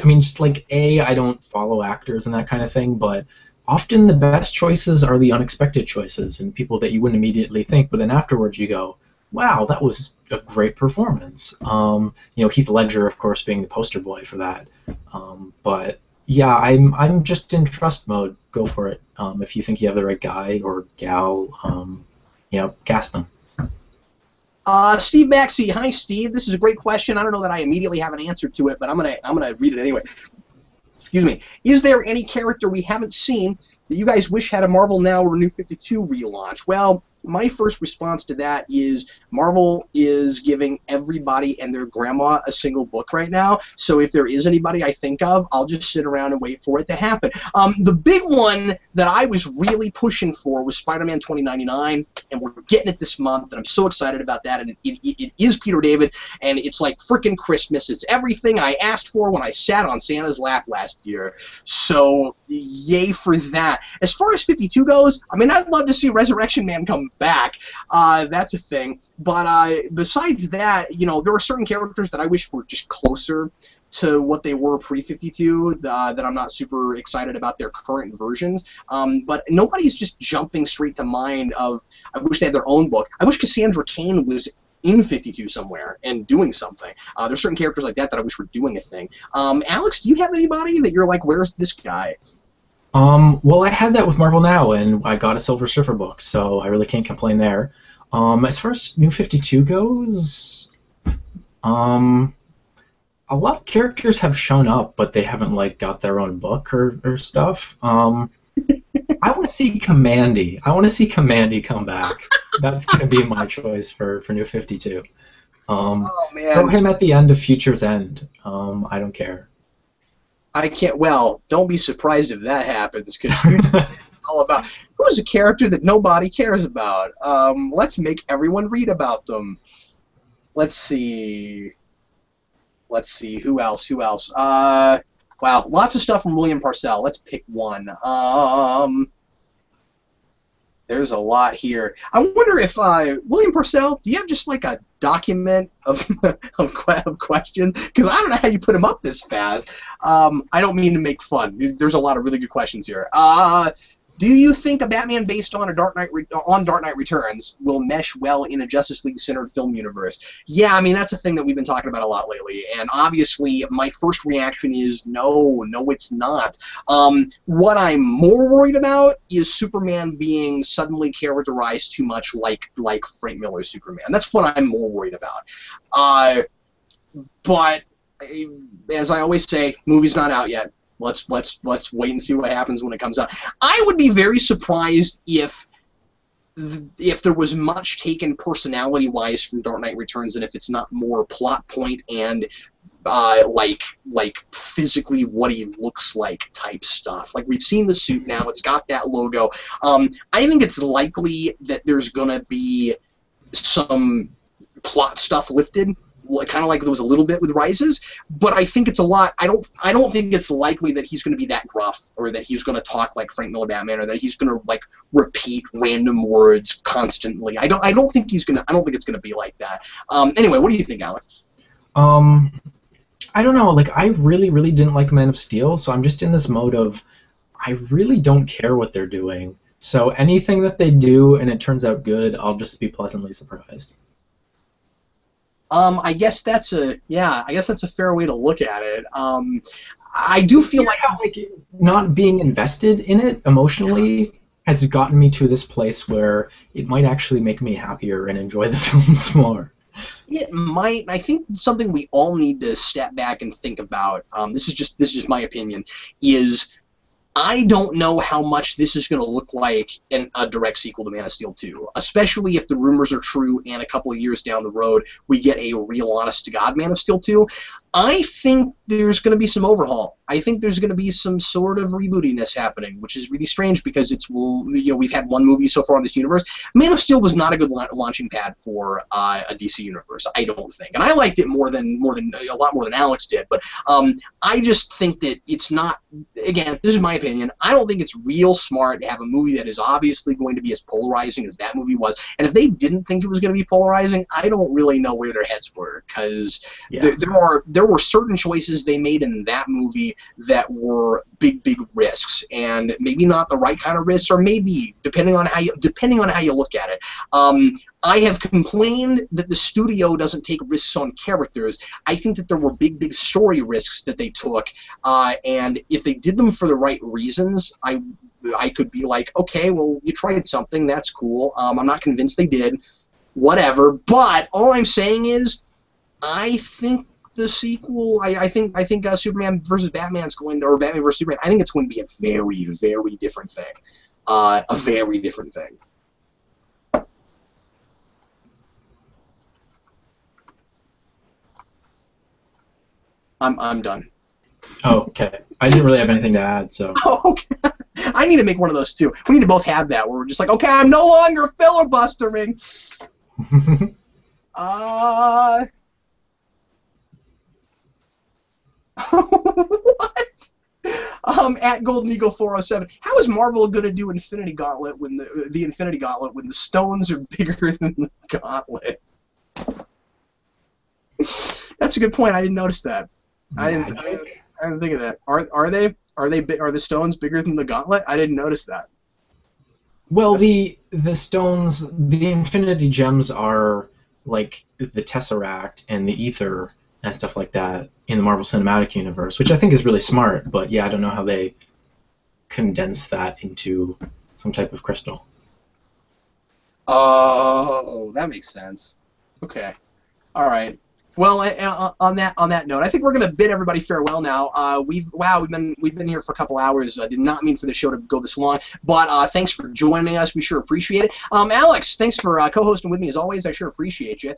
I mean, just like, I don't follow actors and that kind of thing, but often the best choices are the unexpected choices and people that you wouldn't immediately think, but then afterwards you go, wow, that was a great performance. You know, Heath Ledger, of course, being the poster boy for that. But yeah, I'm just in trust mode. Go for it. If you think you have the right guy or gal, you know, cast them. Steve Maxey, hi Steve. This is a great question. I don't know that I immediately have an answer to it, but I'm gonna read it anyway. Excuse me. Is there any character we haven't seen that you guys wish had a Marvel Now or New 52 relaunch? Well, my first response to that is Marvel is giving everybody and their grandma a single book right now, so if there is anybody I think of, I'll just sit around and wait for it to happen. The big one that I was really pushing for was Spider-Man 2099, and we're getting it this month, and I'm so excited about that, and it is Peter David, and it's like frickin' Christmas. It's everything I asked for when I sat on Santa's lap last year, so yay for that. As far as 52 goes, I mean, I'd love to see Resurrection Man come back. That's a thing. But besides that, you know, there are certain characters that I wish were just closer to what they were pre-52 that I'm not super excited about their current versions. But nobody's just jumping straight to mind of, I wish they had their own book. I wish Cassandra Cain was in 52 somewhere and doing something. There's certain characters like that I wish were doing a thing. Alex, do you have anybody that you're like, where's this guy? Well, I had that with Marvel Now, and I got a Silver Surfer book, so I really can't complain there. As far as New 52 goes, a lot of characters have shown up, but they haven't like got their own book or stuff. I want to see Commandy. I want to see Commandy come back. That's going to be my choice for New 52. Oh man! Throw him at the end of Future's End. I don't care. I can't. Well, don't be surprised if that happens, because all about who's a character that nobody cares about. Let's make everyone read about them. Let's see. Who else? Wow, lots of stuff from William Parcell. Let's pick one. There's a lot here. I wonder if William Parcell, do you have just like a document of of questions? Because I don't know how you put them up this fast. I don't mean to make fun. There's a lot of really good questions here. Do you think a Batman based on Dark Knight Returns will mesh well in a Justice League-centered film universe? Yeah, I mean, that's a thing that we've been talking about a lot lately, and obviously my first reaction is no, it's not. What I'm more worried about is Superman being suddenly characterized too much like Frank Miller's Superman. That's what I'm more worried about. But as I always say, movie's not out yet. Let's wait and see what happens when it comes out. I would be very surprised if there was much taken personality-wise from Dark Knight Returns, and if it's not more plot point and like physically what he looks like type stuff. Like, we've seen the suit now; it's got that logo. I think it's likely that there's gonna be some plot stuff lifted, kind of like there was a little bit with Rises, but I think it's a lot. I don't think it's likely that he's going to be that gruff, or that he's going to talk like Frank Miller Batman, or that he's going to like repeat random words constantly. I don't think it's going to be like that. Anyway, what do you think, Alex? I don't know. Like, I really didn't like Man of Steel, so I'm just in this mode of I really don't care what they're doing. So anything that they do and it turns out good, I'll just be pleasantly surprised. I guess that's a fair way to look at it. I do feel like not being invested in it emotionally has gotten me to this place where it might actually make me happier and enjoy the films more. It might. I think something we all need to step back and think about. This is just my opinion. Is I don't know how much this is going to look like in a direct sequel to Man of Steel 2, especially if the rumors are true and a couple of years down the road we get a real honest-to-God Man of Steel 2. I think there's going to be some overhaul. I think there's going to be some sort of rebootiness happening, which is really strange because it's, we've had one movie so far in this universe. Man of Steel was not a good launching pad for a DC universe, I don't think, and I liked it a lot more than Alex did. But I just think that it's not. Again, this is my opinion. I don't think it's real smart to have a movie that is obviously going to be as polarizing as that movie was. And if they didn't think it was going to be polarizing, I don't really know where their heads were, because there were certain choices they made in that movie that were big risks, and maybe not the right kind of risks, or maybe depending on how you look at it. I have complained that the studio doesn't take risks on characters. I think that there were big story risks that they took, and if they did them for the right reasons, I could be like, okay, well, you tried something, that's cool. I'm not convinced they did, whatever. But all I'm saying is, I think the sequel, I think Superman versus Batman's going to, or Batman versus Superman, I think it's going to be a very different thing. A very different thing. I'm done. Oh, okay. I didn't really have anything to add, so. Oh, okay. I need to make one of those too. We need to both have that, where we're just like, okay, I'm no longer filibustering. What? At Golden Eagle 407. How is Marvel going to do Infinity Gauntlet when the Infinity Gauntlet when the stones are bigger than the gauntlet? That's a good point. I didn't notice that. I didn't think of that. Are the stones bigger than the gauntlet? I didn't notice that. Well, the stones, the Infinity Gems are like the Tesseract and the Ether and stuff like that in the Marvel Cinematic Universe, which I think is really smart. But yeah, I don't know how they condense that into some type of crystal. Oh, that makes sense. Okay. All right. Well, on that note, I think we're going to bid everybody farewell now. We've been here for a couple hours. I did not mean for the show to go this long, but thanks for joining us. We sure appreciate it. Alex, thanks for co-hosting with me as always. I sure appreciate you.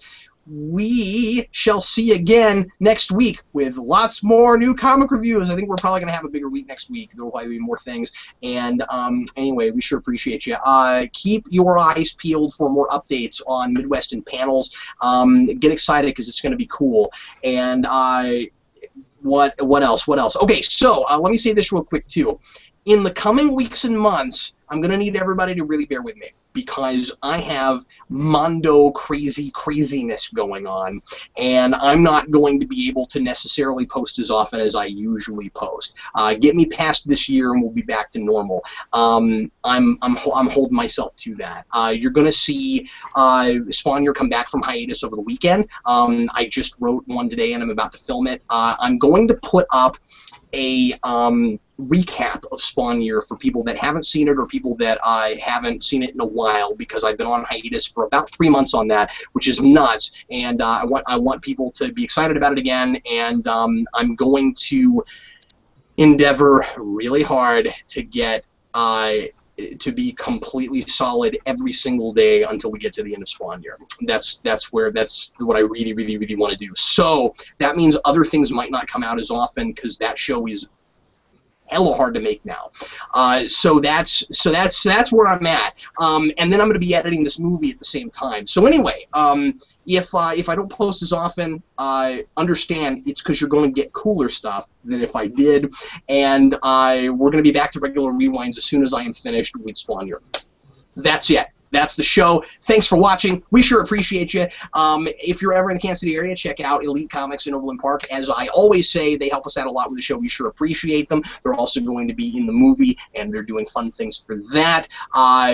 We shall see you again next week with lots more new comic reviews. I think we're probably going to have a bigger week next week. There will probably be more things. And anyway, we sure appreciate you. Keep your eyes peeled for more updates on Midwestern panels. Get excited because it's going to be cool. And what else? Okay, so let me say this real quick too. In the coming weeks and months, I'm going to need everybody to really bear with me, because I have mondo craziness going on, and I'm not going to be able to necessarily post as often as I usually post. Get me past this year, and we'll be back to normal. I'm holding myself to that. You're going to see Spawn come back from hiatus over the weekend. I just wrote one today, and I'm about to film it. I'm going to put up a recap of Spawn Year for people that haven't seen it, or people that haven't seen it in a while, because I've been on hiatus for about 3 months on that, which is nuts. And I want people to be excited about it again. And I'm going to endeavor really hard to get to be completely solid every single day until we get to the end of Spawn Year. That's what I really want to do. So that means other things might not come out as often, because that show is hella hard to make now. So that's where I'm at. And then I'm going to be editing this movie at the same time. So anyway, if I don't post as often, understand it's because you're going to get cooler stuff than if I did. And we're going to be back to regular rewinds as soon as I am finished with Spawn Year. That's it. That's the show. Thanks for watching. We sure appreciate you. If you're ever in the Kansas City area, check out Elite Comics in Overland Park. As I always say, they help us out a lot with the show. We sure appreciate them. They're also going to be in the movie, and they're doing fun things for that.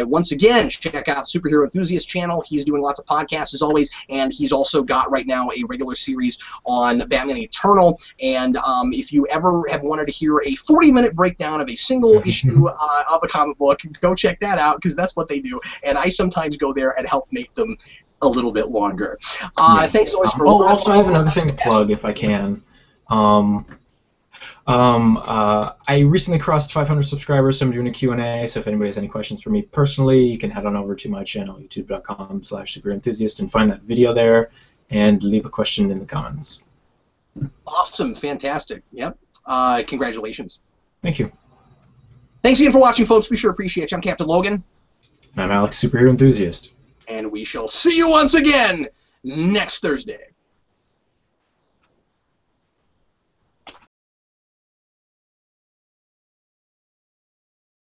Once again, check out Superhero Enthusiast channel. He's doing lots of podcasts as always, and he's also got right now a regular series on Batman Eternal. And if you ever have wanted to hear a 40-minute breakdown of a single issue of a comic book, go check that out, because that's what they do. And I sometimes go there and help make them a little bit longer. Thanks always for watching. Also, I have another thing to plug, if I can. I recently crossed 500 subscribers, so I'm doing a Q&A. So if anybody has any questions for me personally, you can head on over to my channel, youtube.com/superenthusiast, and find that video there, and leave a question in the comments. Awesome, fantastic. Yep. Congratulations. Thank you. Thanks again for watching, folks. Be sure to appreciate you. I'm Captain Logan. I'm Alex, Superhero Enthusiast. And we shall see you once again next Thursday.